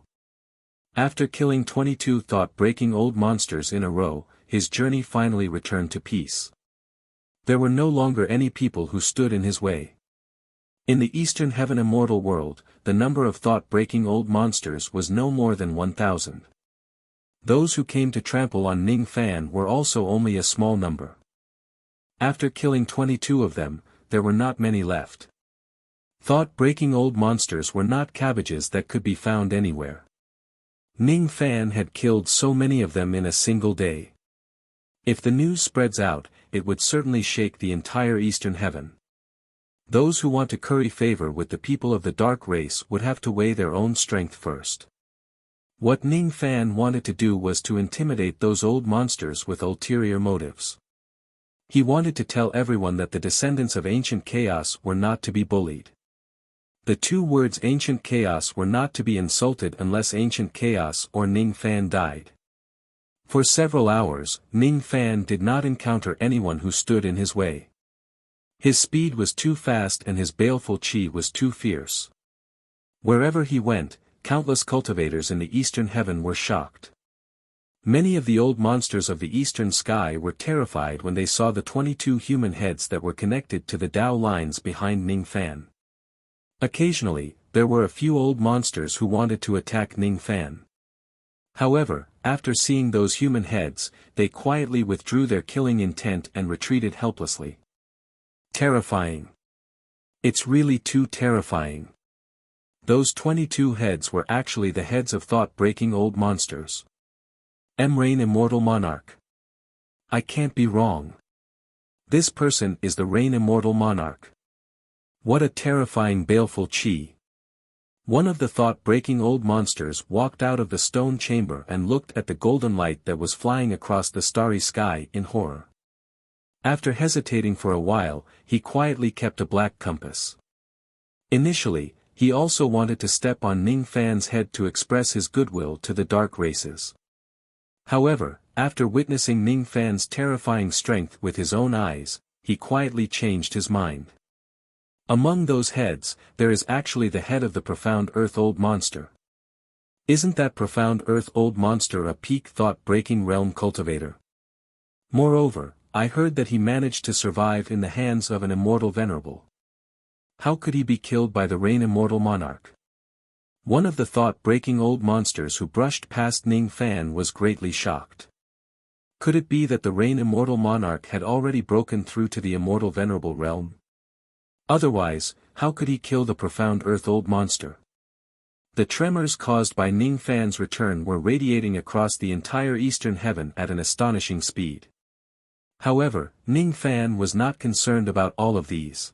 After killing 22 thought-breaking old monsters in a row, his journey finally returned to peace. There were no longer any people who stood in his way. In the Eastern Heaven immortal world, the number of thought-breaking old monsters was no more than 1,000. Those who came to trample on Ning Fan were also only a small number. After killing 22 of them, there were not many left. Thought-breaking old monsters were not cabbages that could be found anywhere. Ning Fan had killed so many of them in a single day. If the news spreads out, it would certainly shake the entire Eastern Heaven. Those who want to curry favor with the people of the dark race would have to weigh their own strength first. What Ning Fan wanted to do was to intimidate those old monsters with ulterior motives. He wanted to tell everyone that the descendants of Ancient Chaos were not to be bullied. The two words Ancient Chaos were not to be insulted unless Ancient Chaos or Ning Fan died. For several hours, Ning Fan did not encounter anyone who stood in his way. His speed was too fast and his baleful chi was too fierce. Wherever he went, countless cultivators in the Eastern Heaven were shocked. Many of the old monsters of the Eastern Sky were terrified when they saw the 22 human heads that were connected to the Dao lines behind Ning Fan. Occasionally, there were a few old monsters who wanted to attack Ning Fan. However, after seeing those human heads, they quietly withdrew their killing intent and retreated helplessly. Terrifying. It's really too terrifying. Those 22 heads were actually the heads of thought-breaking old monsters. Rain Immortal Monarch. I can't be wrong. This person is the Rain Immortal Monarch. What a terrifying baleful chi. One of the thought-breaking old monsters walked out of the stone chamber and looked at the golden light that was flying across the starry sky in horror. After hesitating for a while, he quietly kept a black compass. Initially, he also wanted to step on Ning Fan's head to express his goodwill to the dark races. However, after witnessing Ning Fan's terrifying strength with his own eyes, he quietly changed his mind. Among those heads, there is actually the head of the Profound Earth Old Monster. Isn't that Profound Earth Old Monster a peak thought-breaking realm cultivator? Moreover, I heard that he managed to survive in the hands of an immortal venerable. How could he be killed by the Rain Immortal Monarch? One of the thought-breaking old monsters who brushed past Ning Fan was greatly shocked. Could it be that the Rain Immortal Monarch had already broken through to the immortal venerable realm? Otherwise, how could he kill the Profound Earth Old Monster? The tremors caused by Ning Fan's return were radiating across the entire eastern heaven at an astonishing speed. However, Ning Fan was not concerned about all of these.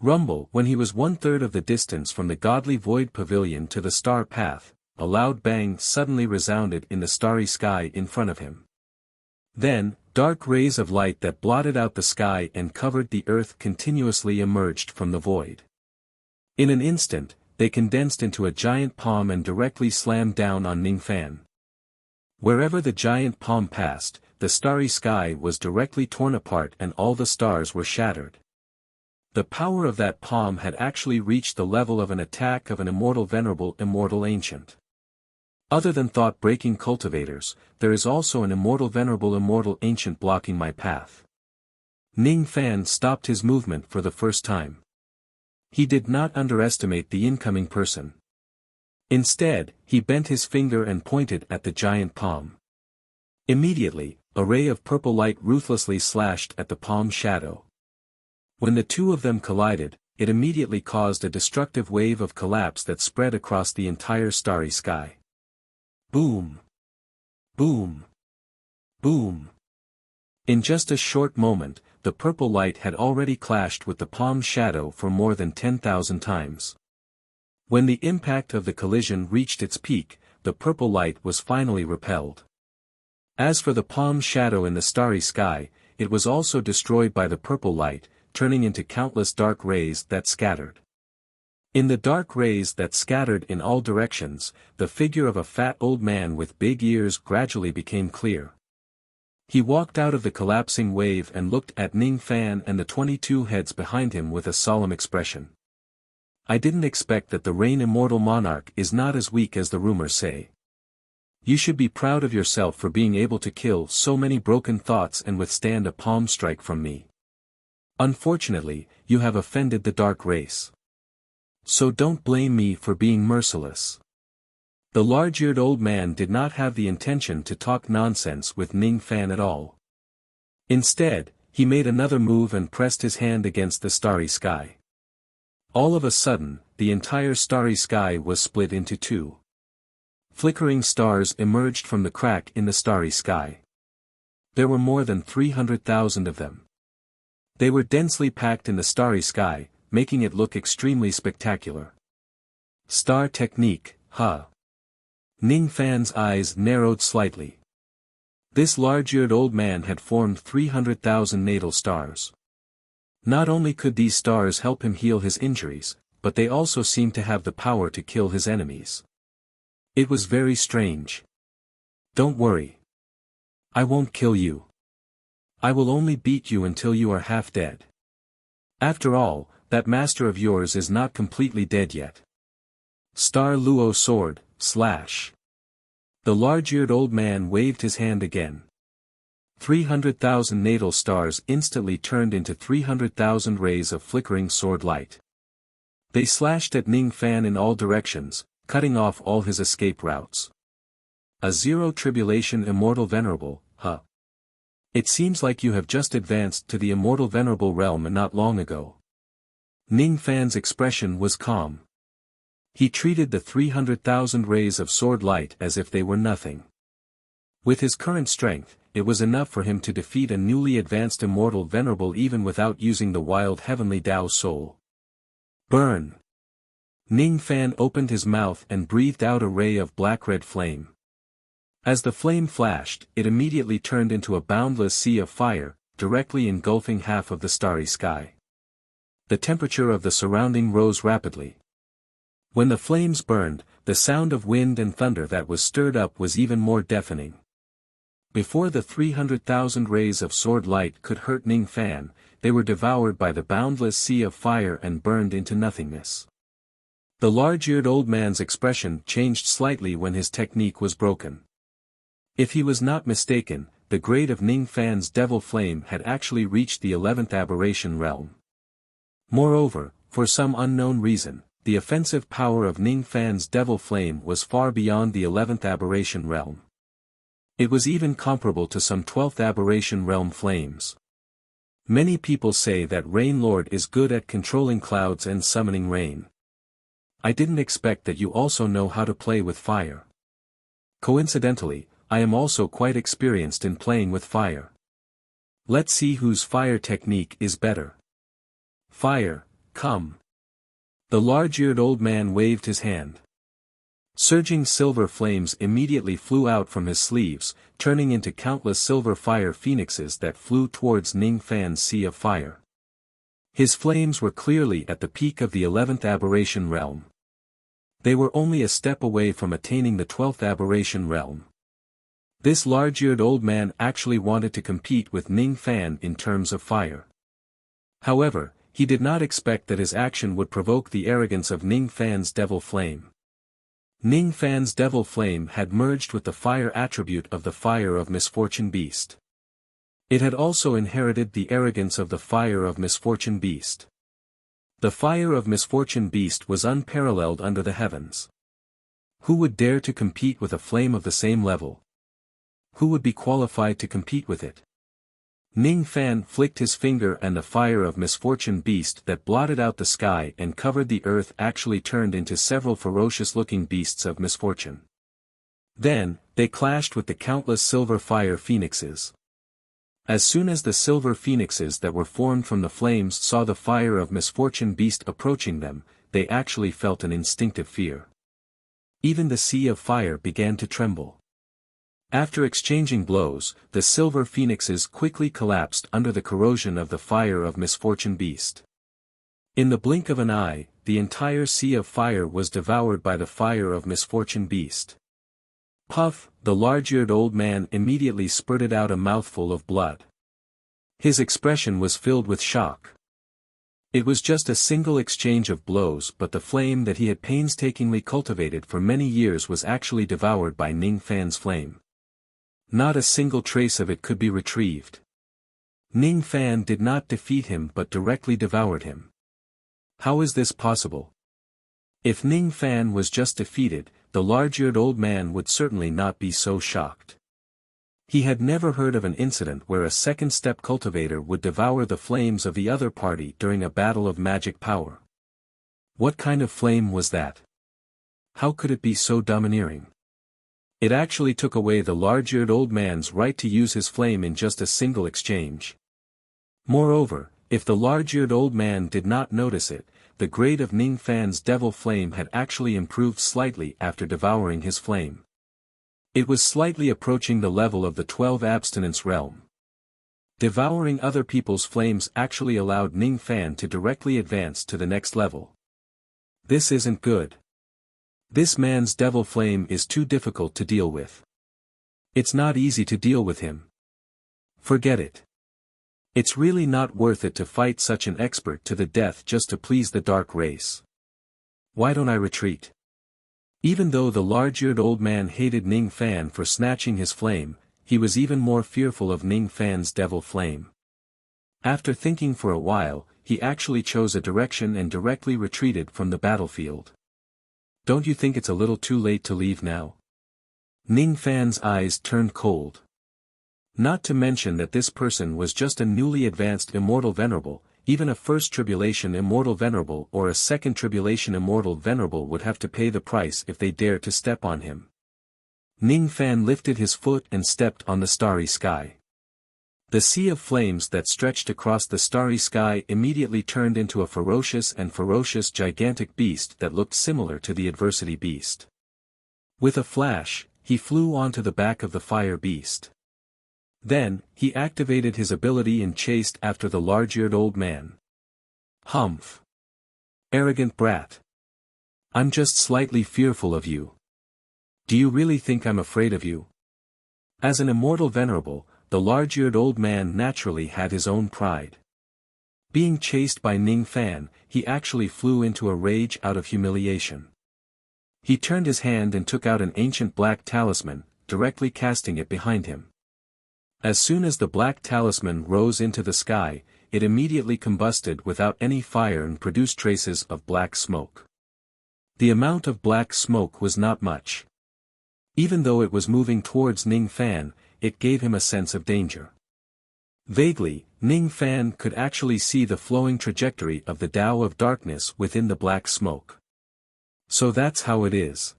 Rumble, when he was 1/3 of the distance from the godly void pavilion to the star path, a loud bang suddenly resounded in the starry sky in front of him. Then, dark rays of light that blotted out the sky and covered the earth continuously emerged from the void. In an instant, they condensed into a giant palm and directly slammed down on Ning Fan. Wherever the giant palm passed, the starry sky was directly torn apart and all the stars were shattered. The power of that palm had actually reached the level of an attack of an immortal ancient. Other than thought-breaking cultivators, there is also an immortal ancient blocking my path. Ning Fan stopped his movement for the first time. He did not underestimate the incoming person. Instead, he bent his finger and pointed at the giant palm. Immediately, a ray of purple light ruthlessly slashed at the palm's shadow. When the two of them collided, it immediately caused a destructive wave of collapse that spread across the entire starry sky. Boom! Boom! Boom! In just a short moment, the purple light had already clashed with the palm's shadow for more than 10,000 times. When the impact of the collision reached its peak, the purple light was finally repelled. As for the palm's shadow in the starry sky, it was also destroyed by the purple light, turning into countless dark rays that scattered. In the dark rays that scattered in all directions, the figure of a fat old man with big ears gradually became clear. He walked out of the collapsing wave and looked at Ning Fan and the 22 heads behind him with a solemn expression. I didn't expect that the Rain Immortal Monarch is not as weak as the rumors say. You should be proud of yourself for being able to kill so many broken thoughts and withstand a palm strike from me. Unfortunately, you have offended the dark race. So don't blame me for being merciless. The large-eared old man did not have the intention to talk nonsense with Ning Fan at all. Instead, he made another move and pressed his hand against the starry sky. All of a sudden, the entire starry sky was split into two. Flickering stars emerged from the crack in the starry sky. There were more than 300,000 of them. They were densely packed in the starry sky, making it look extremely spectacular. Star technique, huh? Ning Fan's eyes narrowed slightly. This large-eared old man had formed 300,000 natal stars. Not only could these stars help him heal his injuries, but they also seemed to have the power to kill his enemies. It was very strange. Don't worry. I won't kill you. I will only beat you until you are half dead. After all, that master of yours is not completely dead yet. Star Luo sword, slash. The large-eared old man waved his hand again. 300,000 natal stars instantly turned into 300,000 rays of flickering sword light. They slashed at Ning Fan in all directions, cutting off all his escape routes. A zero tribulation immortal venerable, huh? It seems like you have just advanced to the immortal venerable realm not long ago. Ning Fan's expression was calm. He treated the 300,000 rays of sword light as if they were nothing. With his current strength, it was enough for him to defeat a newly advanced immortal venerable even without using the wild heavenly Tao soul. Burn! Ning Fan opened his mouth and breathed out a ray of black-red flame. As the flame flashed, it immediately turned into a boundless sea of fire, directly engulfing half of the starry sky. The temperature of the surrounding rose rapidly. When the flames burned, the sound of wind and thunder that was stirred up was even more deafening. Before the 300,000 rays of sword light could hurt Ning Fan, they were devoured by the boundless sea of fire and burned into nothingness. The large-eared old man's expression changed slightly when his technique was broken. If he was not mistaken, the grade of Ning Fan's devil flame had actually reached the 11th aberration realm. Moreover, for some unknown reason, the offensive power of Ning Fan's devil flame was far beyond the 11th aberration realm. It was even comparable to some 12th aberration realm flames. Many people say that Rain Lord is good at controlling clouds and summoning rain. I didn't expect that you also know how to play with fire. Coincidentally, I am also quite experienced in playing with fire. Let's see whose fire technique is better. Fire, come. The large-eared old man waved his hand. Surging silver flames immediately flew out from his sleeves, turning into countless silver fire phoenixes that flew towards Ning Fan's sea of fire. His flames were clearly at the peak of the 11th aberration realm. They were only a step away from attaining the 12th aberration realm. This large-eared old man actually wanted to compete with Ning Fan in terms of fire. However, he did not expect that his action would provoke the arrogance of Ning Fan's devil flame. Ning Fan's devil flame had merged with the fire attribute of the fire of misfortune beast. It had also inherited the arrogance of the fire of misfortune beast. The fire of misfortune beast was unparalleled under the heavens. Who would dare to compete with a flame of the same level? Who would be qualified to compete with it? Ning Fan flicked his finger and the fire of misfortune beast that blotted out the sky and covered the earth actually turned into several ferocious-looking beasts of misfortune. Then, they clashed with the countless silver fire phoenixes. As soon as the silver phoenixes that were formed from the flames saw the fire of misfortune beast approaching them, they actually felt an instinctive fear. Even the sea of fire began to tremble. After exchanging blows, the silver phoenixes quickly collapsed under the corrosion of the fire of misfortune beast. In the blink of an eye, the entire sea of fire was devoured by the fire of misfortune beast. Puff, the large-eared old man immediately spurted out a mouthful of blood. His expression was filled with shock. It was just a single exchange of blows, but the flame that he had painstakingly cultivated for many years was actually devoured by Ning Fan's flame. Not a single trace of it could be retrieved. Ning Fan did not defeat him but directly devoured him. How is this possible? If Ning Fan was just defeated, the large-eared old man would certainly not be so shocked. He had never heard of an incident where a second-step cultivator would devour the flames of the other party during a battle of magic power. What kind of flame was that? How could it be so domineering? It actually took away the large-eared old man's right to use his flame in just a single exchange. Moreover, if the large-eared old man did not notice it, the grade of Ning Fan's devil flame had actually improved slightly after devouring his flame. It was slightly approaching the level of the 12 abstinence realm. Devouring other people's flames actually allowed Ning Fan to directly advance to the next level. This isn't good. This man's devil flame is too difficult to deal with. It's not easy to deal with him. Forget it. It's really not worth it to fight such an expert to the death just to please the dark race. Why don't I retreat? Even though the large-eared old man hated Ning Fan for snatching his flame, he was even more fearful of Ning Fan's devil flame. After thinking for a while, he actually chose a direction and directly retreated from the battlefield. Don't you think it's a little too late to leave now? Ning Fan's eyes turned cold. Not to mention that this person was just a newly advanced immortal venerable, even a first tribulation immortal venerable or a second tribulation immortal venerable would have to pay the price if they dared to step on him. Ning Fan lifted his foot and stepped on the starry sky. The sea of flames that stretched across the starry sky immediately turned into a ferocious gigantic beast that looked similar to the adversity beast. With a flash, he flew onto the back of the fire beast. Then, he activated his ability and chased after the large-eared old man. Humph! Arrogant brat! I'm just slightly fearful of you. Do you really think I'm afraid of you? As an immortal venerable, the large-eared old man naturally had his own pride. Being chased by Ning Fan, he actually flew into a rage out of humiliation. He turned his hand and took out an ancient black talisman, directly casting it behind him. As soon as the black talisman rose into the sky, it immediately combusted without any fire and produced traces of black smoke. The amount of black smoke was not much. Even though it was moving towards Ning Fan, it gave him a sense of danger. Vaguely, Ning Fan could actually see the flowing trajectory of the Tao of darkness within the black smoke. So that's how it is.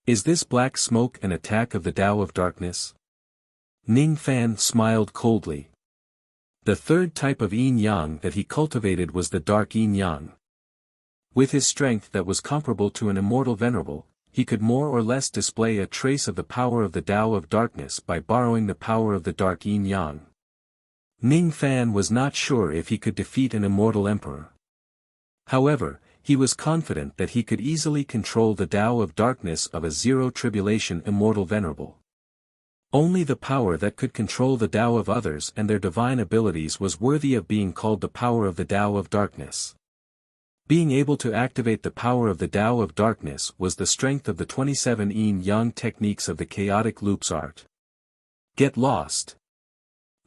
Is this black smoke an attack of the Tao of Darkness? Ning Fan smiled coldly. The third type of yin-yang that he cultivated was the dark yin-yang. With his strength that was comparable to an immortal venerable, he could more or less display a trace of the power of the Tao of Darkness by borrowing the power of the dark yin-yang. Ning Fan was not sure if he could defeat an immortal emperor. However, he was confident that he could easily control the Tao of Darkness of a zero-tribulation immortal venerable. Only the power that could control the Tao of others and their divine abilities was worthy of being called the power of the Tao of Darkness. Being able to activate the power of the Tao of Darkness was the strength of the 27 yin-yang techniques of the chaotic loops art. Get lost.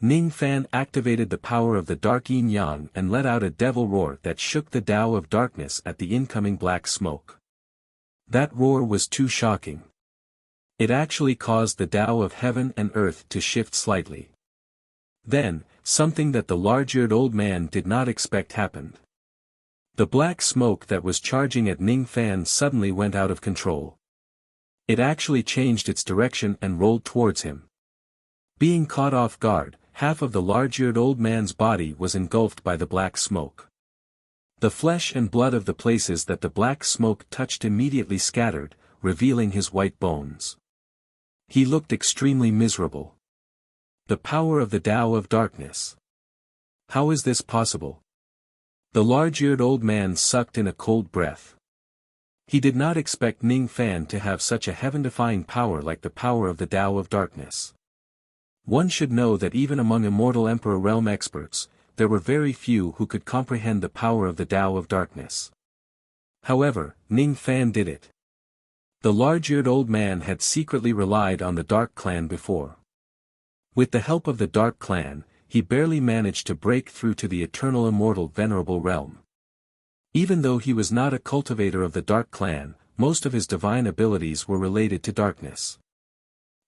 Ning Fan activated the power of the dark yin-yang and let out a devil roar that shook the Tao of Darkness at the incoming black smoke. That roar was too shocking. It actually caused the Tao of heaven and earth to shift slightly. Then, something that the large-eared old man did not expect happened. The black smoke that was charging at Ning Fan suddenly went out of control. It actually changed its direction and rolled towards him. Being caught off guard, half of the large-eared old man's body was engulfed by the black smoke. The flesh and blood of the places that the black smoke touched immediately scattered, revealing his white bones. He looked extremely miserable. The power of the Tao of Darkness. How is this possible? The large-eared old man sucked in a cold breath. He did not expect Ning Fan to have such a heaven-defying power like the power of the Tao of Darkness. One should know that even among immortal Emperor realm experts, there were very few who could comprehend the power of the Tao of Darkness. However, Ning Fan did it. The large-eared old man had secretly relied on the Dark Clan before. With the help of the Dark Clan, he barely managed to break through to the eternal immortal venerable realm. Even though he was not a cultivator of the Dark Clan, most of his divine abilities were related to darkness.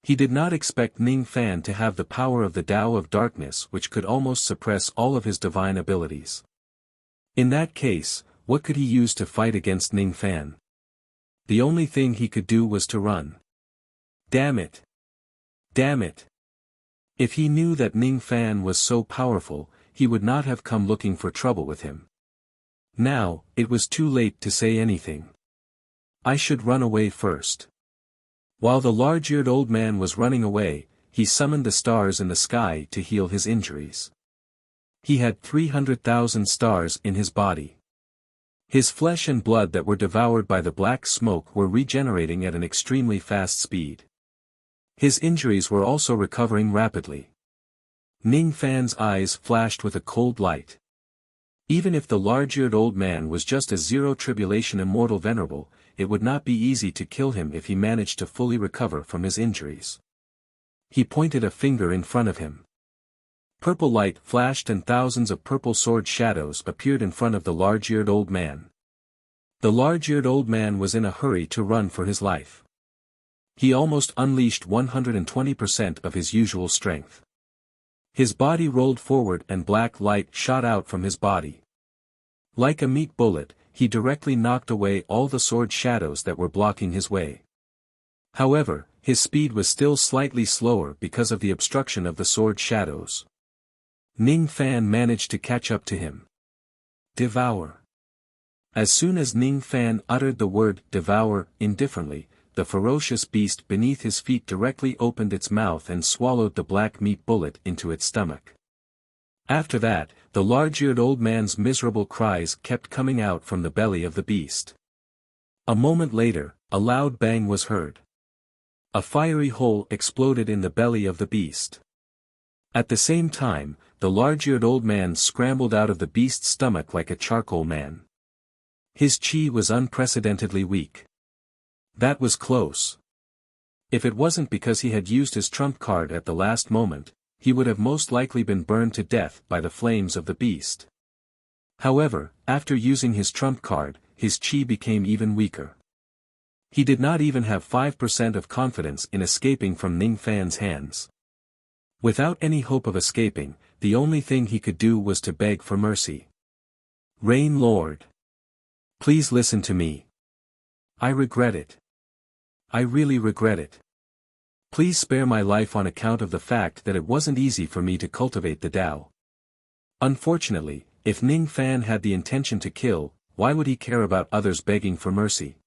He did not expect Ning Fan to have the power of the Tao of Darkness which could almost suppress all of his divine abilities. In that case, what could he use to fight against Ning Fan? The only thing he could do was to run. Damn it! Damn it! If he knew that Ning Fan was so powerful, he would not have come looking for trouble with him. Now, it was too late to say anything. I should run away first. While the large-eared old man was running away, he summoned the stars in the sky to heal his injuries. He had 300,000 stars in his body. His flesh and blood that were devoured by the black smoke were regenerating at an extremely fast speed. His injuries were also recovering rapidly. Ning Fan's eyes flashed with a cold light. Even if the large-eared old man was just a zero-tribulation immortal venerable, it would not be easy to kill him if he managed to fully recover from his injuries. He pointed a finger in front of him. Purple light flashed and thousands of purple sword shadows appeared in front of the large-eared old man. The large-eared old man was in a hurry to run for his life. He almost unleashed 120% of his usual strength. His body rolled forward and black light shot out from his body. Like a meat bullet, he directly knocked away all the sword shadows that were blocking his way. However, his speed was still slightly slower because of the obstruction of the sword shadows. Ning Fan managed to catch up to him. Devour. As soon as Ning Fan uttered the word devour indifferently, the ferocious beast beneath his feet directly opened its mouth and swallowed the black meat bullet into its stomach. After that, the large-eared old man's miserable cries kept coming out from the belly of the beast. A moment later, a loud bang was heard. A fiery hole exploded in the belly of the beast. At the same time, the large-eared old man scrambled out of the beast's stomach like a charcoal man. His chi was unprecedentedly weak. That was close. If it wasn't because he had used his trump card at the last moment, he would have most likely been burned to death by the flames of the beast. However, after using his trump card, his chi became even weaker. He did not even have 5% of confidence in escaping from Ning Fan's hands. Without any hope of escaping, the only thing he could do was to beg for mercy. Rain Lord! Please listen to me. I regret it. I really regret it. Please spare my life on account of the fact that it wasn't easy for me to cultivate the Tao. Unfortunately, if Ning Fan had the intention to kill, why would he care about others begging for mercy?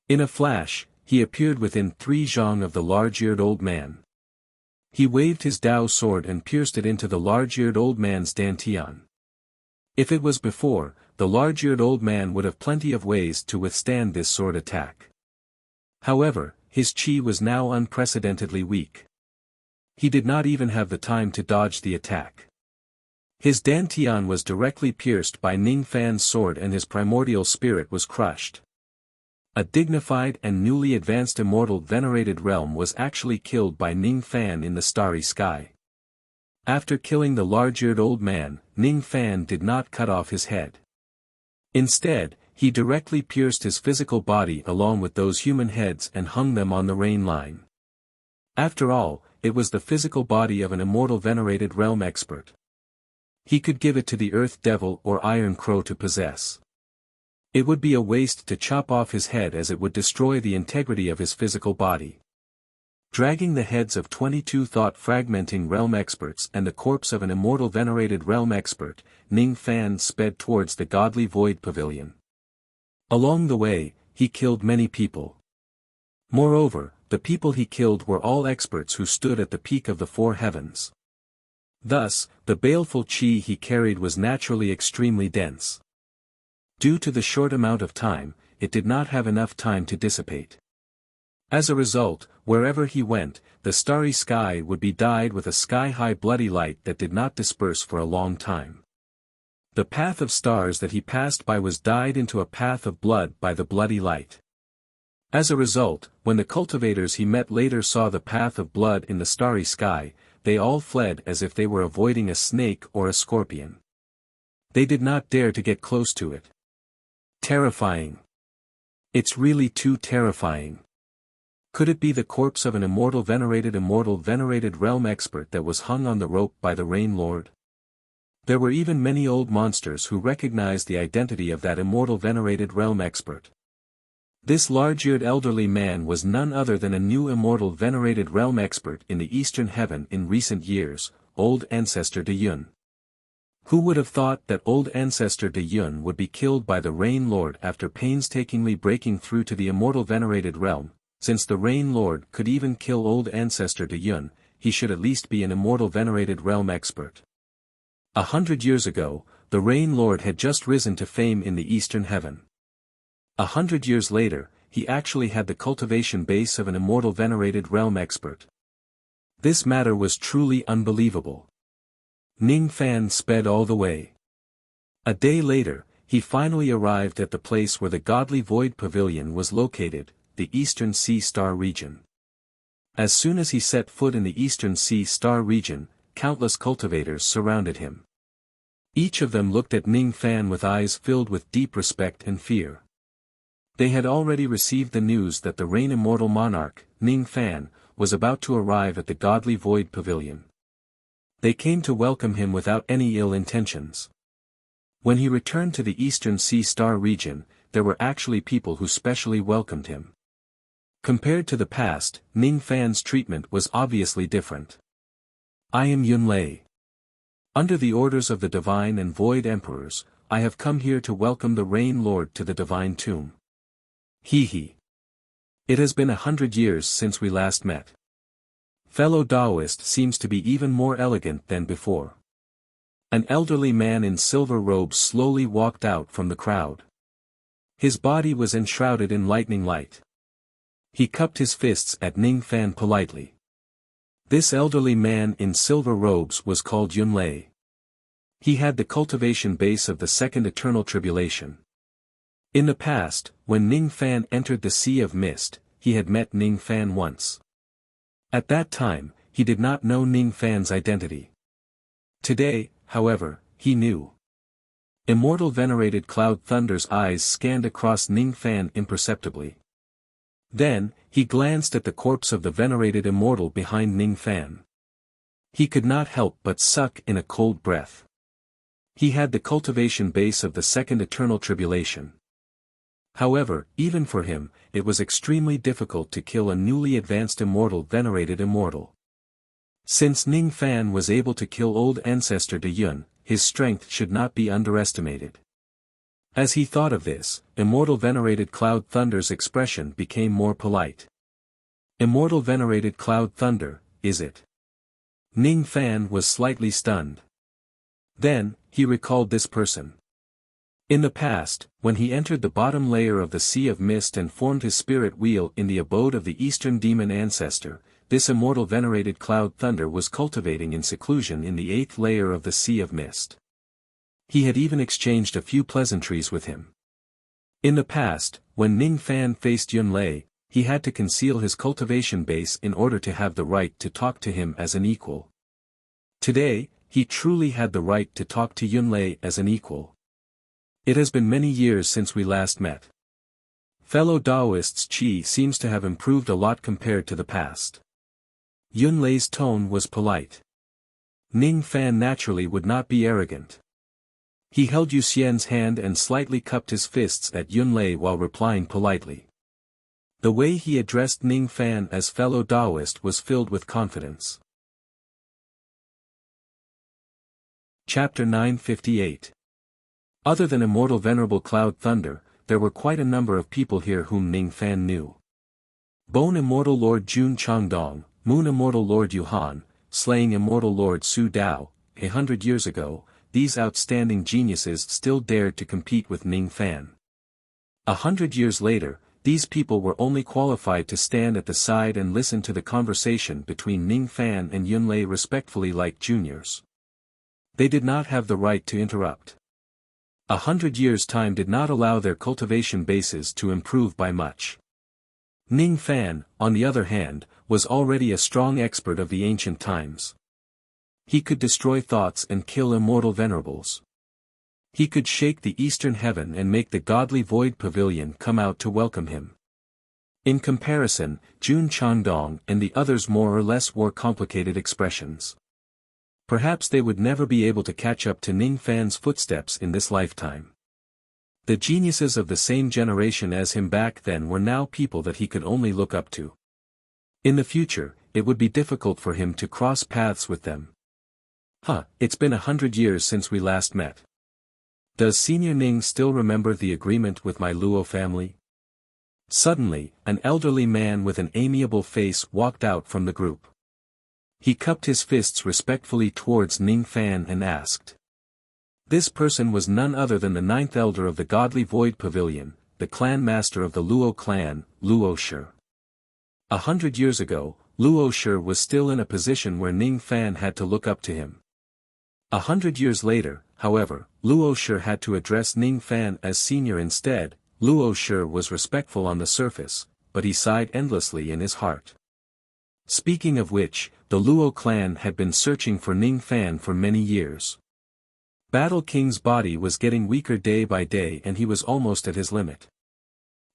In a flash, he appeared within 3 zhang of the large-eared old man. He waved his Tao sword and pierced it into the large-eared old man's dantian. If it was before, the large-eared old man would have plenty of ways to withstand this sword attack. However, his chi was now unprecedentedly weak. He did not even have the time to dodge the attack. His dantian was directly pierced by Ning Fan's sword and his primordial spirit was crushed. A dignified and newly advanced immortal venerated realm was actually killed by Ning Fan in the starry sky. After killing the large-eared old man, Ning Fan did not cut off his head. Instead, he directly pierced his physical body along with those human heads and hung them on the rain line. After all, it was the physical body of an immortal venerated realm expert. He could give it to the Earth Devil or Iron Crow to possess. It would be a waste to chop off his head as it would destroy the integrity of his physical body. Dragging the heads of 22 thought-fragmenting realm experts and the corpse of an immortal venerated realm expert, Ning Fan sped towards the godly void pavilion. Along the way, he killed many people. Moreover, the people he killed were all experts who stood at the peak of the 4 heavens. Thus, the baleful chi he carried was naturally extremely dense. Due to the short amount of time, it did not have enough time to dissipate. As a result, wherever he went, the starry sky would be dyed with a sky-high bloody light that did not disperse for a long time. The path of stars that he passed by was dyed into a path of blood by the bloody light. As a result, when the cultivators he met later saw the path of blood in the starry sky, they all fled as if they were avoiding a snake or a scorpion. They did not dare to get close to it. Terrifying. It's really too terrifying. Could it be the corpse of an immortal venerated realm expert that was hung on the rope by the Rain Lord? There were even many old monsters who recognized the identity of that immortal venerated realm expert. This large-eared elderly man was none other than a new immortal venerated realm expert in the Eastern Heaven in recent years, Old Ancestor De Yun. Who would have thought that Old Ancestor De Yun would be killed by the Rain Lord after painstakingly breaking through to the immortal venerated realm? Since the Rain Lord could even kill Old Ancestor De Yun, he should at least be an immortal venerated realm expert. 100 years ago, the Rain Lord had just risen to fame in the Eastern Heaven. 100 years later, he actually had the cultivation base of an immortal venerated realm expert. This matter was truly unbelievable. Ning Fan sped all the way. A day later, he finally arrived at the place where the godly void pavilion was located, the Eastern Sea Star region. As soon as he set foot in the Eastern Sea Star region, countless cultivators surrounded him. Each of them looked at Ning Fan with eyes filled with deep respect and fear. They had already received the news that the Rain Immortal Monarch, Ning Fan, was about to arrive at the godly void pavilion. They came to welcome him without any ill intentions. When he returned to the Eastern Sea Star region, there were actually people who specially welcomed him. Compared to the past, Ning Fan's treatment was obviously different. I am Yun Lei. Under the orders of the Divine and Void Emperors, I have come here to welcome the Rain Lord to the Divine Tomb. He. It has been 100 years since we last met. Fellow Taoist seems to be even more elegant than before. An elderly man in silver robes slowly walked out from the crowd. His body was enshrouded in lightning light. He cupped his fists at Ning Fan politely. This elderly man in silver robes was called Yun Lei. He had the cultivation base of the Second Eternal Tribulation. In the past, when Ning Fan entered the Sea of Mist, he had met Ning Fan once. At that time, he did not know Ning Fan's identity. Today, however, he knew. Immortal venerated Cloud Thunder's eyes scanned across Ning Fan imperceptibly. Then, he glanced at the corpse of the venerated immortal behind Ning Fan. He could not help but suck in a cold breath. He had the cultivation base of the Second Eternal Tribulation. However, even for him, it was extremely difficult to kill a newly advanced immortal venerated immortal. Since Ning Fan was able to kill old ancestor De Yun, his strength should not be underestimated. As he thought of this, immortal venerated Cloud Thunder's expression became more polite. Immortal venerated Cloud Thunder, is it? Ning Fan was slightly stunned. Then, he recalled this person. In the past, when he entered the bottom layer of the Sea of Mist and formed his spirit wheel in the abode of the Eastern Demon Ancestor, this immortal venerated Cloud Thunder was cultivating in seclusion in the 8th layer of the Sea of Mist. He had even exchanged a few pleasantries with him. In the past, when Ning Fan faced Yun Lei, he had to conceal his cultivation base in order to have the right to talk to him as an equal. Today, he truly had the right to talk to Yun Lei as an equal. It has been many years since we last met. Fellow Taoists' Qi seems to have improved a lot compared to the past. Yun Lei's tone was polite. Ning Fan naturally would not be arrogant. He held Yu Xian's hand and slightly cupped his fists at Yun Lei while replying politely. The way he addressed Ning Fan as fellow Taoist was filled with confidence. Chapter 958. Other than immortal venerable Cloud Thunder, there were quite a number of people here whom Ning Fan knew. Bone immortal Lord Jun Changdong, Moon immortal Lord Yuhan, slaying immortal Lord Su Dao, 100 years ago, these outstanding geniuses still dared to compete with Ning Fan. 100 years later, these people were only qualified to stand at the side and listen to the conversation between Ning Fan and Yun Lei respectfully like juniors. They did not have the right to interrupt. 100 years' time did not allow their cultivation bases to improve by much. Ning Fan, on the other hand, was already a strong expert of the ancient times. He could destroy thoughts and kill immortal venerables. He could shake the eastern heaven and make the godly void pavilion come out to welcome him. In comparison, Jun Changdong and the others more or less wore complicated expressions. Perhaps they would never be able to catch up to Ning Fan's footsteps in this lifetime. The geniuses of the same generation as him back then were now people that he could only look up to. In the future, it would be difficult for him to cross paths with them. It's been 100 years since we last met. Does Senior Ning still remember the agreement with my Luo family? Suddenly, an elderly man with an amiable face walked out from the group. He cupped his fists respectfully towards Ning Fan and asked. This person was none other than the 9th elder of the godly void pavilion, the clan master of the Luo clan, Luo Shi. 100 years ago, Luo Shi was still in a position where Ning Fan had to look up to him. 100 years later, however, Luo Shi had to address Ning Fan as senior instead. Luo Shi was respectful on the surface, but he sighed endlessly in his heart. Speaking of which, the Luo clan had been searching for Ning Fan for many years. Battle King's body was getting weaker day by day and he was almost at his limit.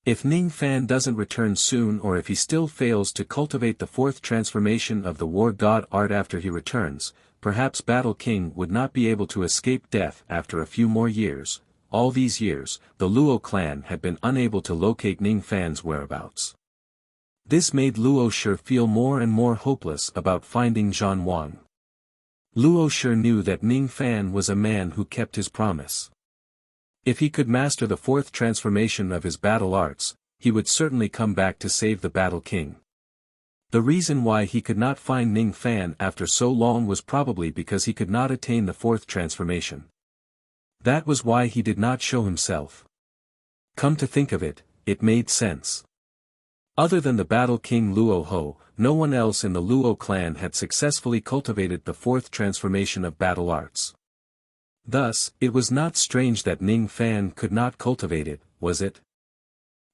If Ning Fan doesn't return soon or if he still fails to cultivate the 4th transformation of the War God art after he returns, perhaps Battle King would not be able to escape death after a few more years. All these years, the Luo clan had been unable to locate Ning Fan's whereabouts. This made Luo Shi feel more and more hopeless about finding Zhan Wang. Luo Shi knew that Ning Fan was a man who kept his promise. If he could master the 4th transformation of his battle arts, he would certainly come back to save the Battle King. The reason why he could not find Ning Fan after so long was probably because he could not attain the 4th transformation. That was why he did not show himself. Come to think of it, it made sense. Other than the Battle King Luo Ho, no one else in the Luo clan had successfully cultivated the 4th transformation of battle arts. Thus, it was not strange that Ning Fan could not cultivate it, was it?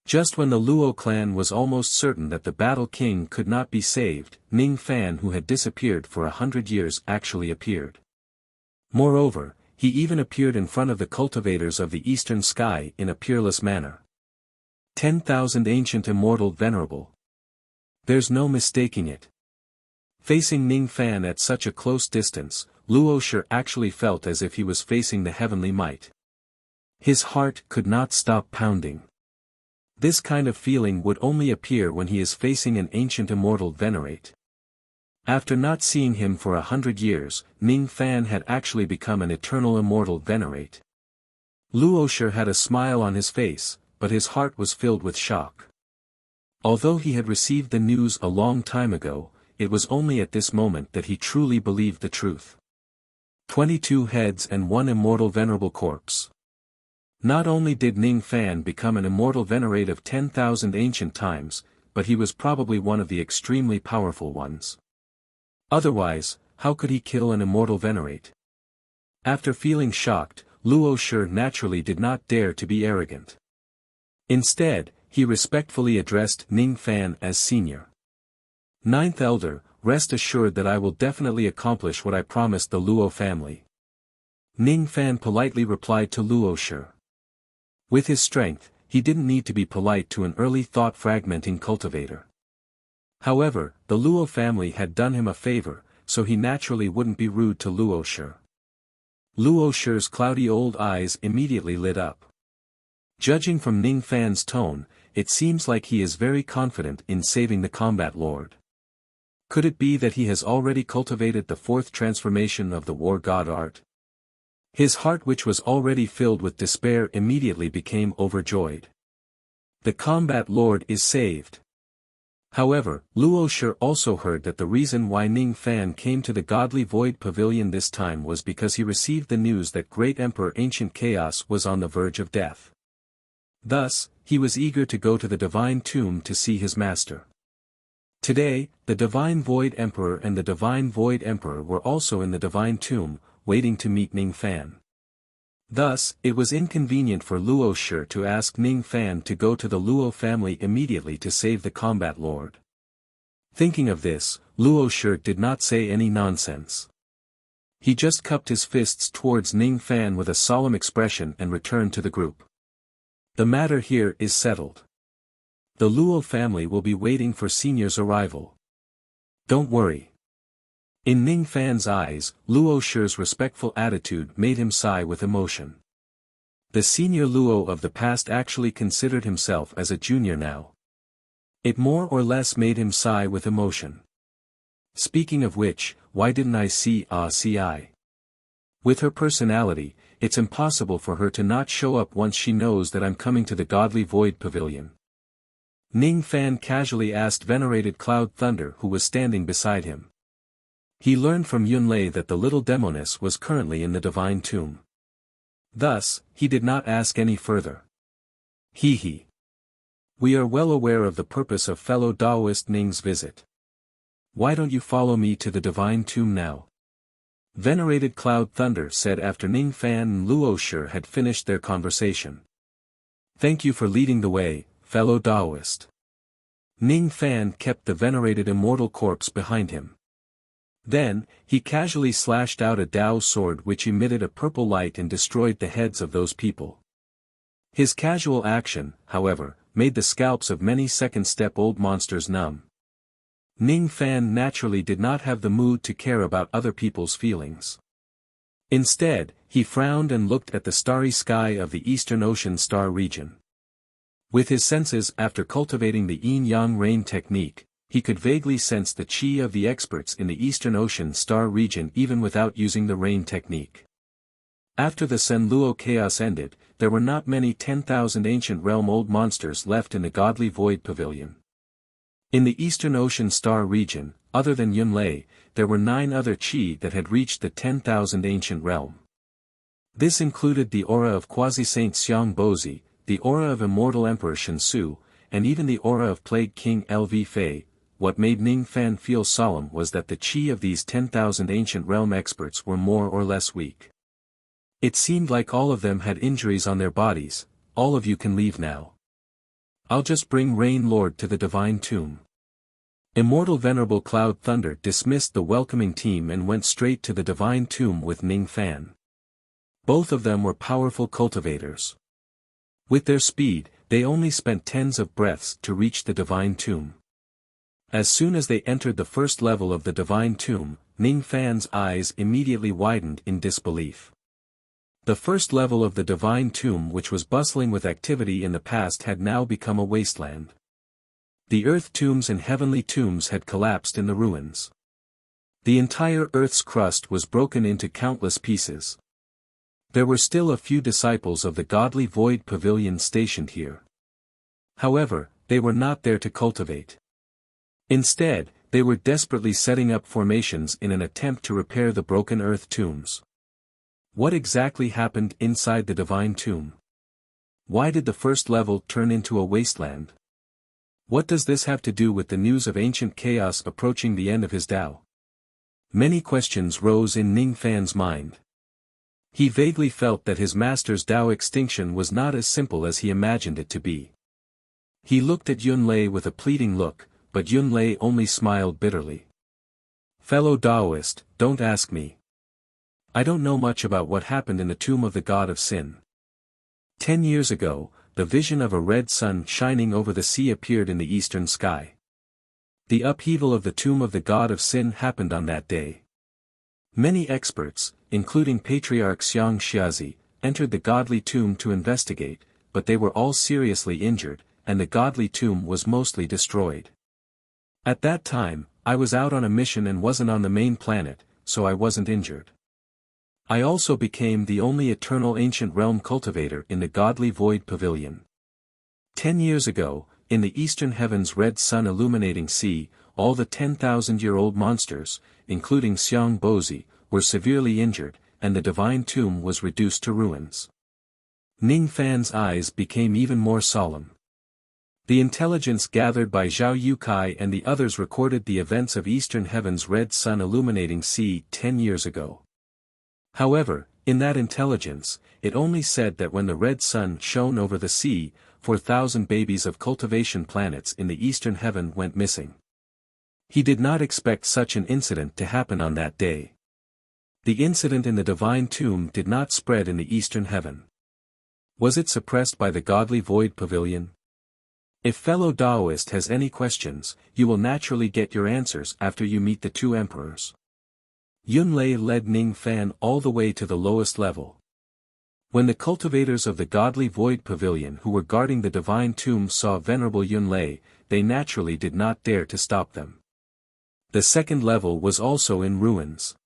Just when the Luo clan was almost certain that the Battle King could not be saved, Ning Fan who had disappeared for 100 years actually appeared. Moreover, he even appeared in front of the cultivators of the eastern sky in a peerless manner. 10,000 ancient immortal venerable. There's no mistaking it. Facing Ning Fan at such a close distance, Luo Shi actually felt as if he was facing the heavenly might. His heart could not stop pounding. This kind of feeling would only appear when he is facing an ancient immortal venerate. After not seeing him for 100 years, Ning Fan had actually become an eternal immortal venerate. Luosher had a smile on his face, but his heart was filled with shock. Although he had received the news a long time ago, it was only at this moment that he truly believed the truth. 22 heads and one immortal venerable corpse. Not only did Ning Fan become an immortal venerate of 10,000 ancient times, but he was probably one of the extremely powerful ones. Otherwise, how could he kill an immortal venerate? After feeling shocked, Luosher naturally did not dare to be arrogant. Instead, he respectfully addressed Ning Fan as senior. Ninth Elder, rest assured that I will definitely accomplish what I promised the Luo family. Ning Fan politely replied to Luosher. With his strength, he didn't need to be polite to an early thought-fragmenting cultivator. However, the Luo family had done him a favor, so he naturally wouldn't be rude to Luosher. Luosher's cloudy old eyes immediately lit up. Judging from Ning Fan's tone, it seems like he is very confident in saving the combat lord. Could it be that he has already cultivated the fourth transformation of the war god art? His heart, which was already filled with despair, immediately became overjoyed. The combat lord is saved. However, Luosher also heard that the reason why Ning Fan came to the Godly Void Pavilion this time was because he received the news that Great Emperor Ancient Chaos was on the verge of death. Thus, he was eager to go to the Divine Tomb to see his master. Today, the Divine Void Emperor and the Divine Void Emperor were also in the Divine Tomb, waiting to meet Ning Fan. Thus, it was inconvenient for Luosher to ask Ning Fan to go to the Luo family immediately to save the combat lord. Thinking of this, Luosher did not say any nonsense. He just cupped his fists towards Ning Fan with a solemn expression and returned to the group. The matter here is settled. The Luo family will be waiting for Senior's arrival. Don't worry. In Ning Fan's eyes, Luosher's respectful attitude made him sigh with emotion. The senior Luo of the past actually considered himself as a junior now. It more or less made him sigh with emotion. Speaking of which, why didn't I see I? With her personality, it's impossible for her to not show up once she knows that I'm coming to the Godly Void Pavilion. Ning Fan casually asked Venerated Cloud Thunder, who was standing beside him. He learned from Yunlei that the little demoness was currently in the Divine Tomb. Thus, he did not ask any further. He. We are well aware of the purpose of fellow Daoist Ning's visit. Why don't you follow me to the Divine Tomb now? Venerated Cloud Thunder said after Ning Fan and Luosher had finished their conversation. Thank you for leading the way, fellow Daoist. Ning Fan kept the venerated immortal corpse behind him. Then, he casually slashed out a Dao sword which emitted a purple light and destroyed the heads of those people. His casual action, however, made the scalps of many second-step-old monsters numb. Ning Fan naturally did not have the mood to care about other people's feelings. Instead, he frowned and looked at the starry sky of the Eastern Ocean star region. With his senses after cultivating the yin-yang rain technique, he could vaguely sense the chi of the experts in the Eastern Ocean star region even without using the rain technique. After the Senluo chaos ended, there were not many 10,000 ancient realm-old monsters left in the Godly Void Pavilion. In the Eastern Ocean star region, other than Yunlei, there were 9 other chi that had reached the 10,000 ancient realm. This included the aura of Quasi-Saint Xiang Bozi, the aura of Immortal Emperor Shensu, and even the aura of Plague King LV Fei. What made Ning Fan feel solemn was that the chi of these 10,000 ancient realm experts were more or less weak. It seemed like all of them had injuries on their bodies. All of you can leave now. I'll just bring Rain Lord to the Divine Tomb. Immortal Venerable Cloud Thunder dismissed the welcoming team and went straight to the Divine Tomb with Ning Fan. Both of them were powerful cultivators. With their speed, they only spent tens of breaths to reach the Divine Tomb. As soon as they entered the first level of the Divine Tomb, Ning Fan's eyes immediately widened in disbelief. The first level of the divine tomb, which was bustling with activity in the past, had now become a wasteland. The earth tombs and heavenly tombs had collapsed in the ruins. The entire earth's crust was broken into countless pieces. There were still a few disciples of the godly void pavilion stationed here. However, they were not there to cultivate. Instead, they were desperately setting up formations in an attempt to repair the broken earth tombs. What exactly happened inside the divine tomb? Why did the first level turn into a wasteland? What does this have to do with the news of ancient chaos approaching the end of his Tao? Many questions rose in Ning Fan's mind. He vaguely felt that his master's Tao extinction was not as simple as he imagined it to be. He looked at Yunlei with a pleading look, but Yunlei only smiled bitterly. "Fellow Taoist, don't ask me. I don't know much about what happened in the tomb of the god of sin. 10 years ago, the vision of a red sun shining over the sea appeared in the eastern sky. The upheaval of the tomb of the god of sin happened on that day. Many experts, including Patriarch Xiang Xiazi, entered the godly tomb to investigate, but they were all seriously injured, and the godly tomb was mostly destroyed. At that time, I was out on a mission and wasn't on the main planet, so I wasn't injured. I also became the only eternal ancient realm cultivator in the godly void pavilion. 10 years ago, in the eastern heaven's red sun illuminating sea, all the 10,000-year-old monsters, including Xiang Bozi, were severely injured, and the divine tomb was reduced to ruins." Ning Fan's eyes became even more solemn. The intelligence gathered by Zhao Yukai and the others recorded the events of eastern heaven's red sun illuminating sea 10 years ago. However, in that intelligence, it only said that when the red sun shone over the sea, 4,000 babies of cultivation planets in the eastern heaven went missing. He did not expect such an incident to happen on that day. The incident in the divine tomb did not spread in the eastern heaven. Was it suppressed by the godly void pavilion? If fellow Taoist has any questions, you will naturally get your answers after you meet the two emperors. Yunlei led Ning Fan all the way to the lowest level. When the cultivators of the godly void pavilion who were guarding the divine tomb saw venerable Yunlei, they naturally did not dare to stop them. The second level was also in ruins.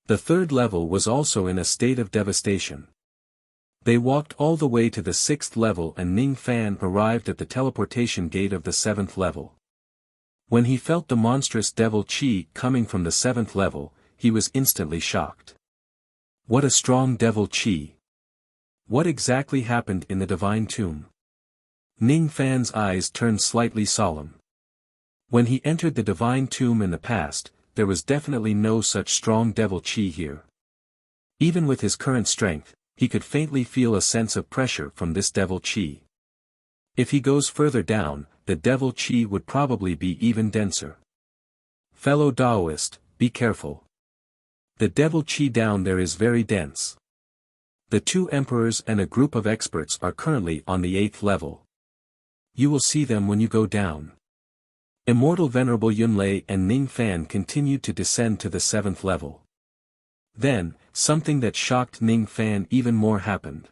The third level was also in a state of devastation. They walked all the way to the 6th level and Ning Fan arrived at the teleportation gate of the 7th level. When he felt the monstrous devil chi coming from the 7th level, he was instantly shocked. What a strong devil chi! What exactly happened in the divine tomb? Ning Fan's eyes turned slightly solemn. When he entered the divine tomb in the past, there was definitely no such strong devil chi here. Even with his current strength, he could faintly feel a sense of pressure from this devil chi. If he goes further down, the devil chi would probably be even denser. Fellow Taoist, be careful. The devil chi down there is very dense. The two emperors and a group of experts are currently on the 8th level. You will see them when you go down. Immortal Venerable Yunlei and Ning Fan continued to descend to the 7th level. Then, something that shocked Ning Fan even more happened.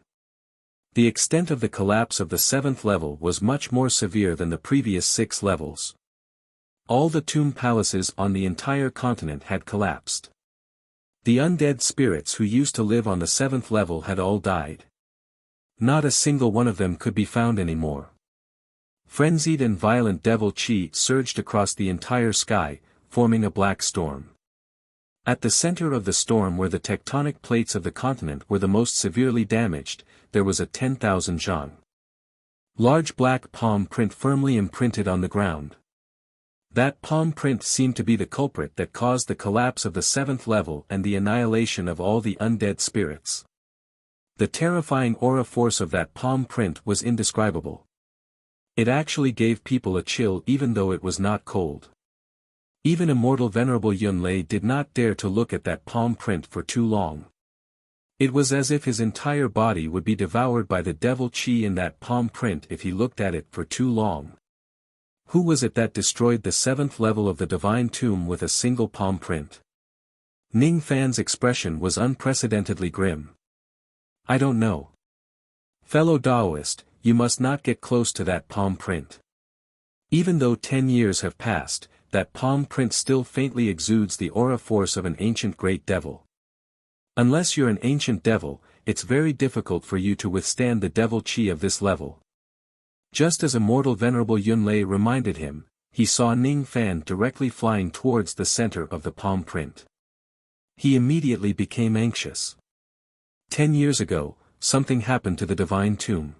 The extent of the collapse of the 7th level was much more severe than the previous 6 levels. All the tomb palaces on the entire continent had collapsed. The undead spirits who used to live on the 7th level had all died. Not a single one of them could be found anymore. Frenzied and violent devil chi surged across the entire sky, forming a black storm. At the center of the storm where the tectonic plates of the continent were the most severely damaged, there was a 10,000 zhang. Large black palm print firmly imprinted on the ground. That palm print seemed to be the culprit that caused the collapse of the 7th level and the annihilation of all the undead spirits. The terrifying aura force of that palm print was indescribable. It actually gave people a chill even though it was not cold. Even immortal Venerable Yunlei did not dare to look at that palm print for too long. It was as if his entire body would be devoured by the devil chi in that palm print if he looked at it for too long. Who was it that destroyed the 7th level of the divine tomb with a single palm print? Ning Fan's expression was unprecedentedly grim. I don't know. Fellow Taoist, you must not get close to that palm print. Even though 10 years have passed, that palm print still faintly exudes the aura force of an ancient great devil. Unless you're an ancient devil, it's very difficult for you to withstand the devil chi of this level. Just as immortal Venerable Yunlei reminded him, he saw Ning Fan directly flying towards the center of the palm print. He immediately became anxious. 10 years ago, something happened to the Divine Tomb.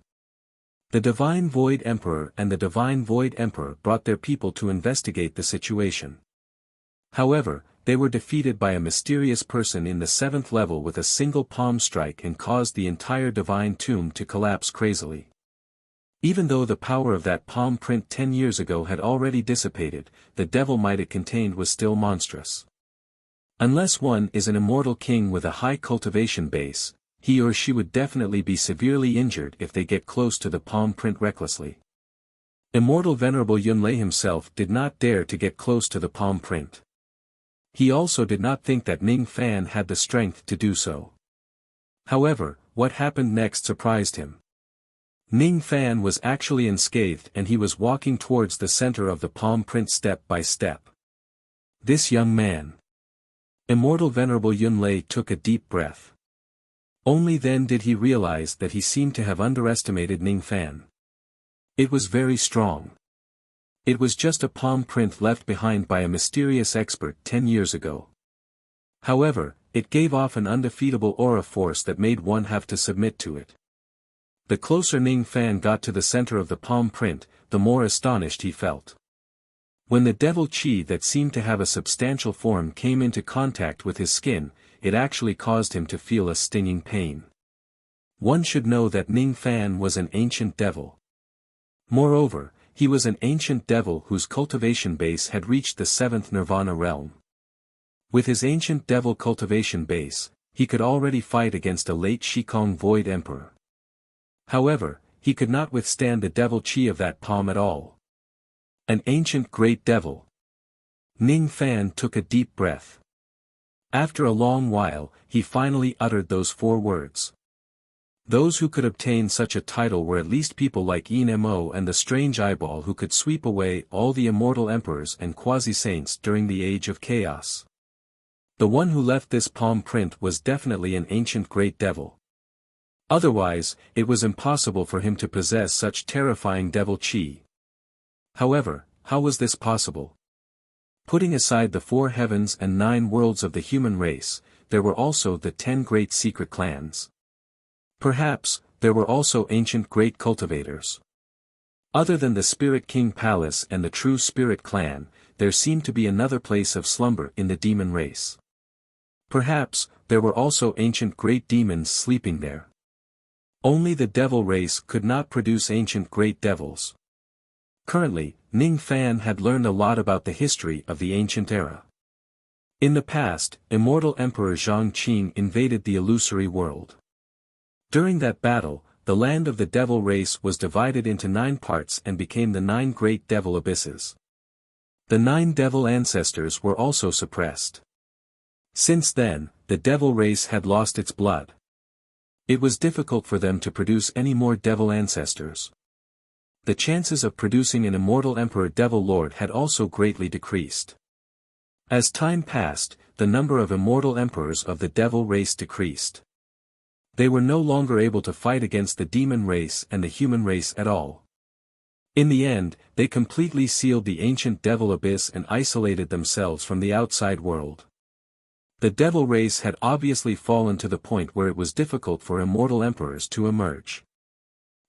The Divine Void Emperor and the Divine Void Emperor brought their people to investigate the situation. However, they were defeated by a mysterious person in the 7th level with a single palm strike and caused the entire Divine Tomb to collapse crazily. Even though the power of that palm print 10 years ago had already dissipated, the devil might it contained was still monstrous. Unless one is an immortal king with a high cultivation base, he or she would definitely be severely injured if they get close to the palm print recklessly. Immortal Venerable Yunlei himself did not dare to get close to the palm print. He also did not think that Ning Fan had the strength to do so. However, what happened next surprised him. Ning Fan was actually unscathed and he was walking towards the center of the palm print step by step. This young man. Immortal Venerable Yunlei took a deep breath. Only then did he realize that he seemed to have underestimated Ning Fan. It was very strong. It was just a palm print left behind by a mysterious expert 10 years ago. However, it gave off an undefeatable aura force that made one have to submit to it. The closer Ning Fan got to the center of the palm print, the more astonished he felt. When the devil chi that seemed to have a substantial form came into contact with his skin, it actually caused him to feel a stinging pain. One should know that Ning Fan was an ancient devil. Moreover, he was an ancient devil whose cultivation base had reached the 7th nirvana realm. With his ancient devil cultivation base, he could already fight against a late Shikong Void Emperor. However, he could not withstand the devil chi of that palm at all. An ancient great devil. Ning Fan took a deep breath. After a long while, he finally uttered those 4 words. Those who could obtain such a title were at least people like Yin Mo and the Strange Eyeball who could sweep away all the immortal emperors and quasi-saints during the Age of Chaos. The one who left this palm print was definitely an ancient great devil. Otherwise, it was impossible for him to possess such terrifying devil chi. However, how was this possible? Putting aside the 4 heavens and 9 worlds of the human race, there were also the 10 great secret clans. Perhaps, there were also ancient great cultivators. Other than the Spirit King Palace and the True Spirit Clan, there seemed to be another place of slumber in the demon race. Perhaps, there were also ancient great demons sleeping there. Only the devil race could not produce ancient great devils. Currently, Ning Fan had learned a lot about the history of the ancient era. In the past, immortal Emperor Zhang Qing invaded the illusory world. During that battle, the land of the devil race was divided into 9 parts and became the 9 great devil abysses. The 9 devil ancestors were also suppressed. Since then, the devil race had lost its blood. It was difficult for them to produce any more devil ancestors. The chances of producing an immortal Emperor Devil Lord had also greatly decreased. As time passed, the number of immortal emperors of the devil race decreased. They were no longer able to fight against the demon race and the human race at all. In the end, they completely sealed the ancient devil abyss and isolated themselves from the outside world. The devil race had obviously fallen to the point where it was difficult for immortal emperors to emerge.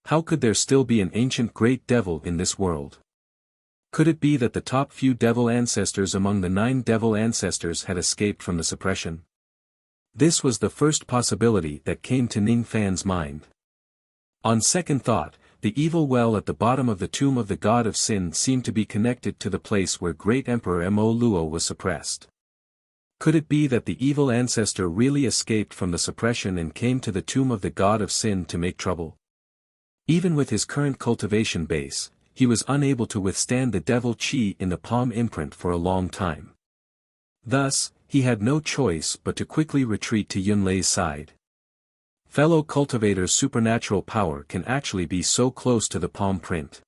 How could there still be an ancient great devil in this world? Could it be that the top few devil ancestors among the 9 devil ancestors had escaped from the suppression? This was the first possibility that came to Ning Fan's mind. On second thought, the evil well at the bottom of the tomb of the god of sin seemed to be connected to the place where great Emperor Mo Luo was suppressed. Could it be that the evil ancestor really escaped from the suppression and came to the tomb of the god of sin to make trouble? Even with his current cultivation base, he was unable to withstand the devil chi in the palm imprint for a long time. Thus, he had no choice but to quickly retreat to Yunlei's side. Fellow cultivators' supernatural power can actually be so close to the palm print.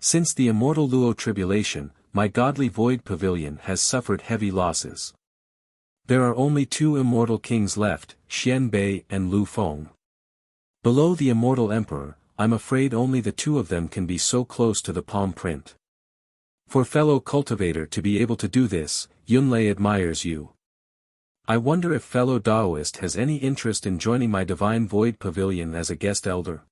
Since the immortal Luo tribulation, my godly void pavilion has suffered heavy losses. There are only 2 immortal kings left, Xian Bei and Lu Feng. Below the immortal emperor, I'm afraid only the 2 of them can be so close to the palm print. For fellow cultivator to be able to do this, Yunlei admires you. I wonder if fellow Daoist has any interest in joining my divine void pavilion as a guest elder.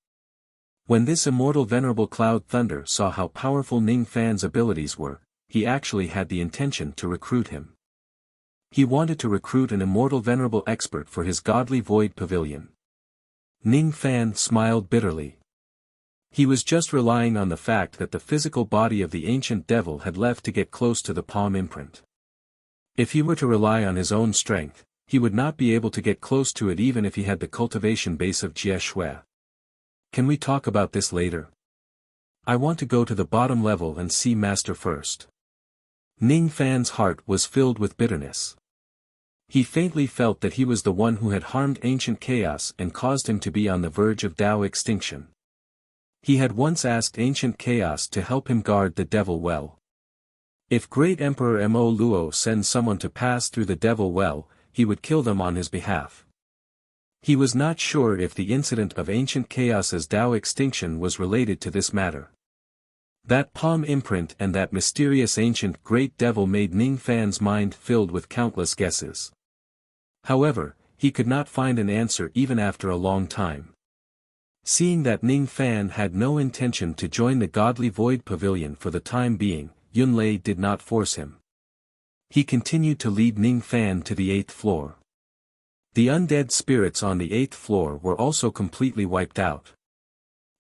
When this immortal venerable Cloud Thunder saw how powerful Ning Fan's abilities were, he actually had the intention to recruit him. He wanted to recruit an immortal venerable expert for his godly void pavilion. Ning Fan smiled bitterly. He was just relying on the fact that the physical body of the ancient devil had left to get close to the palm imprint. If he were to rely on his own strength, he would not be able to get close to it even if he had the cultivation base of Jie Shui. Can we talk about this later? I want to go to the bottom level and see Master first. Ning Fan's heart was filled with bitterness. He faintly felt that he was the one who had harmed ancient chaos and caused him to be on the verge of Tao extinction. He had once asked ancient chaos to help him guard the devil well. If great Emperor Mo Luo sends someone to pass through the devil well, he would kill them on his behalf. He was not sure if the incident of ancient chaos's Tao extinction was related to this matter. That palm imprint and that mysterious ancient great devil made Ning Fan's mind filled with countless guesses. However, he could not find an answer even after a long time. Seeing that Ning Fan had no intention to join the godly void pavilion for the time being, Yunlei did not force him. He continued to lead Ning Fan to the 8th floor. The undead spirits on the 8th floor were also completely wiped out.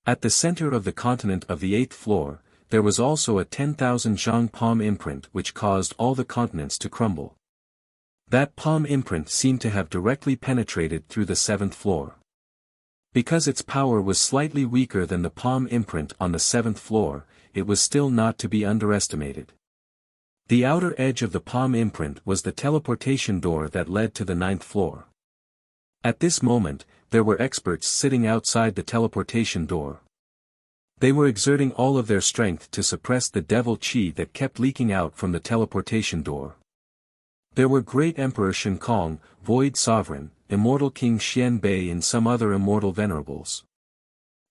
At the center of the continent of the 8th floor, there was also a 10,000 zhang palm imprint which caused all the continents to crumble. That palm imprint seemed to have directly penetrated through the 7th floor. Because its power was slightly weaker than the palm imprint on the 7th floor, it was still not to be underestimated. The outer edge of the palm imprint was the teleportation door that led to the 9th floor. At this moment, there were experts sitting outside the teleportation door. They were exerting all of their strength to suppress the devil qi that kept leaking out from the teleportation door. There were Great Emperor Shen Kong, Void Sovereign, Immortal King Xian Bei and some other immortal venerables.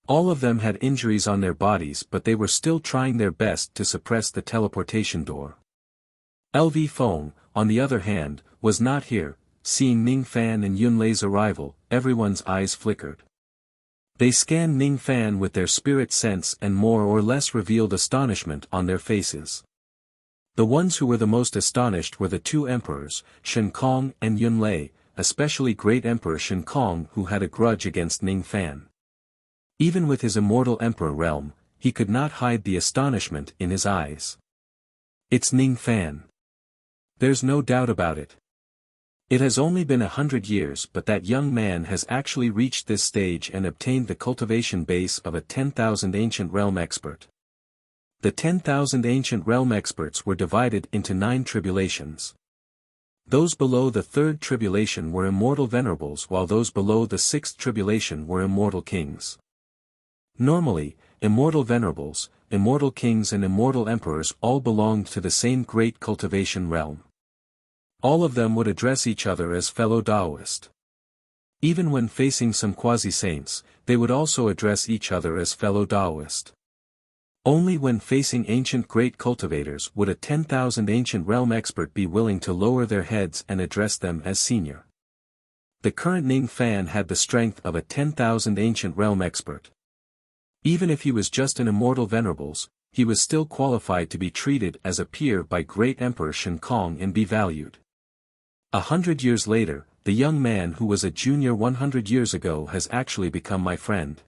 All of them had injuries on their bodies but they were still trying their best to suppress the teleportation door. LV Feng, on the other hand, was not here. Seeing Ning Fan and Yunlei's arrival, everyone's eyes flickered. They scanned Ning Fan with their spirit sense and more or less revealed astonishment on their faces. The ones who were the most astonished were the 2 emperors, Shen Kong and Yunlei, especially Great Emperor Shen Kong who had a grudge against Ning Fan. Even with his immortal emperor realm, he could not hide the astonishment in his eyes. It's Ning Fan. There's no doubt about it. It has only been 100 years but that young man has actually reached this stage and obtained the cultivation base of a 10,000 ancient realm expert. The 10,000 ancient realm experts were divided into 9 tribulations. Those below the 3rd tribulation were immortal venerables while those below the 6th tribulation were immortal kings. Normally, immortal venerables, immortal kings and immortal emperors all belonged to the same great cultivation realm. All of them would address each other as fellow Daoist. Even when facing some quasi-saints, they would also address each other as fellow Daoist. Only when facing ancient great cultivators would a 10,000 ancient realm expert be willing to lower their heads and address them as senior. The current Ning Fan had the strength of a 10,000 ancient realm expert. Even if he was just an immortal venerables, he was still qualified to be treated as a peer by Great Emperor Shen Kong and be valued. 100 years later, the young man who was a junior 100 years ago has actually become my friend.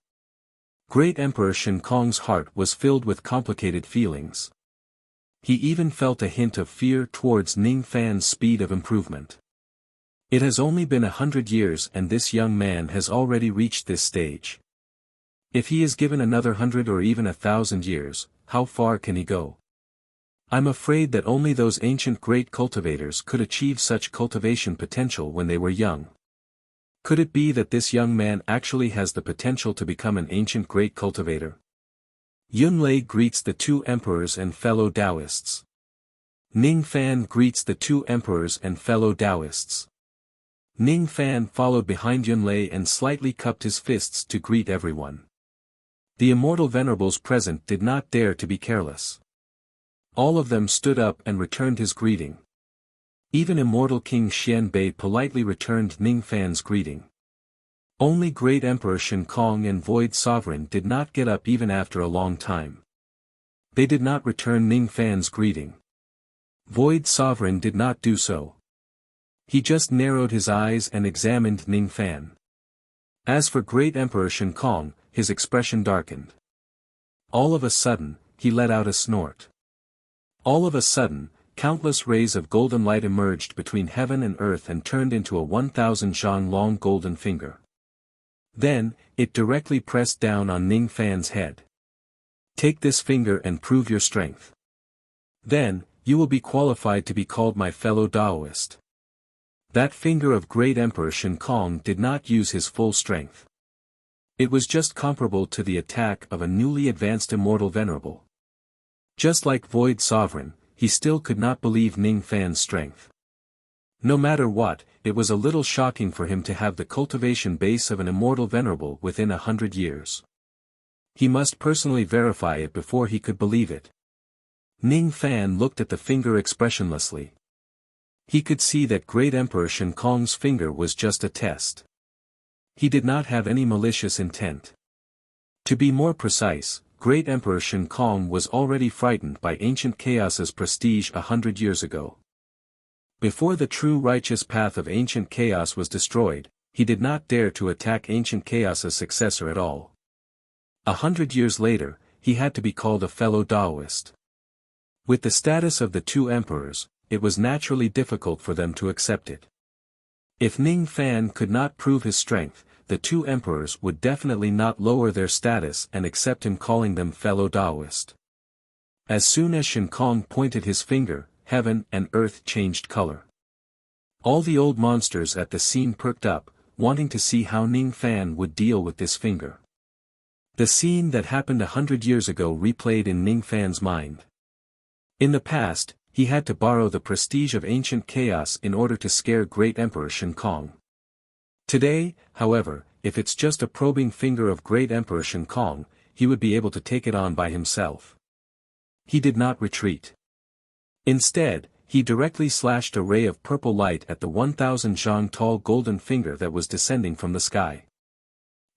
Great Emperor Shen Kong's heart was filled with complicated feelings. He even felt a hint of fear towards Ning Fan's speed of improvement. It has only been 100 years and this young man has already reached this stage. If he is given another 100 or even 1,000 years, how far can he go? I'm afraid that only those ancient great cultivators could achieve such cultivation potential when they were young. Could it be that this young man actually has the potential to become an ancient great cultivator? Yunlei greets the two emperors and fellow Taoists. Ning Fan greets the two emperors and fellow Taoists. Ning Fan followed behind Yunlei and slightly cupped his fists to greet everyone. The immortal venerables present did not dare to be careless. All of them stood up and returned his greeting. Even immortal King Xianbei politely returned Ning Fan's greeting. Only Great Emperor Shen Kong and Void Sovereign did not get up even after a long time. They did not return Ning Fan's greeting. Void Sovereign did not do so. He just narrowed his eyes and examined Ning Fan. As for Great Emperor Shen Kong, his expression darkened. All of a sudden, he let out a snort. All of a sudden, countless rays of golden light emerged between heaven and earth and turned into a 1,000 zhang long golden finger. Then, it directly pressed down on Ning Fan's head. Take this finger and prove your strength. Then, you will be qualified to be called my fellow Taoist. That finger of Great Emperor Shen Kong did not use his full strength. It was just comparable to the attack of a newly advanced immortal venerable. Just like Void Sovereign, he still could not believe Ning Fan's strength. No matter what, it was a little shocking for him to have the cultivation base of an immortal venerable within 100 years. He must personally verify it before he could believe it. Ning Fan looked at the finger expressionlessly. He could see that Great Emperor Shen Kong's finger was just a test. He did not have any malicious intent. To be more precise, Great Emperor Shen Kong was already frightened by ancient chaos's prestige 100 years ago. Before the true righteous path of ancient chaos was destroyed, he did not dare to attack ancient chaos's successor at all. 100 years later, he had to be called a fellow Taoist. With the status of the two emperors, it was naturally difficult for them to accept it. If Ning Fan could not prove his strength, the two emperors would definitely not lower their status and accept him calling them fellow Taoist. As soon as Shen Kong pointed his finger, heaven and earth changed color. All the old monsters at the scene perked up, wanting to see how Ning Fan would deal with this finger. The scene that happened 100 years ago replayed in Ning Fan's mind. In the past, he had to borrow the prestige of ancient chaos in order to scare Great Emperor Shen Kong. Today, however, if it's just a probing finger of Great Emperor Shen Kong, he would be able to take it on by himself. He did not retreat. Instead, he directly slashed a ray of purple light at the 1,000 zhang tall golden finger that was descending from the sky.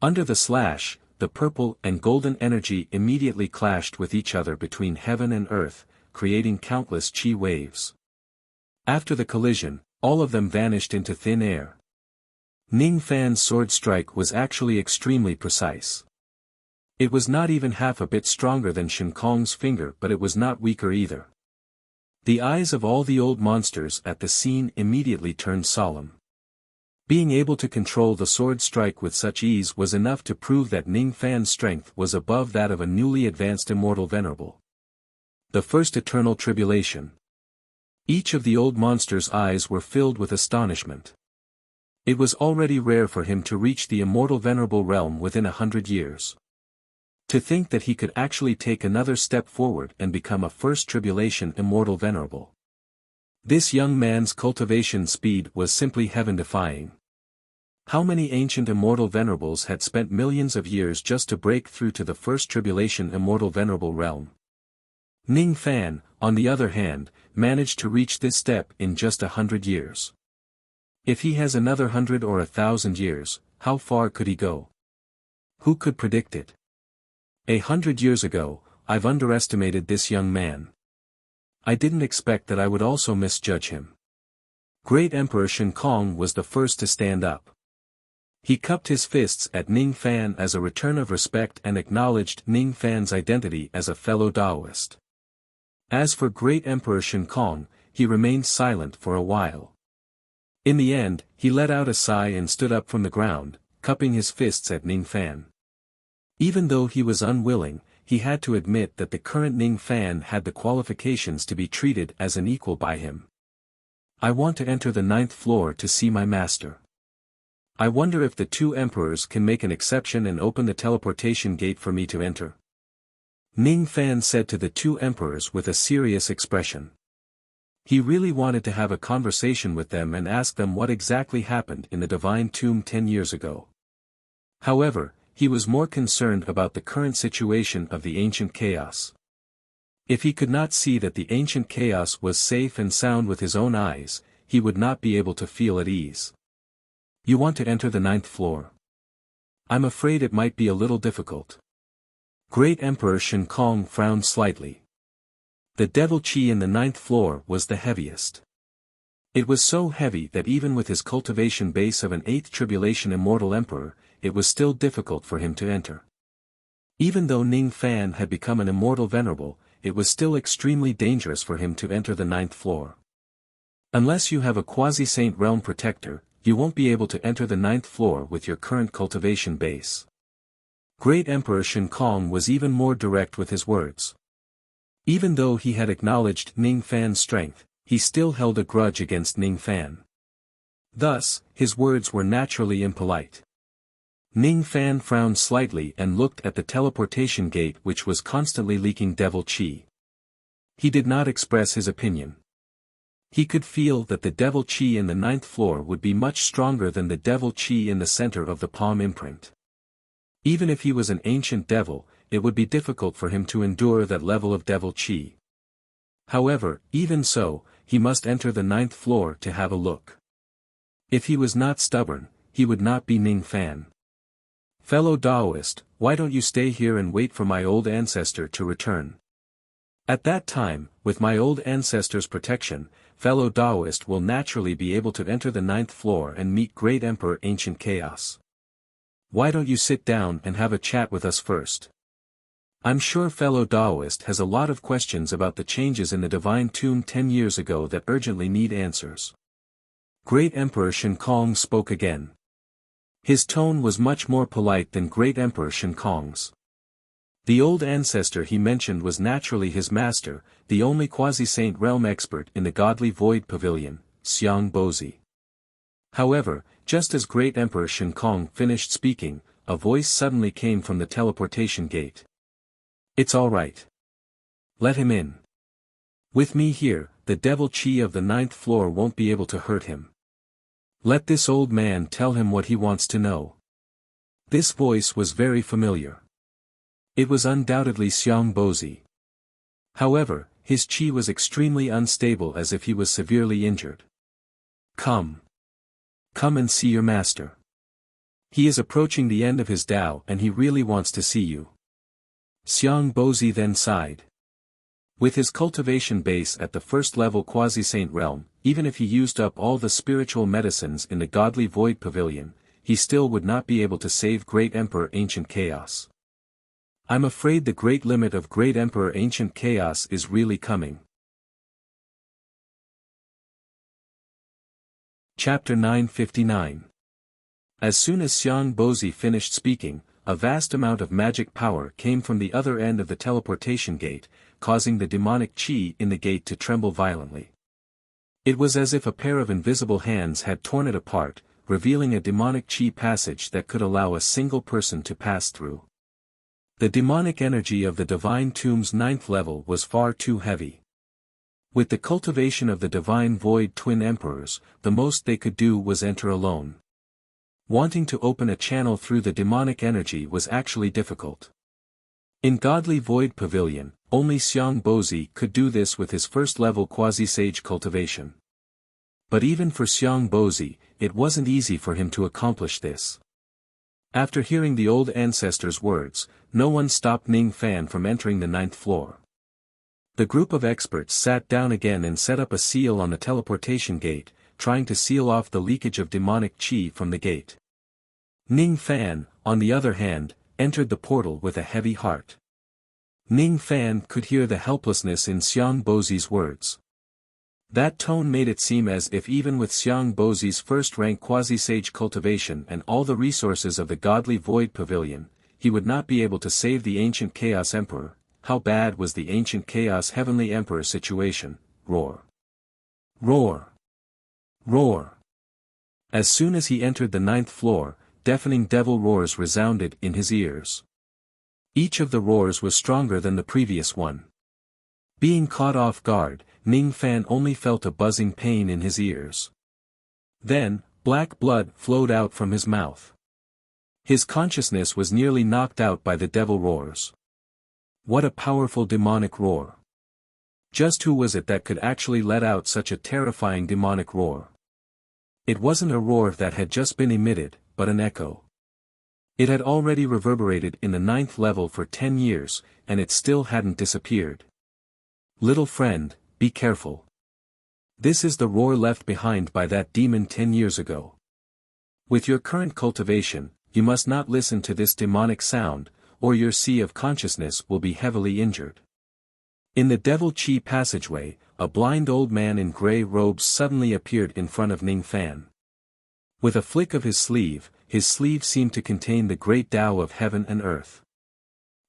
Under the slash, the purple and golden energy immediately clashed with each other between heaven and earth, creating countless chi waves. After the collision, all of them vanished into thin air. Ning Fan's sword strike was actually extremely precise. It was not even half a bit stronger than Shen Kong's finger, but it was not weaker either. The eyes of all the old monsters at the scene immediately turned solemn. Being able to control the sword strike with such ease was enough to prove that Ning Fan's strength was above that of a newly advanced immortal venerable. The first eternal tribulation. Each of the old monsters' eyes were filled with astonishment. It was already rare for him to reach the immortal venerable realm within 100 years. To think that he could actually take another step forward and become a first tribulation immortal venerable. This young man's cultivation speed was simply heaven-defying. How many ancient immortal venerables had spent millions of years just to break through to the first tribulation immortal venerable realm? Ning Fan, on the other hand, managed to reach this step in just 100 years. If he has another 100 or 1,000 years, how far could he go? Who could predict it? 100 years ago, I've underestimated this young man. I didn't expect that I would also misjudge him. Great Emperor Shen Kong was the first to stand up. He cupped his fists at Ning Fan as a return of respect and acknowledged Ning Fan's identity as a fellow Taoist. As for Great Emperor Shen Kong, he remained silent for a while. In the end, he let out a sigh and stood up from the ground, cupping his fists at Ning Fan. Even though he was unwilling, he had to admit that the current Ning Fan had the qualifications to be treated as an equal by him. I want to enter the 9th floor to see my master. I wonder if the two emperors can make an exception and open the teleportation gate for me to enter. Ning Fan said to the two emperors with a serious expression. He really wanted to have a conversation with them and ask them what exactly happened in the divine tomb 10 years ago. However, he was more concerned about the current situation of the ancient chaos. If he could not see that the ancient chaos was safe and sound with his own eyes, he would not be able to feel at ease. You want to enter the 9th floor? I'm afraid it might be a little difficult. Great Emperor Shen Kong frowned slightly. The devil chi in the 9th floor was the heaviest. It was so heavy that even with his cultivation base of an 8th tribulation immortal emperor, it was still difficult for him to enter. Even though Ning Fan had become an immortal venerable, it was still extremely dangerous for him to enter the 9th floor. Unless you have a quasi-saint realm protector, you won't be able to enter the 9th floor with your current cultivation base. Great Emperor Shen Kong was even more direct with his words. Even though he had acknowledged Ning Fan's strength, he still held a grudge against Ning Fan. Thus, his words were naturally impolite. Ning Fan frowned slightly and looked at the teleportation gate which was constantly leaking devil chi. He did not express his opinion. He could feel that the devil chi in the 9th floor would be much stronger than the devil chi in the center of the palm imprint. Even if he was an ancient devil, it would be difficult for him to endure that level of devil chi. However, even so, he must enter the 9th floor to have a look. If he was not stubborn, he would not be Ning Fan. Fellow Taoist, why don't you stay here and wait for my old ancestor to return? At that time, with my old ancestor's protection, fellow Taoist will naturally be able to enter the 9th floor and meet Great Emperor Ancient Chaos. Why don't you sit down and have a chat with us first? I'm sure fellow Taoist has a lot of questions about the changes in the divine tomb 10 years ago that urgently need answers. Great Emperor Shen Kong spoke again. His tone was much more polite than Great Emperor Shen Kong's. The old ancestor he mentioned was naturally his master, the only quasi-saint realm expert in the godly void pavilion, Xiang Bozi. However, just as Great Emperor Shen Kong finished speaking, a voice suddenly came from the teleportation gate. It's all right. Let him in. With me here, the devil chi of the 9th floor won't be able to hurt him. Let this old man tell him what he wants to know. This voice was very familiar. It was undoubtedly Xiang Bozi. However, his chi was extremely unstable as if he was severely injured. Come. Come and see your master. He is approaching the end of his Tao and he really wants to see you. Xiang Bozi then sighed. With his cultivation base at the first level quasi-saint realm, even if he used up all the spiritual medicines in the godly void pavilion, he still would not be able to save Great Emperor Ancient Chaos. I'm afraid the great limit of Great Emperor Ancient Chaos is really coming. Chapter 959. As soon as Xiang Bozi finished speaking, a vast amount of magic power came from the other end of the teleportation gate, causing the demonic chi in the gate to tremble violently. It was as if a pair of invisible hands had torn it apart, revealing a demonic chi passage that could allow a single person to pass through. The demonic energy of the divine tomb's 9th level was far too heavy. With the cultivation of the divine void twin emperors, the most they could do was enter alone. Wanting to open a channel through the demonic energy was actually difficult. In godly void pavilion, only Xiang Bozi could do this with his first-level quasi-sage cultivation. But even for Xiang Bozi, it wasn't easy for him to accomplish this. After hearing the old ancestor's words, no one stopped Ning Fan from entering the 9th floor. The group of experts sat down again and set up a seal on the teleportation gate, trying to seal off the leakage of demonic chi from the gate. Ning Fan, on the other hand, entered the portal with a heavy heart. Ning Fan could hear the helplessness in Xiang Bozi's words. That tone made it seem as if even with Xiang Bozi's first-rank quasi-sage cultivation and all the resources of the godly void pavilion, he would not be able to save the ancient Chaos Emperor. How bad was the ancient Chaos Heavenly Emperor situation? Roar. Roar. Roar. As soon as he entered the 9th floor, deafening devil roars resounded in his ears. Each of the roars was stronger than the previous one. Being caught off guard, Ning Fan only felt a buzzing pain in his ears. Then, black blood flowed out from his mouth. His consciousness was nearly knocked out by the devil roars. What a powerful demonic roar! Just who was it that could actually let out such a terrifying demonic roar? It wasn't a roar that had just been emitted, but an echo. It had already reverberated in the 9th level for 10 years, and it still hadn't disappeared. Little friend, be careful. This is the roar left behind by that demon 10 years ago. With your current cultivation, you must not listen to this demonic sound, or your sea of consciousness will be heavily injured. In the Devil Chi passageway, a blind old man in grey robes suddenly appeared in front of Ning Fan. With a flick of his sleeve seemed to contain the great Tao of heaven and earth.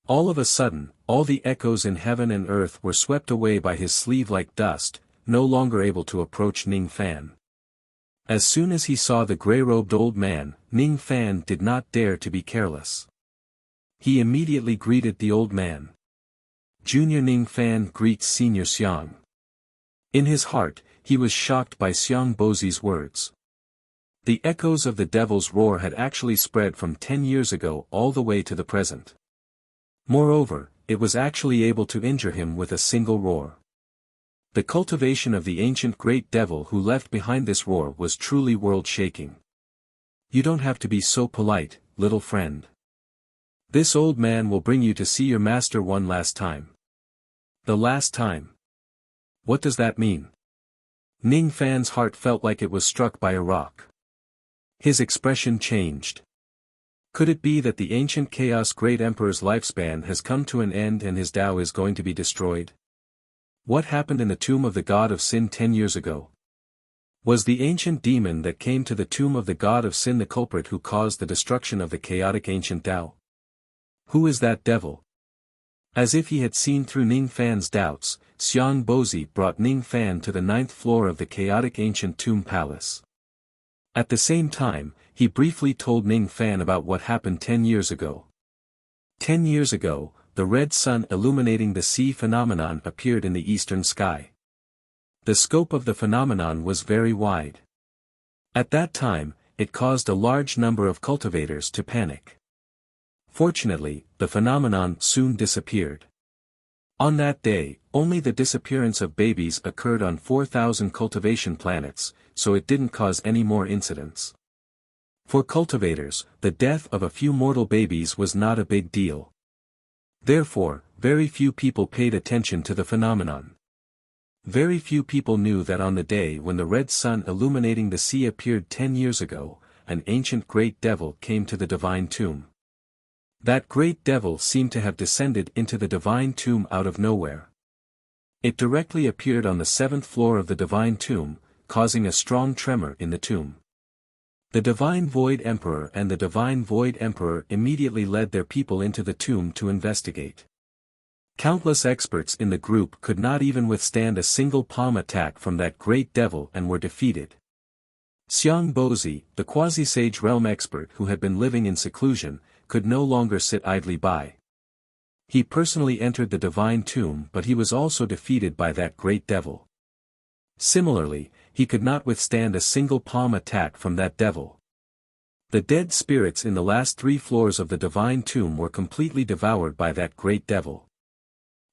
All of a sudden, all the echoes in heaven and earth were swept away by his sleeve like dust, no longer able to approach Ning Fan. As soon as he saw the grey-robed old man, Ning Fan did not dare to be careless. He immediately greeted the old man. Junior Ning Fan greets Senior Xiang. In his heart, he was shocked by Xiang Bozi's words. The echoes of the devil's roar had actually spread from 10 years ago all the way to the present. Moreover, it was actually able to injure him with a single roar. The cultivation of the ancient great devil who left behind this roar was truly world-shaking. You don't have to be so polite, little friend. This old man will bring you to see your master one last time. The last time. What does that mean? Ning Fan's heart felt like it was struck by a rock. His expression changed. Could it be that the ancient Chaos Great Emperor's lifespan has come to an end and his Tao is going to be destroyed? What happened in the tomb of the God of Sin 10 years ago? Was the ancient demon that came to the tomb of the God of Sin the culprit who caused the destruction of the chaotic ancient Tao? Who is that devil? As if he had seen through Ning Fan's doubts, Xiang Bozi brought Ning Fan to the 9th floor of the chaotic ancient tomb palace. At the same time, he briefly told Ning Fan about what happened 10 years ago. 10 years ago, the red sun illuminating the sea phenomenon appeared in the eastern sky. The scope of the phenomenon was very wide. At that time, it caused a large number of cultivators to panic. Fortunately, the phenomenon soon disappeared. On that day, only the disappearance of babies occurred on 4,000 cultivation planets, so it didn't cause any more incidents. For cultivators, the death of a few mortal babies was not a big deal. Therefore, very few people paid attention to the phenomenon. Very few people knew that on the day when the red sun illuminating the sea appeared 10 years ago, an ancient great devil came to the divine tomb. That great devil seemed to have descended into the divine tomb out of nowhere. It directly appeared on the 7th floor of the divine tomb, causing a strong tremor in the tomb. The Divine Void Emperor and the Divine Void Emperor immediately led their people into the tomb to investigate. Countless experts in the group could not even withstand a single palm attack from that great devil and were defeated. Xiang Bozi, the quasi-sage realm expert who had been living in seclusion, could no longer sit idly by. He personally entered the divine tomb, but he was also defeated by that great devil. Similarly, he could not withstand a single palm attack from that devil. The dead spirits in the last 3 floors of the divine tomb were completely devoured by that great devil.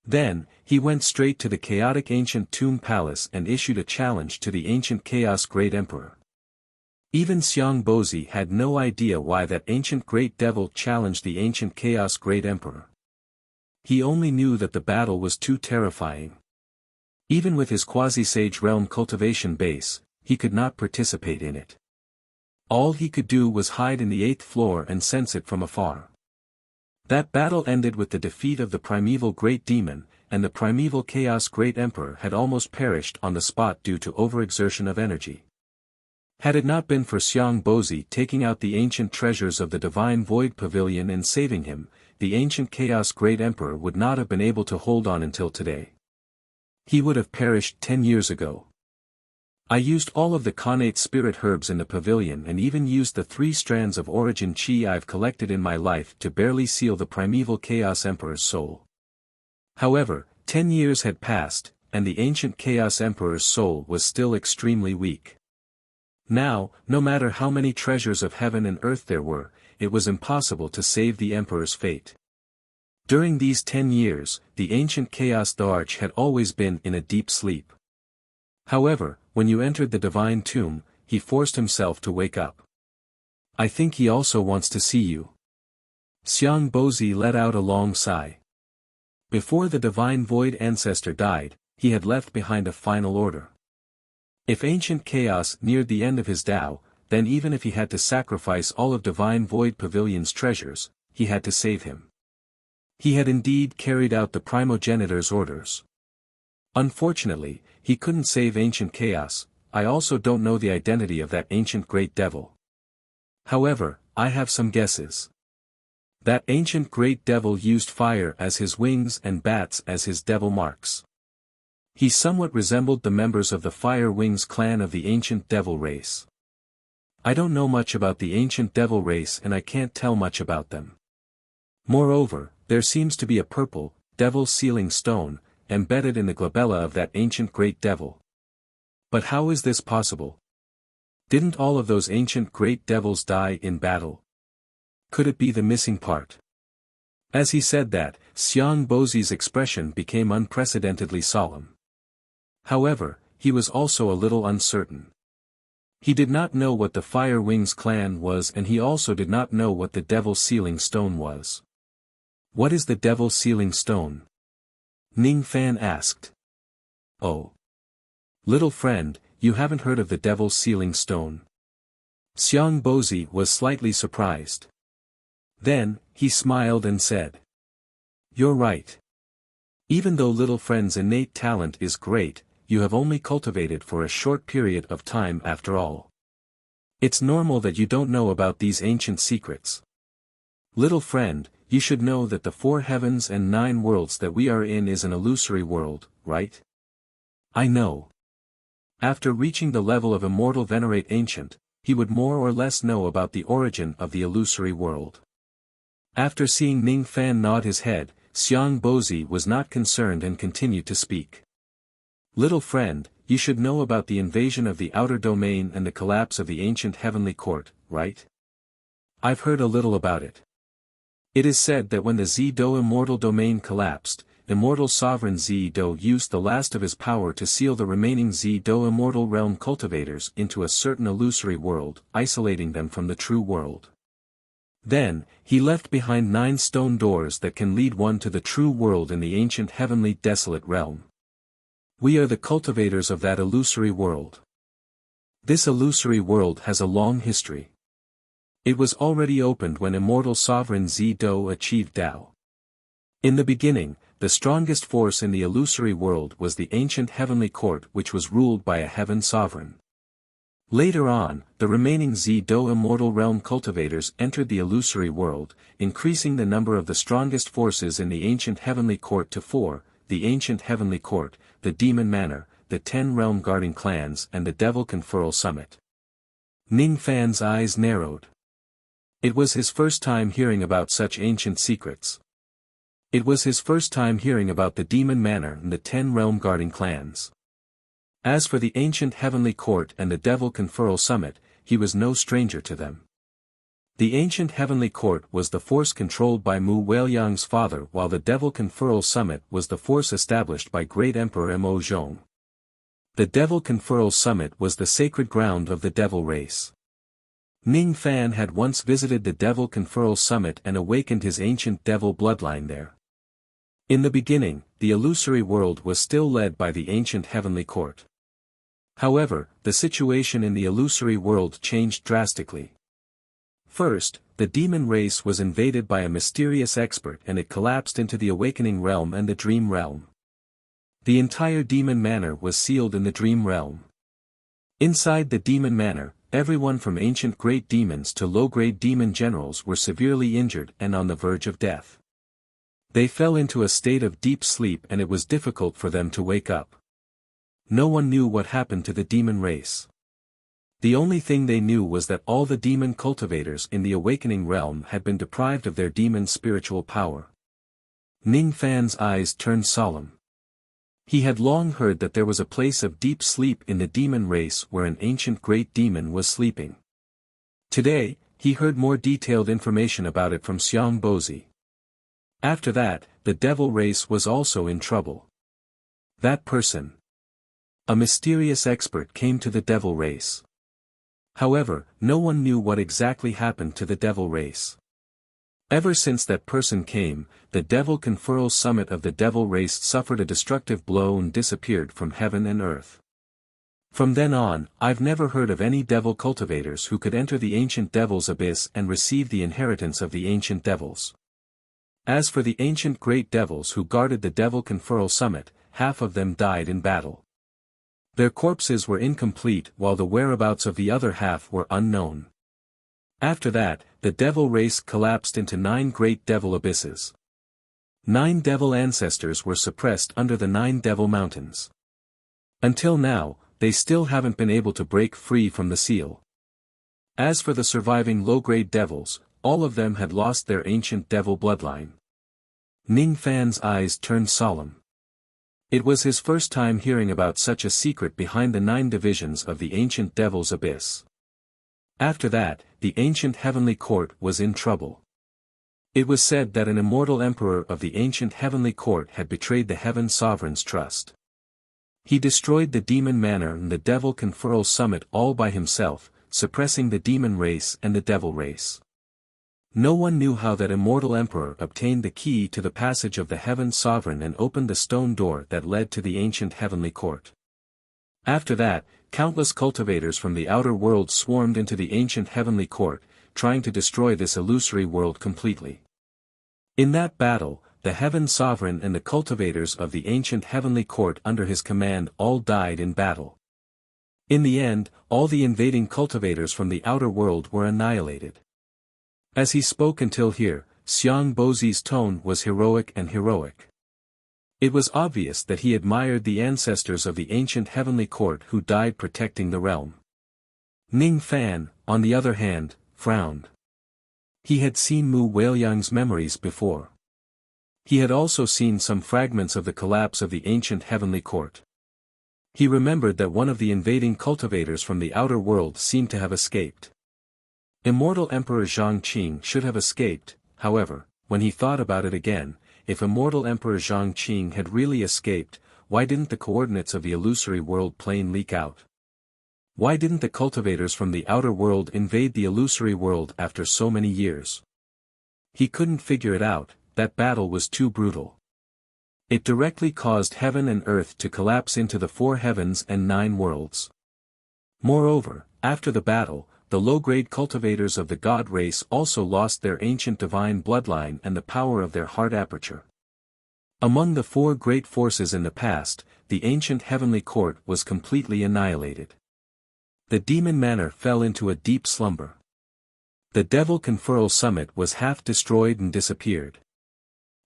Then, he went straight to the chaotic ancient tomb palace and issued a challenge to the ancient Chaos Great Emperor. Even Xiang Bozi had no idea why that ancient great devil challenged the ancient Chaos Great Emperor. He only knew that the battle was too terrifying. Even with his quasi-sage realm cultivation base, he could not participate in it. All he could do was hide in the 8th floor and sense it from afar. That battle ended with the defeat of the primeval great demon, and the primeval Chaos Great Emperor had almost perished on the spot due to overexertion of energy. Had it not been for Xiang Bozi taking out the ancient treasures of the Divine Void Pavilion and saving him, the ancient Chaos Great Emperor would not have been able to hold on until today. He would have perished 10 years ago. I used all of the connate spirit herbs in the pavilion and even used the 3 strands of origin chi I've collected in my life to barely seal the primeval Chaos Emperor's soul. However, 10 years had passed, and the ancient Chaos Emperor's soul was still extremely weak. Now, no matter how many treasures of heaven and earth there were, it was impossible to save the Emperor's fate. During these 10 years, the ancient Chaos Arch had always been in a deep sleep. However, when you entered the divine tomb, he forced himself to wake up. I think he also wants to see you. Xiang Bozi let out a long sigh. Before the divine void ancestor died, he had left behind a final order. If ancient chaos neared the end of his Tao, then even if he had to sacrifice all of divine void pavilion's treasures, he had to save him. He had indeed carried out the primogenitor's orders. Unfortunately, he couldn't save ancient chaos. I also don't know the identity of that ancient great devil. However, I have some guesses. That ancient great devil used fire as his wings and bats as his devil marks. He somewhat resembled the members of the Fire Wings clan of the ancient devil race. I don't know much about the ancient devil race and I can't tell much about them. Moreover, there seems to be a purple, devil sealing stone, embedded in the glabella of that ancient great devil. But how is this possible? Didn't all of those ancient great devils die in battle? Could it be the missing part? As he said that, Xiang Bozi's expression became unprecedentedly solemn. However, he was also a little uncertain. He did not know what the Fire Wings clan was and he also did not know what the devil sealing stone was. What is the devil sealing stone? Ning Fan asked. Oh. Little friend, you haven't heard of the devil sealing stone? Xiang Bozi was slightly surprised. Then, he smiled and said. You're right. Even though little friend's innate talent is great, you have only cultivated for a short period of time after all. It's normal that you don't know about these ancient secrets. Little friend, you should know that the 4 heavens and 9 worlds that we are in is an illusory world, right? I know. After reaching the level of immortal venerate ancient, he would more or less know about the origin of the illusory world. After seeing Ning Fan nod his head, Xiang Bozi was not concerned and continued to speak. Little friend, you should know about the invasion of the outer domain and the collapse of the ancient heavenly court, right? I've heard a little about it. It is said that when the Zido immortal domain collapsed, immortal sovereign Zido used the last of his power to seal the remaining Zido immortal realm cultivators into a certain illusory world, isolating them from the true world. Then, he left behind 9 stone doors that can lead one to the true world in the ancient heavenly desolate realm. We are the cultivators of that illusory world. This illusory world has a long history. It was already opened when immortal sovereign Zido achieved Tao. In the beginning, the strongest force in the illusory world was the ancient heavenly court which was ruled by a heaven sovereign. Later on, the remaining Zido immortal realm cultivators entered the illusory world, increasing the number of the strongest forces in the ancient heavenly court to 4, the ancient heavenly court, the demon manor, the 10 realm guarding clans and the devil conferral summit. Ning Fan's eyes narrowed. It was his first time hearing about such ancient secrets. It was his first time hearing about the demon manor and the 10 realm guarding clans. As for the ancient heavenly court and the devil conferral summit, he was no stranger to them. The ancient heavenly court was the force controlled by Mu Weiliang's father while the devil conferral summit was the force established by great emperor Mo Zhong. The devil conferral summit was the sacred ground of the devil race. Ning Fan had once visited the devil conferral summit and awakened his ancient devil bloodline there. In the beginning, the illusory world was still led by the ancient heavenly court. However, the situation in the illusory world changed drastically. First, the demon race was invaded by a mysterious expert and it collapsed into the awakening realm and the dream realm. The entire demon manor was sealed in the dream realm. Inside the demon manor, everyone from ancient great demons to low-grade demon generals were severely injured and on the verge of death. They fell into a state of deep sleep and it was difficult for them to wake up. No one knew what happened to the demon race. The only thing they knew was that all the demon cultivators in the awakening realm had been deprived of their demon spiritual power. Ning Fan's eyes turned solemn. He had long heard that there was a place of deep sleep in the demon race where an ancient great demon was sleeping. Today, he heard more detailed information about it from Xiang Bozi. After that, the devil race was also in trouble. That person. A mysterious expert came to the devil race. However, no one knew what exactly happened to the devil race. Ever since that person came, the devil conferral summit of the devil race suffered a destructive blow and disappeared from heaven and earth. From then on, I've never heard of any devil cultivators who could enter the ancient devil's abyss and receive the inheritance of the ancient devils. As for the ancient great devils who guarded the devil conferral summit, half of them died in battle. Their corpses were incomplete while the whereabouts of the other half were unknown. After that, the devil race collapsed into 9 great devil abysses. 9 devil ancestors were suppressed under the 9 devil mountains. Until now, they still haven't been able to break free from the seal. As for the surviving low-grade devils, all of them had lost their ancient devil bloodline. Ning Fan's eyes turned solemn. It was his first time hearing about such a secret behind the 9 divisions of the ancient devil's abyss. After that, the ancient heavenly court was in trouble. It was said that an immortal emperor of the ancient heavenly court had betrayed the heaven sovereign's trust. He destroyed the demon manor and the devil conferral summit all by himself, suppressing the demon race and the devil race. No one knew how that immortal emperor obtained the key to the passage of the heaven sovereign and opened the stone door that led to the ancient heavenly court. After that, countless cultivators from the outer world swarmed into the ancient heavenly court, trying to destroy this illusory world completely. In that battle, the heaven sovereign and the cultivators of the ancient heavenly court under his command all died in battle. In the end, all the invading cultivators from the outer world were annihilated. As he spoke until here, Xiang Bozi's tone was heroic and heroic. It was obvious that he admired the ancestors of the ancient heavenly court who died protecting the realm. Ning Fan, on the other hand, frowned. He had seen Mu Weiliang's memories before. He had also seen some fragments of the collapse of the ancient heavenly court. He remembered that one of the invading cultivators from the outer world seemed to have escaped. Immortal Emperor Zhang Qing should have escaped, however, when he thought about it again, if Immortal Emperor Zhang Qing had really escaped, why didn't the coordinates of the illusory world plane leak out? Why didn't the cultivators from the outer world invade the illusory world after so many years? He couldn't figure it out, that battle was too brutal. It directly caused heaven and earth to collapse into the 4 heavens and 9 worlds. Moreover, after the battle, the low-grade cultivators of the god race also lost their ancient divine bloodline and the power of their heart aperture. Among the 4 great forces in the past, the ancient heavenly court was completely annihilated. The demon manor fell into a deep slumber. The devil conferral summit was half destroyed and disappeared.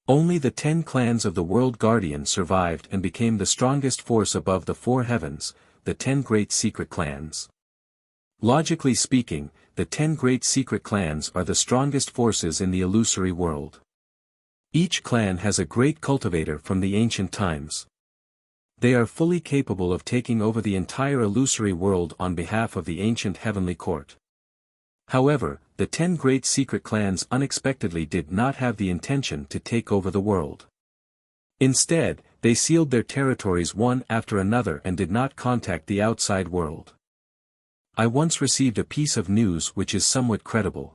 Only the 10 clans of the world guardian survived and became the strongest force above the 4 heavens, the 10 great secret clans. Logically speaking, the 10 great secret clans are the strongest forces in the illusory world. Each clan has a great cultivator from the ancient times. They are fully capable of taking over the entire illusory world on behalf of the ancient heavenly court. However, the 10 great secret clans unexpectedly did not have the intention to take over the world. Instead, they sealed their territories one after another and did not contact the outside world. I once received a piece of news which is somewhat credible.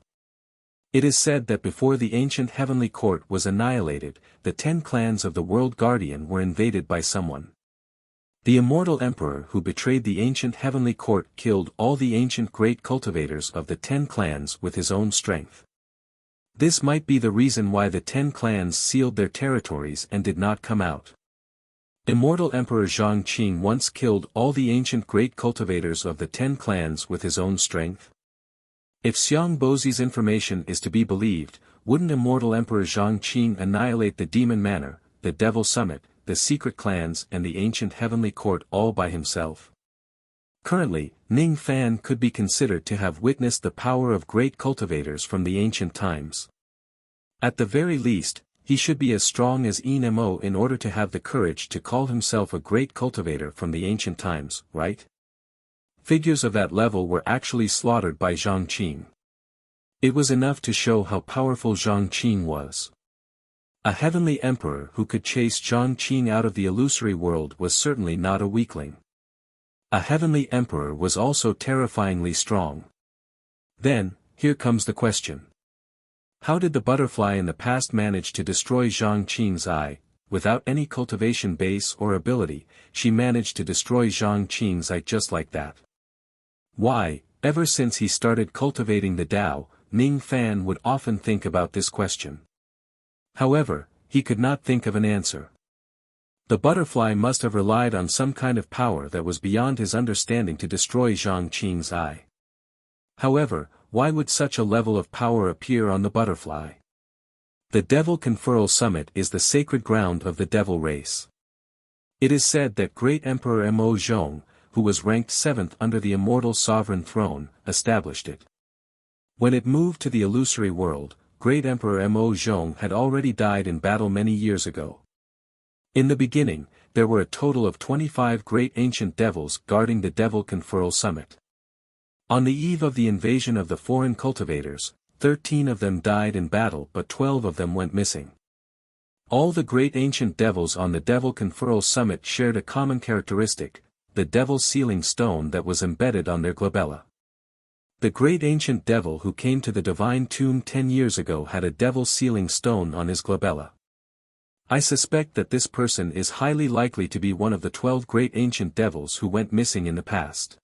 It is said that before the ancient heavenly court was annihilated, the 10 clans of the world guardian were invaded by someone. The immortal emperor who betrayed the ancient heavenly court killed all the ancient great cultivators of the 10 clans with his own strength. This might be the reason why the 10 clans sealed their territories and did not come out. Immortal Emperor Zhang Qing once killed all the ancient great cultivators of the 10 clans with his own strength. If Xiang Bozi's information is to be believed, wouldn't Immortal Emperor Zhang Qing annihilate the demon manor, the devil summit, the secret clans and the ancient heavenly court all by himself? Currently, Ning Fan could be considered to have witnessed the power of great cultivators from the ancient times. At the very least, he should be as strong as Mo in order to have the courage to call himself a great cultivator from the ancient times, right? Figures of that level were actually slaughtered by Zhang Qing. It was enough to show how powerful Zhang Qing was. A heavenly emperor who could chase Zhang Qing out of the illusory world was certainly not a weakling. A heavenly emperor was also terrifyingly strong. Then, here comes the question. How did the butterfly in the past manage to destroy Zhang Qing's eye? Without any cultivation base or ability, she managed to destroy Zhang Qing's eye just like that. Why, ever since he started cultivating the Tao, Ning Fan would often think about this question. However, he could not think of an answer. The butterfly must have relied on some kind of power that was beyond his understanding to destroy Zhang Qing's eye. However, why would such a level of power appear on the butterfly? The Devil Conferral Summit is the sacred ground of the devil race. It is said that Great Emperor Mo Zhong, who was ranked 7th under the immortal sovereign throne, established it. When it moved to the illusory world, Great Emperor Mo Zhong had already died in battle many years ago. In the beginning, there were a total of 25 great ancient devils guarding the Devil Conferral Summit. On the eve of the invasion of the foreign cultivators, 13 of them died in battle but 12 of them went missing. All the great ancient devils on the Devil Conferral Summit shared a common characteristic, the Devil's Sealing Stone that was embedded on their glabella. The great ancient devil who came to the Divine Tomb 10 years ago had a Devil's Sealing Stone on his glabella. I suspect that this person is highly likely to be one of the 12 great ancient devils who went missing in the past.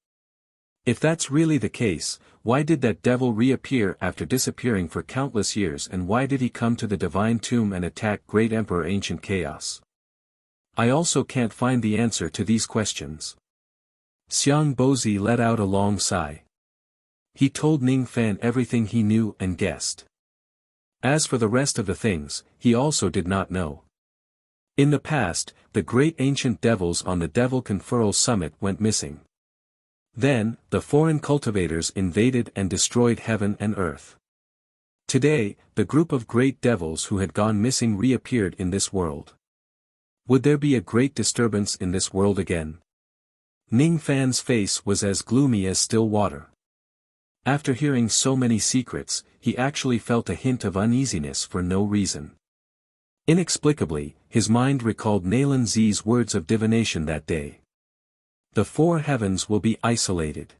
If that's really the case, why did that devil reappear after disappearing for countless years, and why did he come to the Divine Tomb and attack Great Emperor Ancient Chaos? I also can't find the answer to these questions. Xiang Bozi let out a long sigh. He told Ning Fan everything he knew and guessed. As for the rest of the things, he also did not know. In the past, the great ancient devils on the Devil Conferral Summit went missing. Then, the foreign cultivators invaded and destroyed heaven and earth. Today, the group of great devils who had gone missing reappeared in this world. Would there be a great disturbance in this world again? Ning Fan's face was as gloomy as still water. After hearing so many secrets, he actually felt a hint of uneasiness for no reason. Inexplicably, his mind recalled Nalan Zi's words of divination that day. The four heavens will be isolated.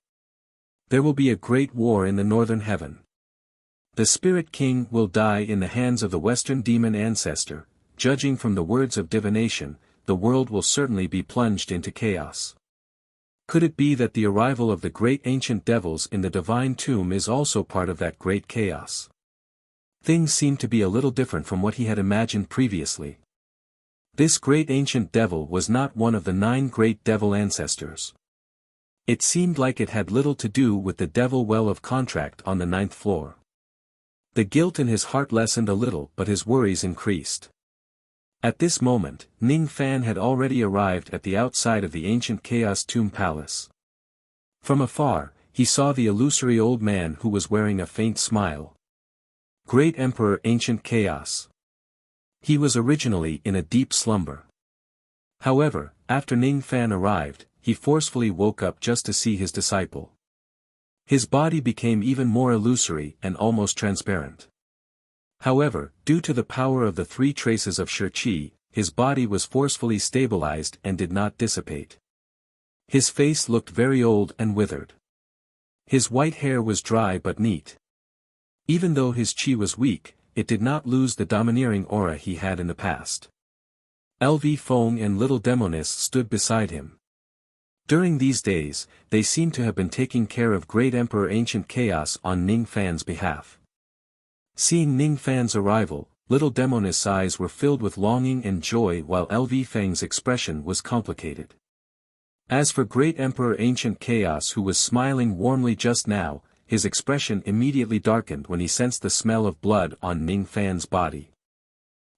There will be a great war in the northern heaven. The Spirit King will die in the hands of the Western demon ancestor. Judging from the words of divination, the world will certainly be plunged into chaos. Could it be that the arrival of the great ancient devils in the Divine Tomb is also part of that great chaos? Things seem to be a little different from what he had imagined previously. This great ancient devil was not one of the 9 great devil ancestors. It seemed like it had little to do with the devil well of contract on the 9th floor. The guilt in his heart lessened a little, but his worries increased. At this moment, Ning Fan had already arrived at the outside of the ancient Chaos Tomb Palace. From afar, he saw the illusory old man who was wearing a faint smile. Great Emperor Ancient Chaos. He was originally in a deep slumber. However, after Ning Fan arrived, he forcefully woke up just to see his disciple. His body became even more illusory and almost transparent. However, due to the power of the 3 traces of Shi, his body was forcefully stabilized and did not dissipate. His face looked very old and withered. His white hair was dry but neat. Even though his qi was weak, it did not lose the domineering aura he had in the past. LV Feng and Little Demonis stood beside him. During these days, they seemed to have been taking care of Great Emperor Ancient Chaos on Ning Fan's behalf. Seeing Ning Fan's arrival, Little Demonis' eyes were filled with longing and joy while LV Feng's expression was complicated. As for Great Emperor Ancient Chaos, who was smiling warmly just now, his expression immediately darkened when he sensed the smell of blood on Ning Fan's body.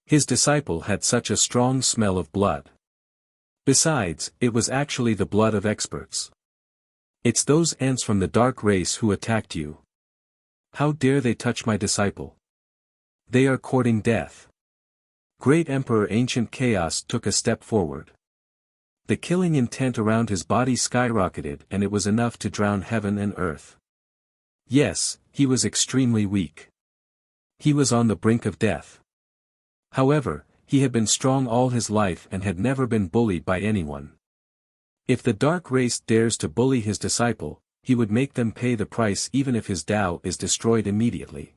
His disciple had such a strong smell of blood. Besides, it was actually the blood of experts. It's those ants from the dark race who attacked you. How dare they touch my disciple? They are courting death. Great Emperor Ancient Chaos took a step forward. The killing intent around his body skyrocketed, and it was enough to drown heaven and earth. Yes, he was extremely weak. He was on the brink of death. However, he had been strong all his life and had never been bullied by anyone. If the dark race dares to bully his disciple, he would make them pay the price even if his Tao is destroyed immediately.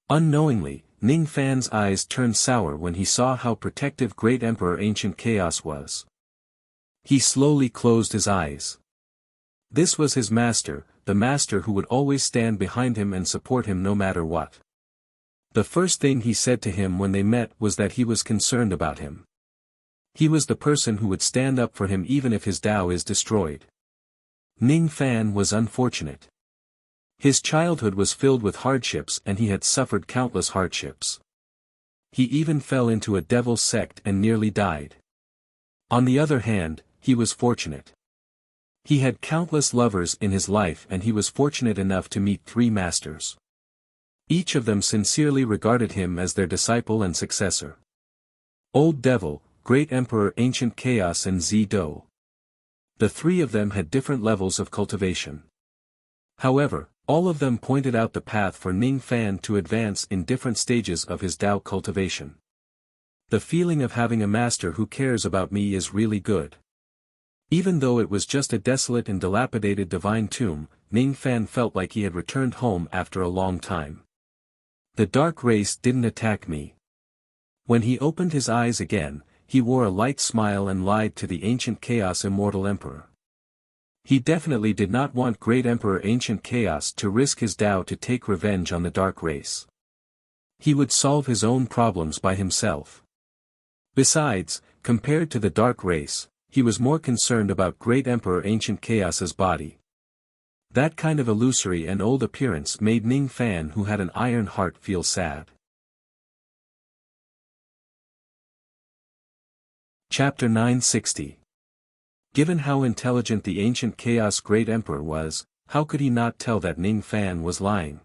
Unknowingly, Ning Fan's eyes turned sour when he saw how protective Great Emperor Ancient Chaos was. He slowly closed his eyes. This was his master, the master who would always stand behind him and support him no matter what. The first thing he said to him when they met was that he was concerned about him. He was the person who would stand up for him even if his Tao is destroyed. Ning Fan was unfortunate. His childhood was filled with hardships and he had suffered countless hardships. He even fell into a devil sect and nearly died. On the other hand, he was fortunate. He had countless lovers in his life and he was fortunate enough to meet 3 masters. Each of them sincerely regarded him as their disciple and successor. Old Devil, Great Emperor Ancient Chaos and Zido. The 3 of them had different levels of cultivation. However, all of them pointed out the path for Ning Fan to advance in different stages of his Tao cultivation. The feeling of having a master who cares about me is really good. Even though it was just a desolate and dilapidated divine tomb, Ning Fan felt like he had returned home after a long time. The dark race didn't attack me. When he opened his eyes again, he wore a light smile and lied to the Ancient Chaos Immortal Emperor. He definitely did not want Great Emperor Ancient Chaos to risk his Tao to take revenge on the dark race. He would solve his own problems by himself. Besides, compared to the dark race, he was more concerned about Great Emperor Ancient Chaos's body. That kind of illusory and old appearance made Ning Fan, who had an iron heart, feel sad. Chapter 960. Given how intelligent the Ancient Chaos Great Emperor was, how could he not tell that Ning Fan was lying?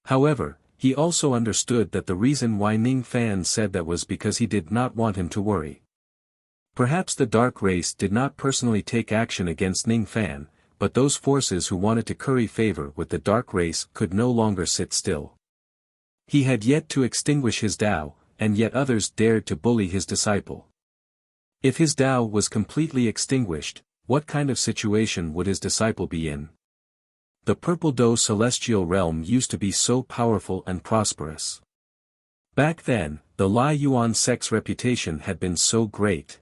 However, he also understood that the reason why Ning Fan said that was because he did not want him to worry. Perhaps the dark race did not personally take action against Ning Fan, but those forces who wanted to curry favor with the dark race could no longer sit still. He had yet to extinguish his Tao, and yet others dared to bully his disciple. If his Tao was completely extinguished, what kind of situation would his disciple be in? The Purple Do celestial realm used to be so powerful and prosperous. Back then, the Lai Yuan sect's reputation had been so great.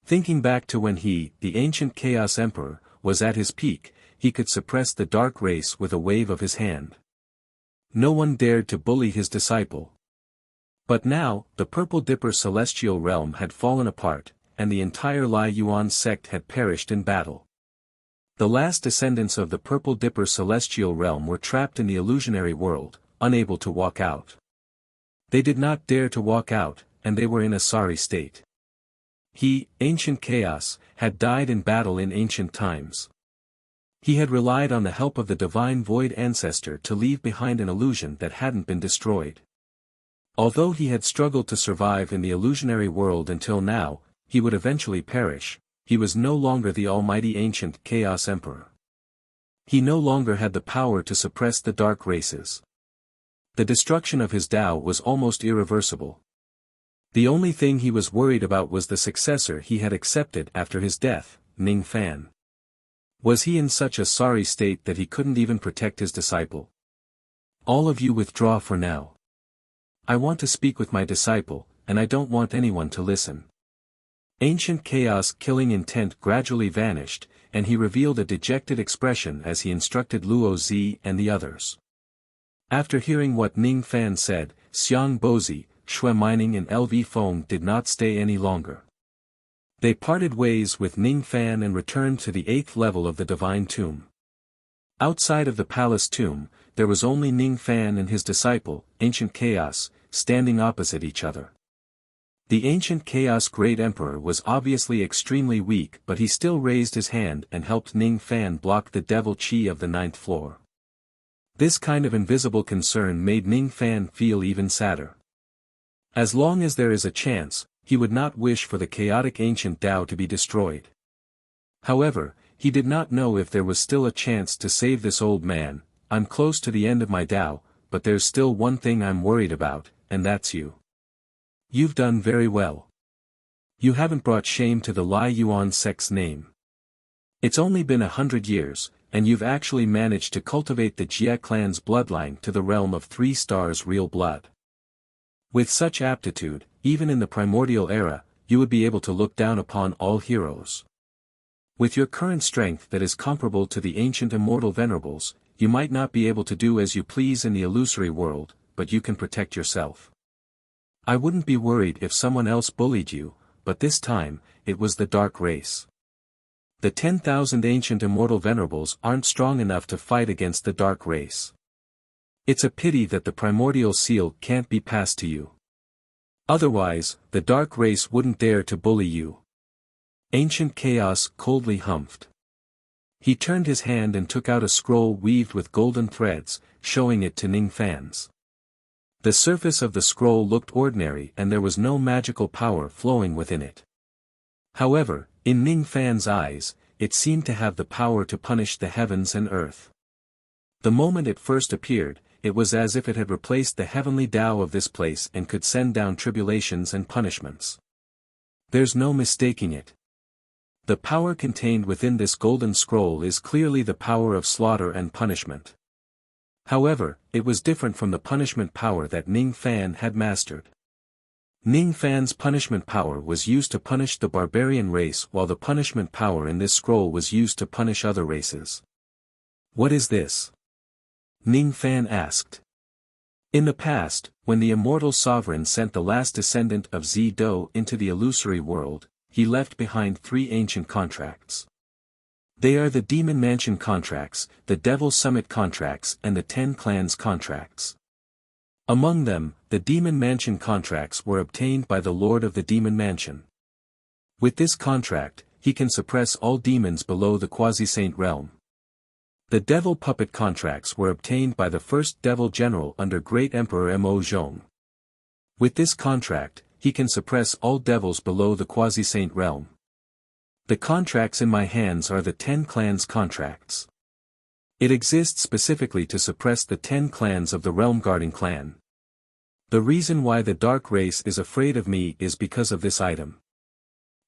Thinking back to when he, the Ancient Chaos Emperor, was at his peak, he could suppress the dark race with a wave of his hand. No one dared to bully his disciple. But now, the Purple Dipper celestial realm had fallen apart, and the entire Lai Yuan sect had perished in battle. The last descendants of the Purple Dipper celestial realm were trapped in the illusionary world, unable to walk out. They did not dare to walk out, and they were in a sorry state. He, Ancient Chaos, had died in battle in ancient times. He had relied on the help of the Divine Void Ancestor to leave behind an illusion that hadn't been destroyed. Although he had struggled to survive in the illusionary world until now, he would eventually perish. He was no longer the almighty Ancient Chaos Emperor. He no longer had the power to suppress the dark races. The destruction of his Tao was almost irreversible. The only thing he was worried about was the successor he had accepted after his death, Ning Fan. Was he in such a sorry state that he couldn't even protect his disciple? All of you withdraw for now. I want to speak with my disciple, and I don't want anyone to listen. Ancient Chaos killing intent gradually vanished, and he revealed a dejected expression as he instructed Luo Zi and the others. After hearing what Ning Fan said, Xiang Bozi, Shui Mining and LV Feng did not stay any longer. They parted ways with Ning Fan and returned to the 8th level of the Divine Tomb. Outside of the Palace Tomb, there was only Ning Fan and his disciple, Ancient Chaos, standing opposite each other. The ancient Chaos Great Emperor was obviously extremely weak, but he still raised his hand and helped Ning Fan block the devil chi of the 9th floor. This kind of invisible concern made Ning Fan feel even sadder. As long as there is a chance, he would not wish for the chaotic ancient Tao to be destroyed. However, he did not know if there was still a chance to save this old man. I'm close to the end of my Tao, but there's still one thing I'm worried about, and that's you. You've done very well. You haven't brought shame to the Lai Yuan sect's name. It's only been 100 years, and you've actually managed to cultivate the Jia clan's bloodline to the realm of 3 stars real blood. With such aptitude, even in the primordial era, you would be able to look down upon all heroes. With your current strength that is comparable to the ancient immortal venerables, you might not be able to do as you please in the illusory world, but you can protect yourself. I wouldn't be worried if someone else bullied you, but this time, it was the dark race. The 10,000 ancient immortal venerables aren't strong enough to fight against the dark race. It's a pity that the primordial seal can't be passed to you. Otherwise, the dark race wouldn't dare to bully you. Ancient Chaos coldly humphed. He turned his hand and took out a scroll weaved with golden threads, showing it to Ning Fan's. The surface of the scroll looked ordinary and there was no magical power flowing within it. However, in Ning Fan's eyes, it seemed to have the power to punish the heavens and earth. The moment it first appeared, it was as if it had replaced the heavenly Tao of this place and could send down tribulations and punishments. There's no mistaking it. The power contained within this golden scroll is clearly the power of slaughter and punishment. However, it was different from the punishment power that Ning Fan had mastered. Ning Fan's punishment power was used to punish the barbarian race while the punishment power in this scroll was used to punish other races. What is this? Ning Fan asked. In the past, when the immortal sovereign sent the last descendant of Zido into the illusory world, he left behind 3 ancient contracts. They are the Demon Mansion contracts, the Devil Summit contracts and the 10 Clans contracts. Among them, the Demon Mansion contracts were obtained by the Lord of the Demon Mansion. With this contract, he can suppress all demons below the Quasi-Saint realm. The Devil Puppet contracts were obtained by the first Devil General under Great Emperor Mo Zhong. With this contract, he can suppress all devils below the Quasi-Saint realm. The contracts in my hands are the 10 Clans contracts. It exists specifically to suppress the 10 clans of the Realm Guarding clan. The reason why the Dark Race is afraid of me is because of this item.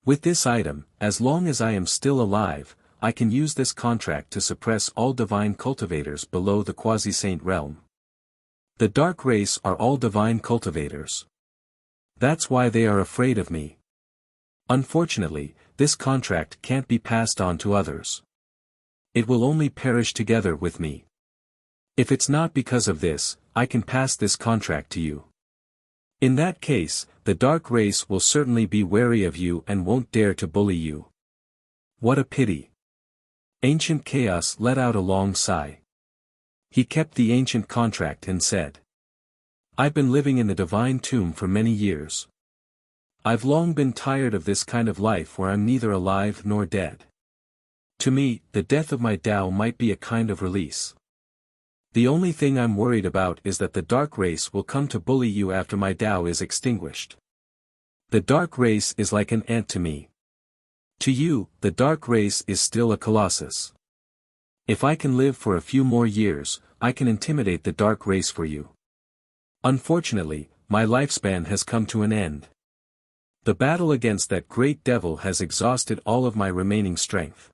With this item, as long as I am still alive, I can use this contract to suppress all divine cultivators below the Quasi-Saint realm. The Dark Race are all divine cultivators. That's why they are afraid of me. Unfortunately, this contract can't be passed on to others. It will only perish together with me. If it's not because of this, I can pass this contract to you. In that case, the Dark Race will certainly be wary of you and won't dare to bully you. What a pity. Ancient Chaos let out a long sigh. He kept the ancient contract and said, I've been living in the divine tomb for many years. I've long been tired of this kind of life where I'm neither alive nor dead. To me, the death of my Tao might be a kind of release. The only thing I'm worried about is that the Dark Race will come to bully you after my Tao is extinguished. The Dark Race is like an ant to me. To you, the Dark Race is still a colossus. If I can live for a few more years, I can intimidate the Dark Race for you. Unfortunately, my lifespan has come to an end. The battle against that great devil has exhausted all of my remaining strength.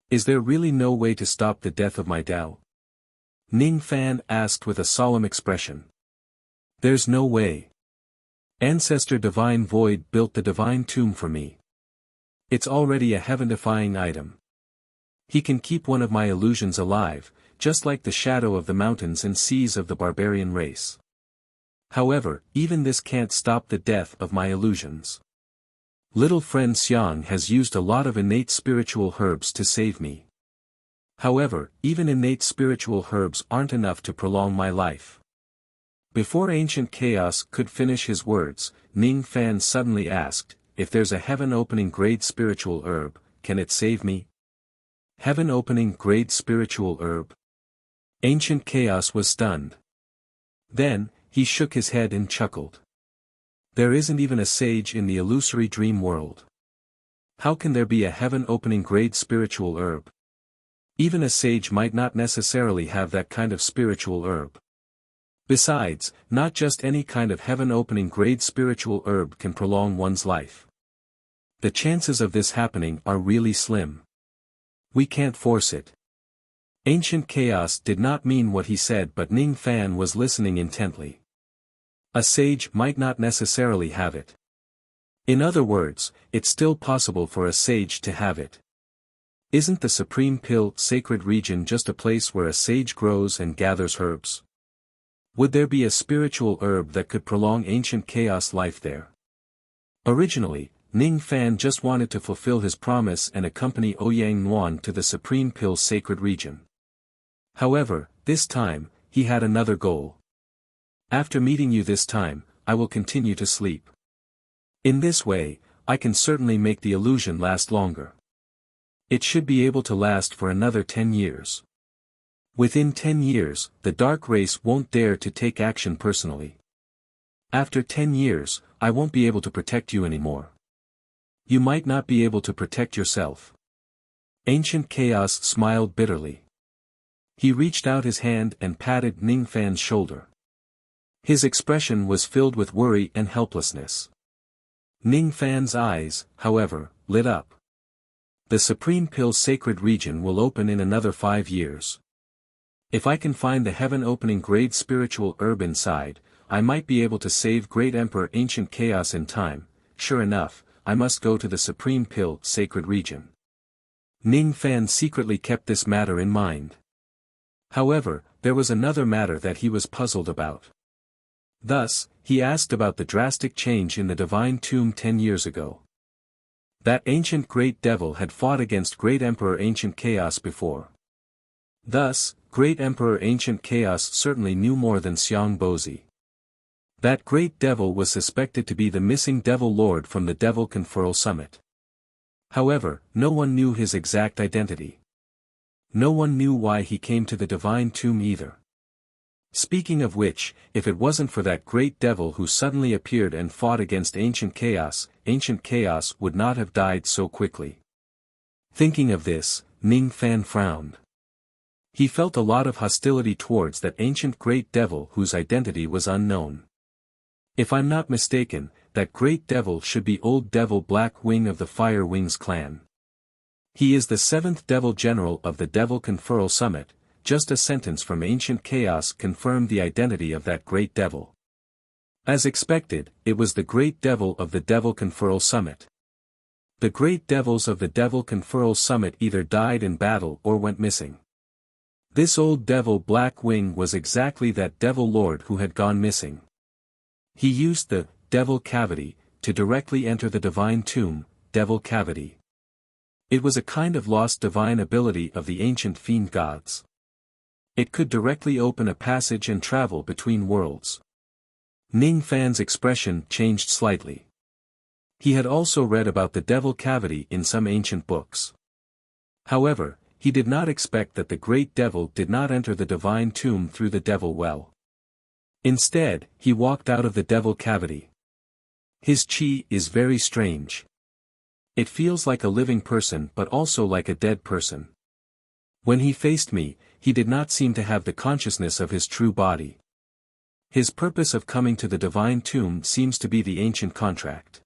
Is there really no way to stop the death of my Tao? Ning Fan asked with a solemn expression. There's no way. Ancestor Divine Void built the divine tomb for me. It's already a heaven-defying item. He can keep one of my illusions alive, just like the shadow of the mountains and seas of the barbarian race. However, even this can't stop the death of my illusions. Little friend Xiang has used a lot of innate spiritual herbs to save me. However, even innate spiritual herbs aren't enough to prolong my life. Before Ancient Chaos could finish his words, Ning Fan suddenly asked, "If there's a heaven-opening grade spiritual herb, can it save me?" Heaven-opening grade spiritual herb? Ancient Chaos was stunned. Then, he shook his head and chuckled. There isn't even a sage in the illusory dream world. How can there be a heaven-opening grade spiritual herb? Even a sage might not necessarily have that kind of spiritual herb. Besides, not just any kind of heaven-opening grade spiritual herb can prolong one's life. The chances of this happening are really slim. We can't force it. Ancient Chaos did not mean what he said, but Ning Fan was listening intently. A sage might not necessarily have it. In other words, it's still possible for a sage to have it. Isn't the Supreme Pill sacred region just a place where a sage grows and gathers herbs? Would there be a spiritual herb that could prolong Ancient Chaos' life there? Originally, Ning Fan just wanted to fulfill his promise and accompany Ouyang Nuan to the Supreme Pill sacred region. However, this time, he had another goal. After meeting you this time, I will continue to sleep. In this way, I can certainly make the illusion last longer. It should be able to last for another 10 years. Within 10 years, the dark race won't dare to take action personally. After 10 years, I won't be able to protect you anymore. You might not be able to protect yourself. Ancient Chaos smiled bitterly. He reached out his hand and patted Ning Fan's shoulder. His expression was filled with worry and helplessness. Ning Fan's eyes, however, lit up. The Supreme Pill sacred region will open in another 5 years. If I can find the heaven-opening grade spiritual herb inside, I might be able to save Great Emperor Ancient Chaos in time. Sure enough, I must go to the Supreme Pill sacred region. Ning Fan secretly kept this matter in mind. However, there was another matter that he was puzzled about. Thus, he asked about the drastic change in the Divine Tomb 10 years ago. That ancient Great Devil had fought against Great Emperor Ancient Chaos before. Thus, Great Emperor Ancient Chaos certainly knew more than Xiang Bozi. That Great Devil was suspected to be the missing Devil Lord from the Devil Conferral Summit. However, no one knew his exact identity. No one knew why he came to the Divine Tomb either. Speaking of which, if it wasn't for that Great Devil who suddenly appeared and fought against Ancient Chaos would not have died so quickly. Thinking of this, Ning Fan frowned. He felt a lot of hostility towards that ancient Great Devil whose identity was unknown. If I'm not mistaken, that Great Devil should be Old Devil Black Wing of the Fire Wings clan. He is the 7th Devil General of the Devil Conferral Summit. Just a sentence from Ancient Chaos confirmed the identity of that Great Devil. As expected, it was the Great Devil of the Devil Conferral Summit. The Great Devils of the Devil Conferral Summit either died in battle or went missing. This Old Devil Black Wing was exactly that Devil Lord who had gone missing. He used the Devil Cavity to directly enter the Divine Tomb, Devil Cavity. It was a kind of lost divine ability of the ancient fiend gods. It could directly open a passage and travel between worlds. Ning Fan's expression changed slightly. He had also read about the Devil Cavity in some ancient books. However, he did not expect that the Great Devil did not enter the Divine Tomb through the Devil Well. Instead, he walked out of the Devil Cavity. His chi is very strange. It feels like a living person but also like a dead person. When he faced me, he did not seem to have the consciousness of his true body. His purpose of coming to the Divine Tomb seems to be the ancient contract.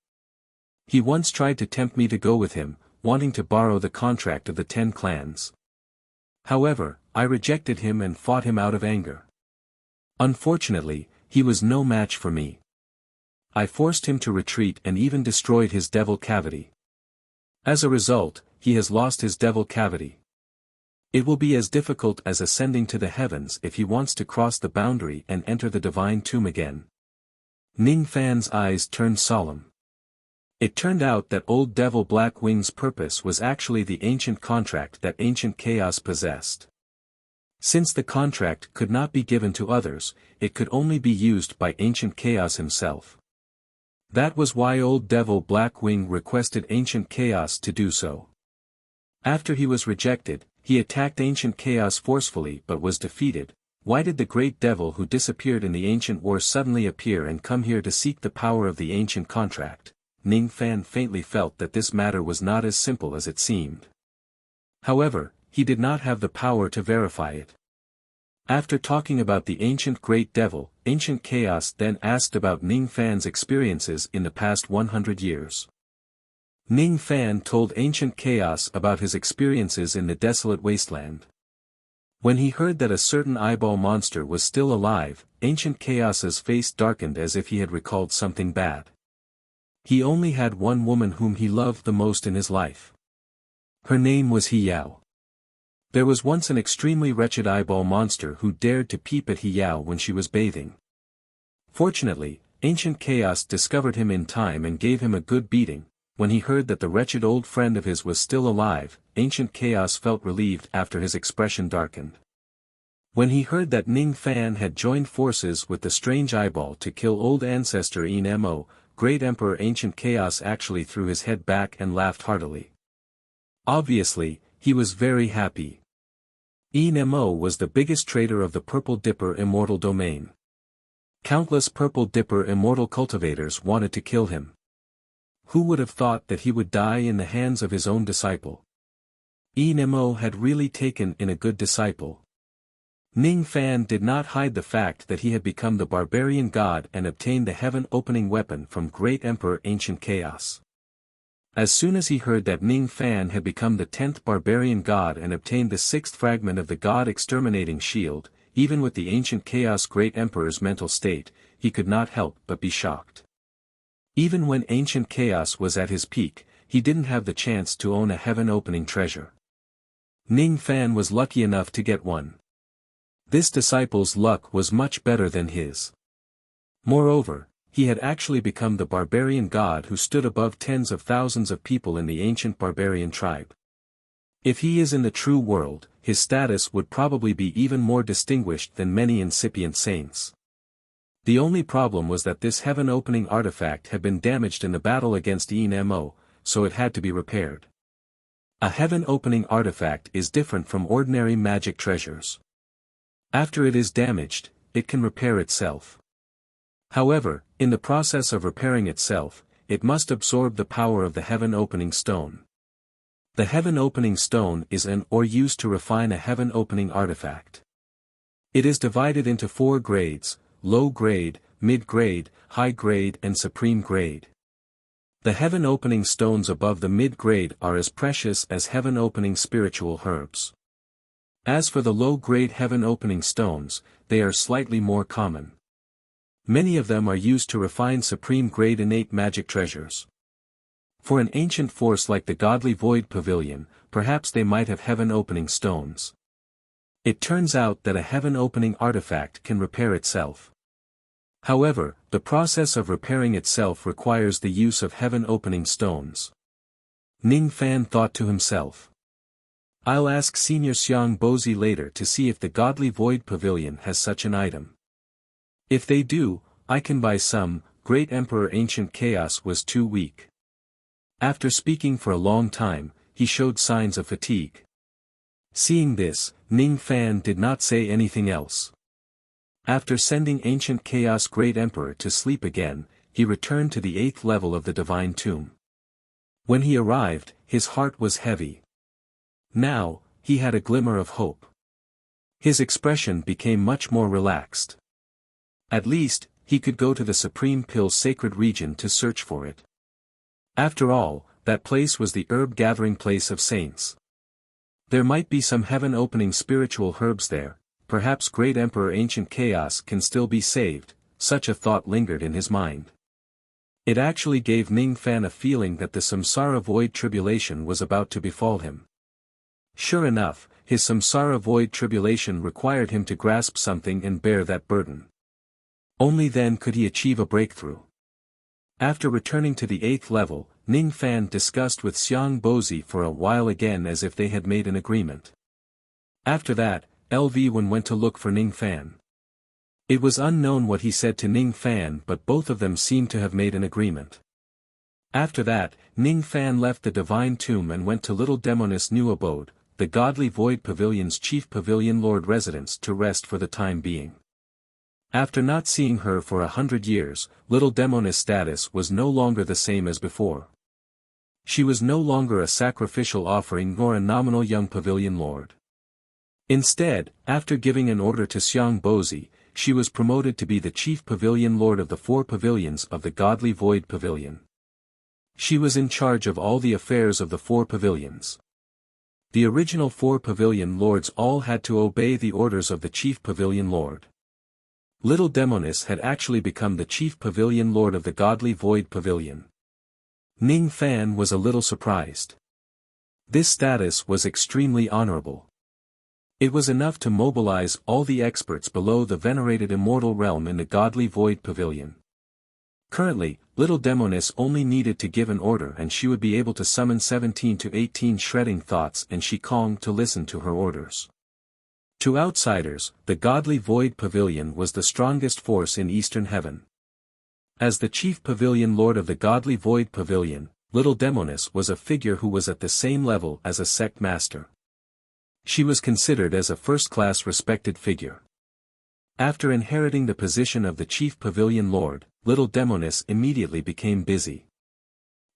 He once tried to tempt me to go with him, wanting to borrow the contract of the 10 clans. However, I rejected him and fought him out of anger. Unfortunately, he was no match for me. I forced him to retreat and even destroyed his Devil Cavity. As a result, he has lost his Devil Cavity. It will be as difficult as ascending to the heavens if he wants to cross the boundary and enter the Divine Tomb again. Ning Fan's eyes turned solemn. It turned out that Old Devil Black Wing's purpose was actually the ancient contract that Ancient Chaos possessed. Since the contract could not be given to others, it could only be used by Ancient Chaos himself. That was why Old Devil Blackwing requested Ancient Chaos to do so. After he was rejected, he attacked Ancient Chaos forcefully but was defeated. Why did the great devil who disappeared in the ancient war suddenly appear and come here to seek the power of the ancient contract? Ning Fan faintly felt that this matter was not as simple as it seemed. However, he did not have the power to verify it. After talking about the ancient great devil, Ancient Chaos then asked about Ning Fan's experiences in the past 100 years. Ning Fan told Ancient Chaos about his experiences in the desolate wasteland. When he heard that a certain eyeball monster was still alive, Ancient Chaos's face darkened as if he had recalled something bad. He only had one woman whom he loved the most in his life. Her name was Hiyao. There was once an extremely wretched eyeball monster who dared to peep at Hiyao when she was bathing. Fortunately, Ancient Chaos discovered him in time and gave him a good beating. When he heard that the wretched old friend of his was still alive, Ancient Chaos felt relieved after his expression darkened. When he heard that Ning Fan had joined forces with the strange eyeball to kill old ancestor Enmo, Great Emperor Ancient Chaos actually threw his head back and laughed heartily. Obviously, he was very happy. Enmo was the biggest trader of the Purple Dipper Immortal Domain. Countless Purple Dipper Immortal cultivators wanted to kill him. Who would have thought that he would die in the hands of his own disciple? Enmo had really taken in a good disciple. Ning Fan did not hide the fact that he had become the barbarian god and obtained the heaven-opening weapon from Great Emperor Ancient Chaos. As soon as he heard that Ning Fan had become the 10th barbarian god and obtained the 6th fragment of the god-exterminating shield, even with the Ancient Chaos Great Emperor's mental state, he could not help but be shocked. Even when Ancient Chaos was at his peak, he didn't have the chance to own a heaven-opening treasure. Ning Fan was lucky enough to get one. This disciple's luck was much better than his. Moreover, he had actually become the barbarian god who stood above tens of thousands of people in the ancient barbarian tribe. If he is in the true world, his status would probably be even more distinguished than many incipient saints. The only problem was that this heaven-opening artifact had been damaged in the battle against Enmo, so it had to be repaired. A heaven-opening artifact is different from ordinary magic treasures. After it is damaged, it can repair itself. However, in the process of repairing itself, it must absorb the power of the heaven-opening stone. The heaven-opening stone is an ore used to refine a heaven-opening artifact. It is divided into 4 grades: low grade, mid grade, high grade and supreme grade. The heaven-opening stones above the mid grade are as precious as heaven-opening spiritual herbs. As for the low grade heaven-opening stones, they are slightly more common. Many of them are used to refine supreme grade innate magic treasures. For an ancient force like the Godly Void Pavilion, perhaps they might have heaven-opening stones. It turns out that a heaven-opening artifact can repair itself. However, the process of repairing itself requires the use of heaven-opening stones. Ning Fan thought to himself. I'll ask Senior Xiang Bozi later to see if the Godly Void Pavilion has such an item. If they do, I can buy some. Great Emperor Ancient Chaos was too weak. After speaking for a long time, he showed signs of fatigue. Seeing this, Ning Fan did not say anything else. After sending Ancient Chaos Great Emperor to sleep again, he returned to the 8th level of the Divine Tomb. When he arrived, his heart was heavy. Now, he had a glimmer of hope. His expression became much more relaxed. At least, he could go to the Supreme Pill's sacred region to search for it. After all, that place was the herb-gathering place of saints. There might be some heaven-opening spiritual herbs there. Perhaps Great Emperor Ancient Chaos can still be saved. Such a thought lingered in his mind. It actually gave Ning Fan a feeling that the samsara void tribulation was about to befall him. Sure enough, his samsara void tribulation required him to grasp something and bear that burden. Only then could he achieve a breakthrough. After returning to the 8th level, Ning Fan discussed with Xiang Bozi for a while again as if they had made an agreement. After that, Lv1 went to look for Ning Fan. It was unknown what he said to Ning Fan, but both of them seemed to have made an agreement. After that, Ning Fan left the divine tomb and went to little Demoness' new abode, the godly void pavilion's chief pavilion lord residence, to rest for the time being. After not seeing her for 100 years, little Demoness' status was no longer the same as before. She was no longer a sacrificial offering nor a nominal young pavilion lord. Instead, after giving an order to Xiang Bozi, she was promoted to be the chief pavilion lord of the 4 pavilions of the godly void pavilion. She was in charge of all the affairs of the 4 pavilions. The original 4 pavilion lords all had to obey the orders of the chief pavilion lord. Little Demoness had actually become the chief pavilion lord of the godly void pavilion. Ning Fan was a little surprised. This status was extremely honorable. It was enough to mobilize all the experts below the venerated immortal realm in the godly void pavilion. Currently, little Demoness only needed to give an order and she would be able to summon 17 to 18 shredding thoughts and Shikong to listen to her orders. To outsiders, the godly void pavilion was the strongest force in Eastern Heaven. As the chief pavilion lord of the godly void pavilion, little Demoness was a figure who was at the same level as a sect master. She was considered as a first-class respected figure. After inheriting the position of the chief pavilion lord, little Demoness immediately became busy.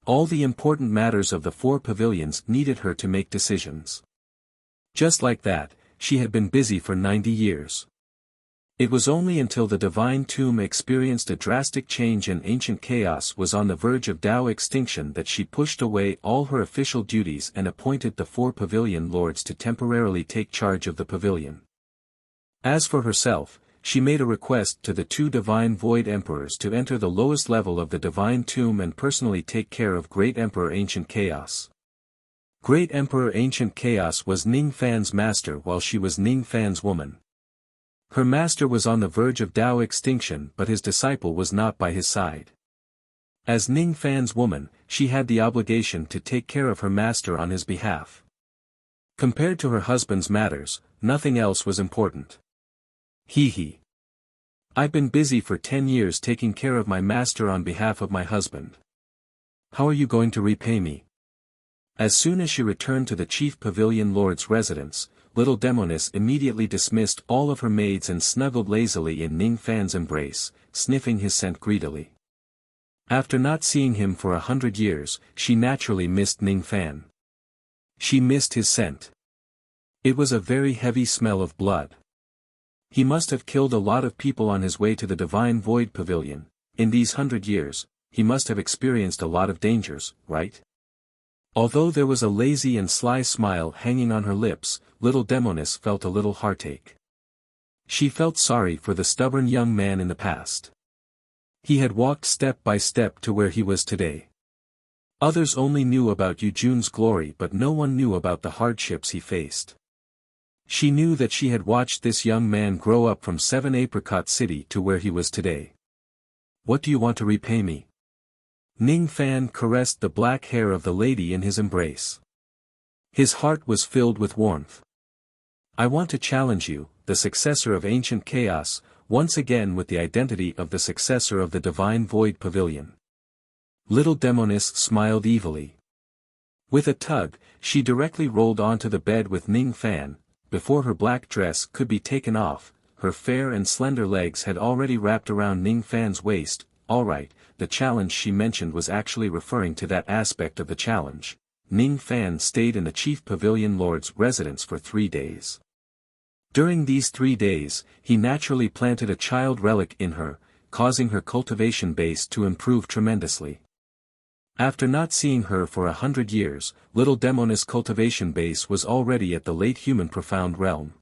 All the important matters of the 4 pavilions needed her to make decisions. Just like that, she had been busy for 90 years. It was only until the divine tomb experienced a drastic change and ancient chaos was on the verge of Tao extinction that she pushed away all her official duties and appointed the 4 pavilion lords to temporarily take charge of the pavilion. As for herself, she made a request to the 2 divine void emperors to enter the lowest level of the divine tomb and personally take care of Great Emperor Ancient Chaos. Great Emperor Ancient Chaos was Ning Fan's master while she was Ning Fan's woman. Her master was on the verge of Tao extinction but his disciple was not by his side. As Ning Fan's woman, she had the obligation to take care of her master on his behalf. Compared to her husband's matters, nothing else was important. Hee. I've been busy for 10 years taking care of my master on behalf of my husband. How are you going to repay me? As soon as she returned to the chief pavilion lord's residence, little Demoness immediately dismissed all of her maids and snuggled lazily in Ning Fan's embrace, sniffing his scent greedily. After not seeing him for 100 years, she naturally missed Ning Fan. She missed his scent. It was a very heavy smell of blood. He must have killed a lot of people on his way to the divine void pavilion. In these 100 years, he must have experienced a lot of dangers, right? Although there was a lazy and sly smile hanging on her lips, little Demoness felt a little heartache. She felt sorry for the stubborn young man in the past. He had walked step by step to where he was today. Others only knew about Yu Jun's glory but no one knew about the hardships he faced. She knew that she had watched this young man grow up from 7 Apricot City to where he was today. What do you want to repay me? Ning Fan caressed the black hair of the lady in his embrace. His heart was filled with warmth. I want to challenge you, the successor of Ancient Chaos, once again with the identity of the successor of the Divine Void Pavilion. Little Demoness smiled evilly. With a tug, she directly rolled onto the bed with Ning Fan. Before her black dress could be taken off, her fair and slender legs had already wrapped around Ning Fan's waist. Alright, the challenge she mentioned was actually referring to that aspect of the challenge. Ning Fan stayed in the chief pavilion lord's residence for 3 days. During these 3 days, he naturally planted a child relic in her, causing her cultivation base to improve tremendously. After not seeing her for 100 years, little Demoness' cultivation base was already at the late human profound realm.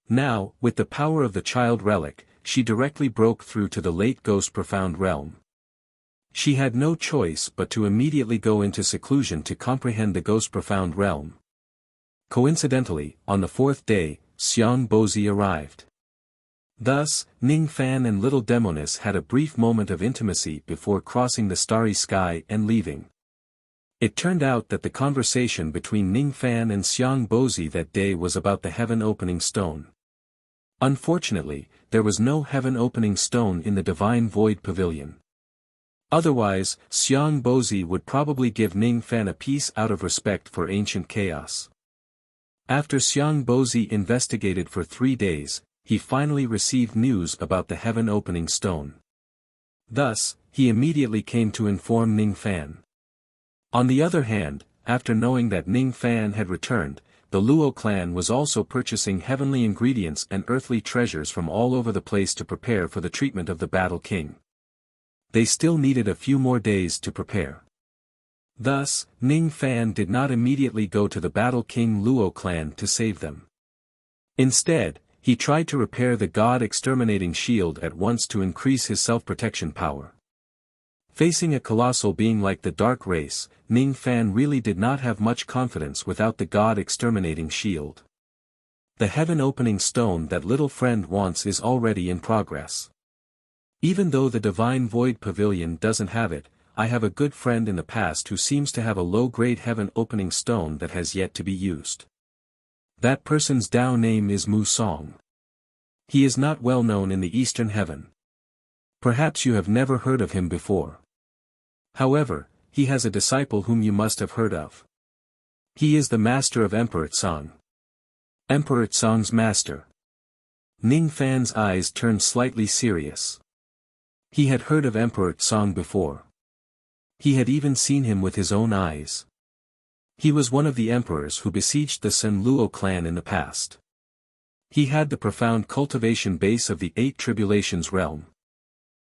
Now, with the power of the child relic, she directly broke through to the late ghost profound realm. She had no choice but to immediately go into seclusion to comprehend the ghost profound realm. Coincidentally, on the 4th day, Xiang Bozi arrived. Thus, Ning Fan and little Demoness had a brief moment of intimacy before crossing the starry sky and leaving. It turned out that the conversation between Ning Fan and Xiang Bozi that day was about the heaven-opening stone. Unfortunately, there was no heaven-opening stone in the Divine Void Pavilion. Otherwise, Xiang Bozi would probably give Ning Fan a piece out of respect for ancient chaos. After Xiang Bozi investigated for 3 days, he finally received news about the heaven-opening stone. Thus, he immediately came to inform Ning Fan. On the other hand, after knowing that Ning Fan had returned, the Luo clan was also purchasing heavenly ingredients and earthly treasures from all over the place to prepare for the treatment of the Battle King. They still needed a few more days to prepare. Thus, Ning Fan did not immediately go to the Battle King Luo clan to save them. Instead, he tried to repair the god-exterminating shield at once to increase his self-protection power. Facing a colossal being like the Dark Race, Ning Fan really did not have much confidence without the god-exterminating shield. The heaven-opening stone that little friend wants is already in progress. Even though the Divine Void Pavilion doesn't have it, I have a good friend in the past who seems to have a low-grade heaven-opening stone that has yet to be used. That person's Dao name is Mu Song. He is not well known in the Eastern Heaven. Perhaps you have never heard of him before. However, he has a disciple whom you must have heard of. He is the master of Emperor Tsang. Emperor Tsang's master. Ning Fan's eyes turned slightly serious. He had heard of Emperor Tsang before. He had even seen him with his own eyes. He was one of the emperors who besieged the Sen Luo clan in the past. He had the profound cultivation base of the 8 Tribulations realm.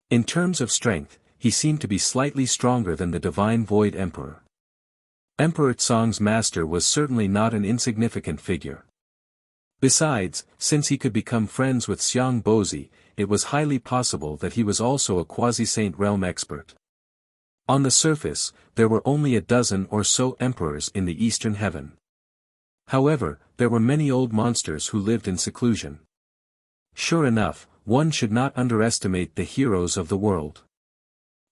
In terms of strength, he seemed to be slightly stronger than the Divine Void Emperor. Emperor Tsang's master was certainly not an insignificant figure. Besides, since he could become friends with Xiang Bozi, it was highly possible that he was also a quasi-saint realm expert. On the surface, there were only a dozen or so emperors in the Eastern Heaven. However, there were many old monsters who lived in seclusion. Sure enough, one should not underestimate the heroes of the world.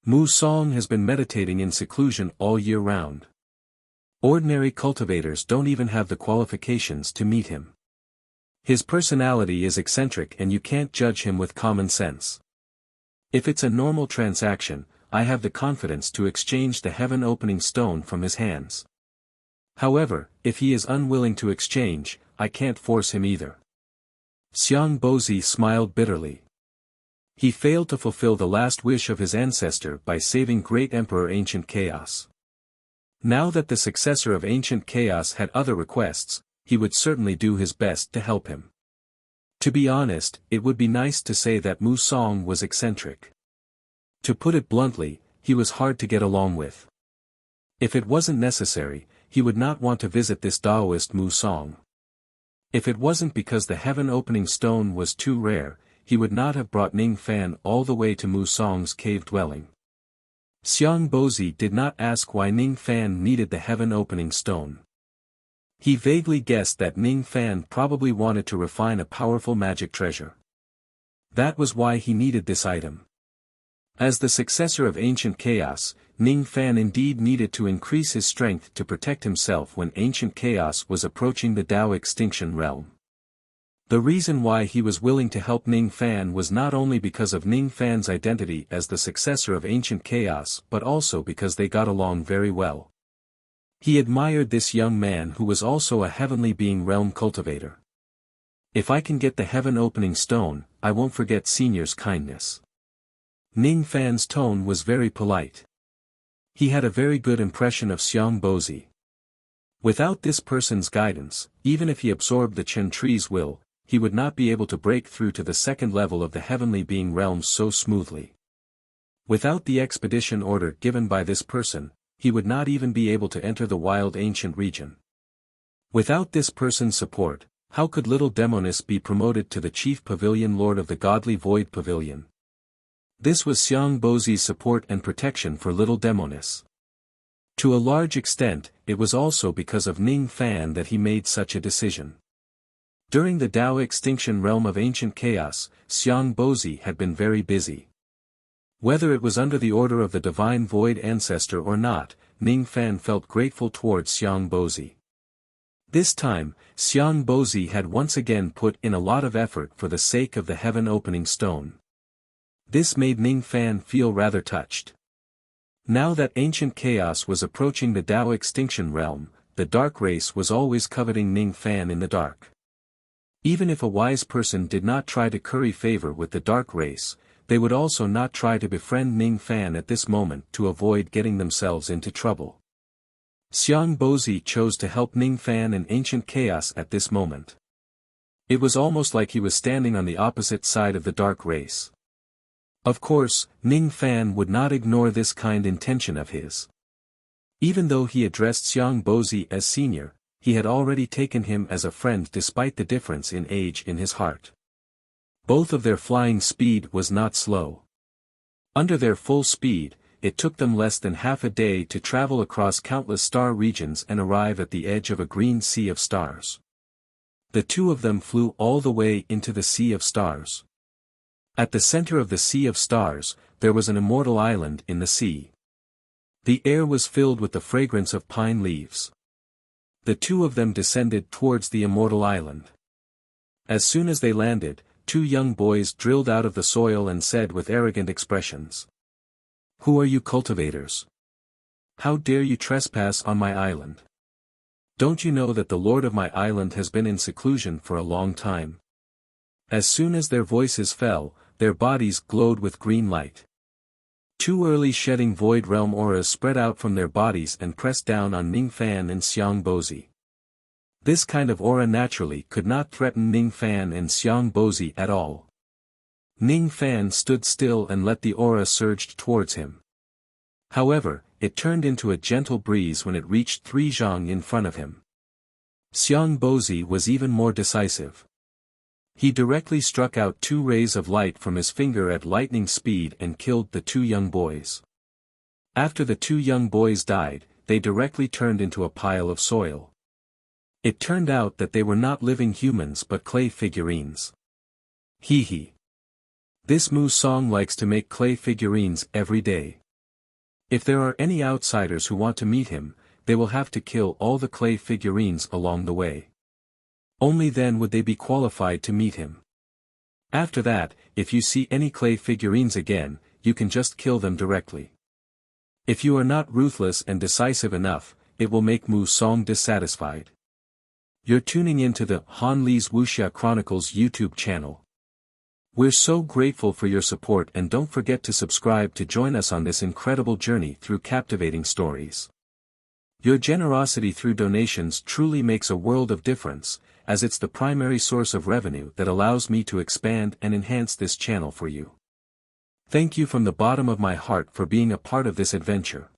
Mu Song has been meditating in seclusion all year round. Ordinary cultivators don't even have the qualifications to meet him. His personality is eccentric and you can't judge him with common sense. If it's a normal transaction, I have the confidence to exchange the heaven-opening stone from his hands. However, if he is unwilling to exchange, I can't force him either. Xiang Bozi smiled bitterly. He failed to fulfill the last wish of his ancestor by saving Great Emperor Ancient Chaos. Now that the successor of Ancient Chaos had other requests, he would certainly do his best to help him. To be honest, it would be nice to say that Mu Song was eccentric. To put it bluntly, he was hard to get along with. If it wasn't necessary, he would not want to visit this Taoist Mu Song. If it wasn't because the heaven-opening stone was too rare, he would not have brought Ning Fan all the way to Mu Song's cave dwelling. Xiang Bozi did not ask why Ning Fan needed the heaven-opening stone. He vaguely guessed that Ning Fan probably wanted to refine a powerful magic treasure. That was why he needed this item. As the successor of Ancient Chaos, Ning Fan indeed needed to increase his strength to protect himself when Ancient Chaos was approaching the Tao Extinction realm. The reason why he was willing to help Ning Fan was not only because of Ning Fan's identity as the successor of Ancient Chaos but also because they got along very well. He admired this young man who was also a heavenly being realm cultivator. If I can get the heaven-opening stone, I won't forget Senior's kindness. Ning Fan's tone was very polite. He had a very good impression of Xiang Bozi. Without this person's guidance, even if he absorbed the Chen Tree's will, he would not be able to break through to the second level of the heavenly being realms so smoothly. Without the expedition order given by this person, he would not even be able to enter the wild ancient region. Without this person's support, how could little Demonis be promoted to the chief pavilion lord of the godly void pavilion? This was Xiang Bozi's support and protection for little Demonis. To a large extent, it was also because of Ning Fan that he made such a decision. During the Tao Extinction realm of Ancient Chaos, Xiang Bozi had been very busy. Whether it was under the order of the Divine Void Ancestor or not, Ning Fan felt grateful towards Xiang Bozi. This time, Xiang Bozi had once again put in a lot of effort for the sake of the heaven-opening stone. This made Ning Fan feel rather touched. Now that ancient chaos was approaching the Tao extinction realm, the dark race was always coveting Ning Fan in the dark. Even if a wise person did not try to curry favor with the dark race, they would also not try to befriend Ning Fan at this moment to avoid getting themselves into trouble. Xiang Bozi chose to help Ning Fan in ancient chaos at this moment. It was almost like he was standing on the opposite side of the dark race. Of course, Ning Fan would not ignore this kind intention of his. Even though he addressed Xiang Bozi as senior, he had already taken him as a friend despite the difference in age in his heart. Both of their flying speed was not slow. Under their full speed, it took them less than half a day to travel across countless star regions and arrive at the edge of a green sea of stars. The two of them flew all the way into the Sea of Stars. At the center of the Sea of Stars, there was an immortal island in the sea. The air was filled with the fragrance of pine leaves. The two of them descended towards the immortal island. As soon as they landed, two young boys drilled out of the soil and said with arrogant expressions, "Who are you cultivators? How dare you trespass on my island? Don't you know that the lord of my island has been in seclusion for a long time?" As soon as their voices fell, their bodies glowed with green light. Two early shedding void realm auras spread out from their bodies and pressed down on Ning Fan and Xiang Bozi. This kind of aura naturally could not threaten Ning Fan and Xiang Bozi at all. Ning Fan stood still and let the aura surge towards him. However, it turned into a gentle breeze when it reached 3 zhang in front of him. Xiang Bozi was even more decisive. He directly struck out 2 rays of light from his finger at lightning speed and killed the 2 young boys. After the 2 young boys died, they directly turned into a pile of soil. It turned out that they were not living humans but clay figurines. Hee hee. This Mu Song likes to make clay figurines every day. If there are any outsiders who want to meet him, they will have to kill all the clay figurines along the way. Only then would they be qualified to meet him. After that, if you see any clay figurines again, you can just kill them directly. If you are not ruthless and decisive enough, it will make Mu Song dissatisfied. You're tuning into the Han Li's Wuxia Chronicles YouTube channel. We're so grateful for your support, and don't forget to subscribe to join us on this incredible journey through captivating stories. Your generosity through donations truly makes a world of difference, as it's the primary source of revenue that allows me to expand and enhance this channel for you. Thank you from the bottom of my heart for being a part of this adventure.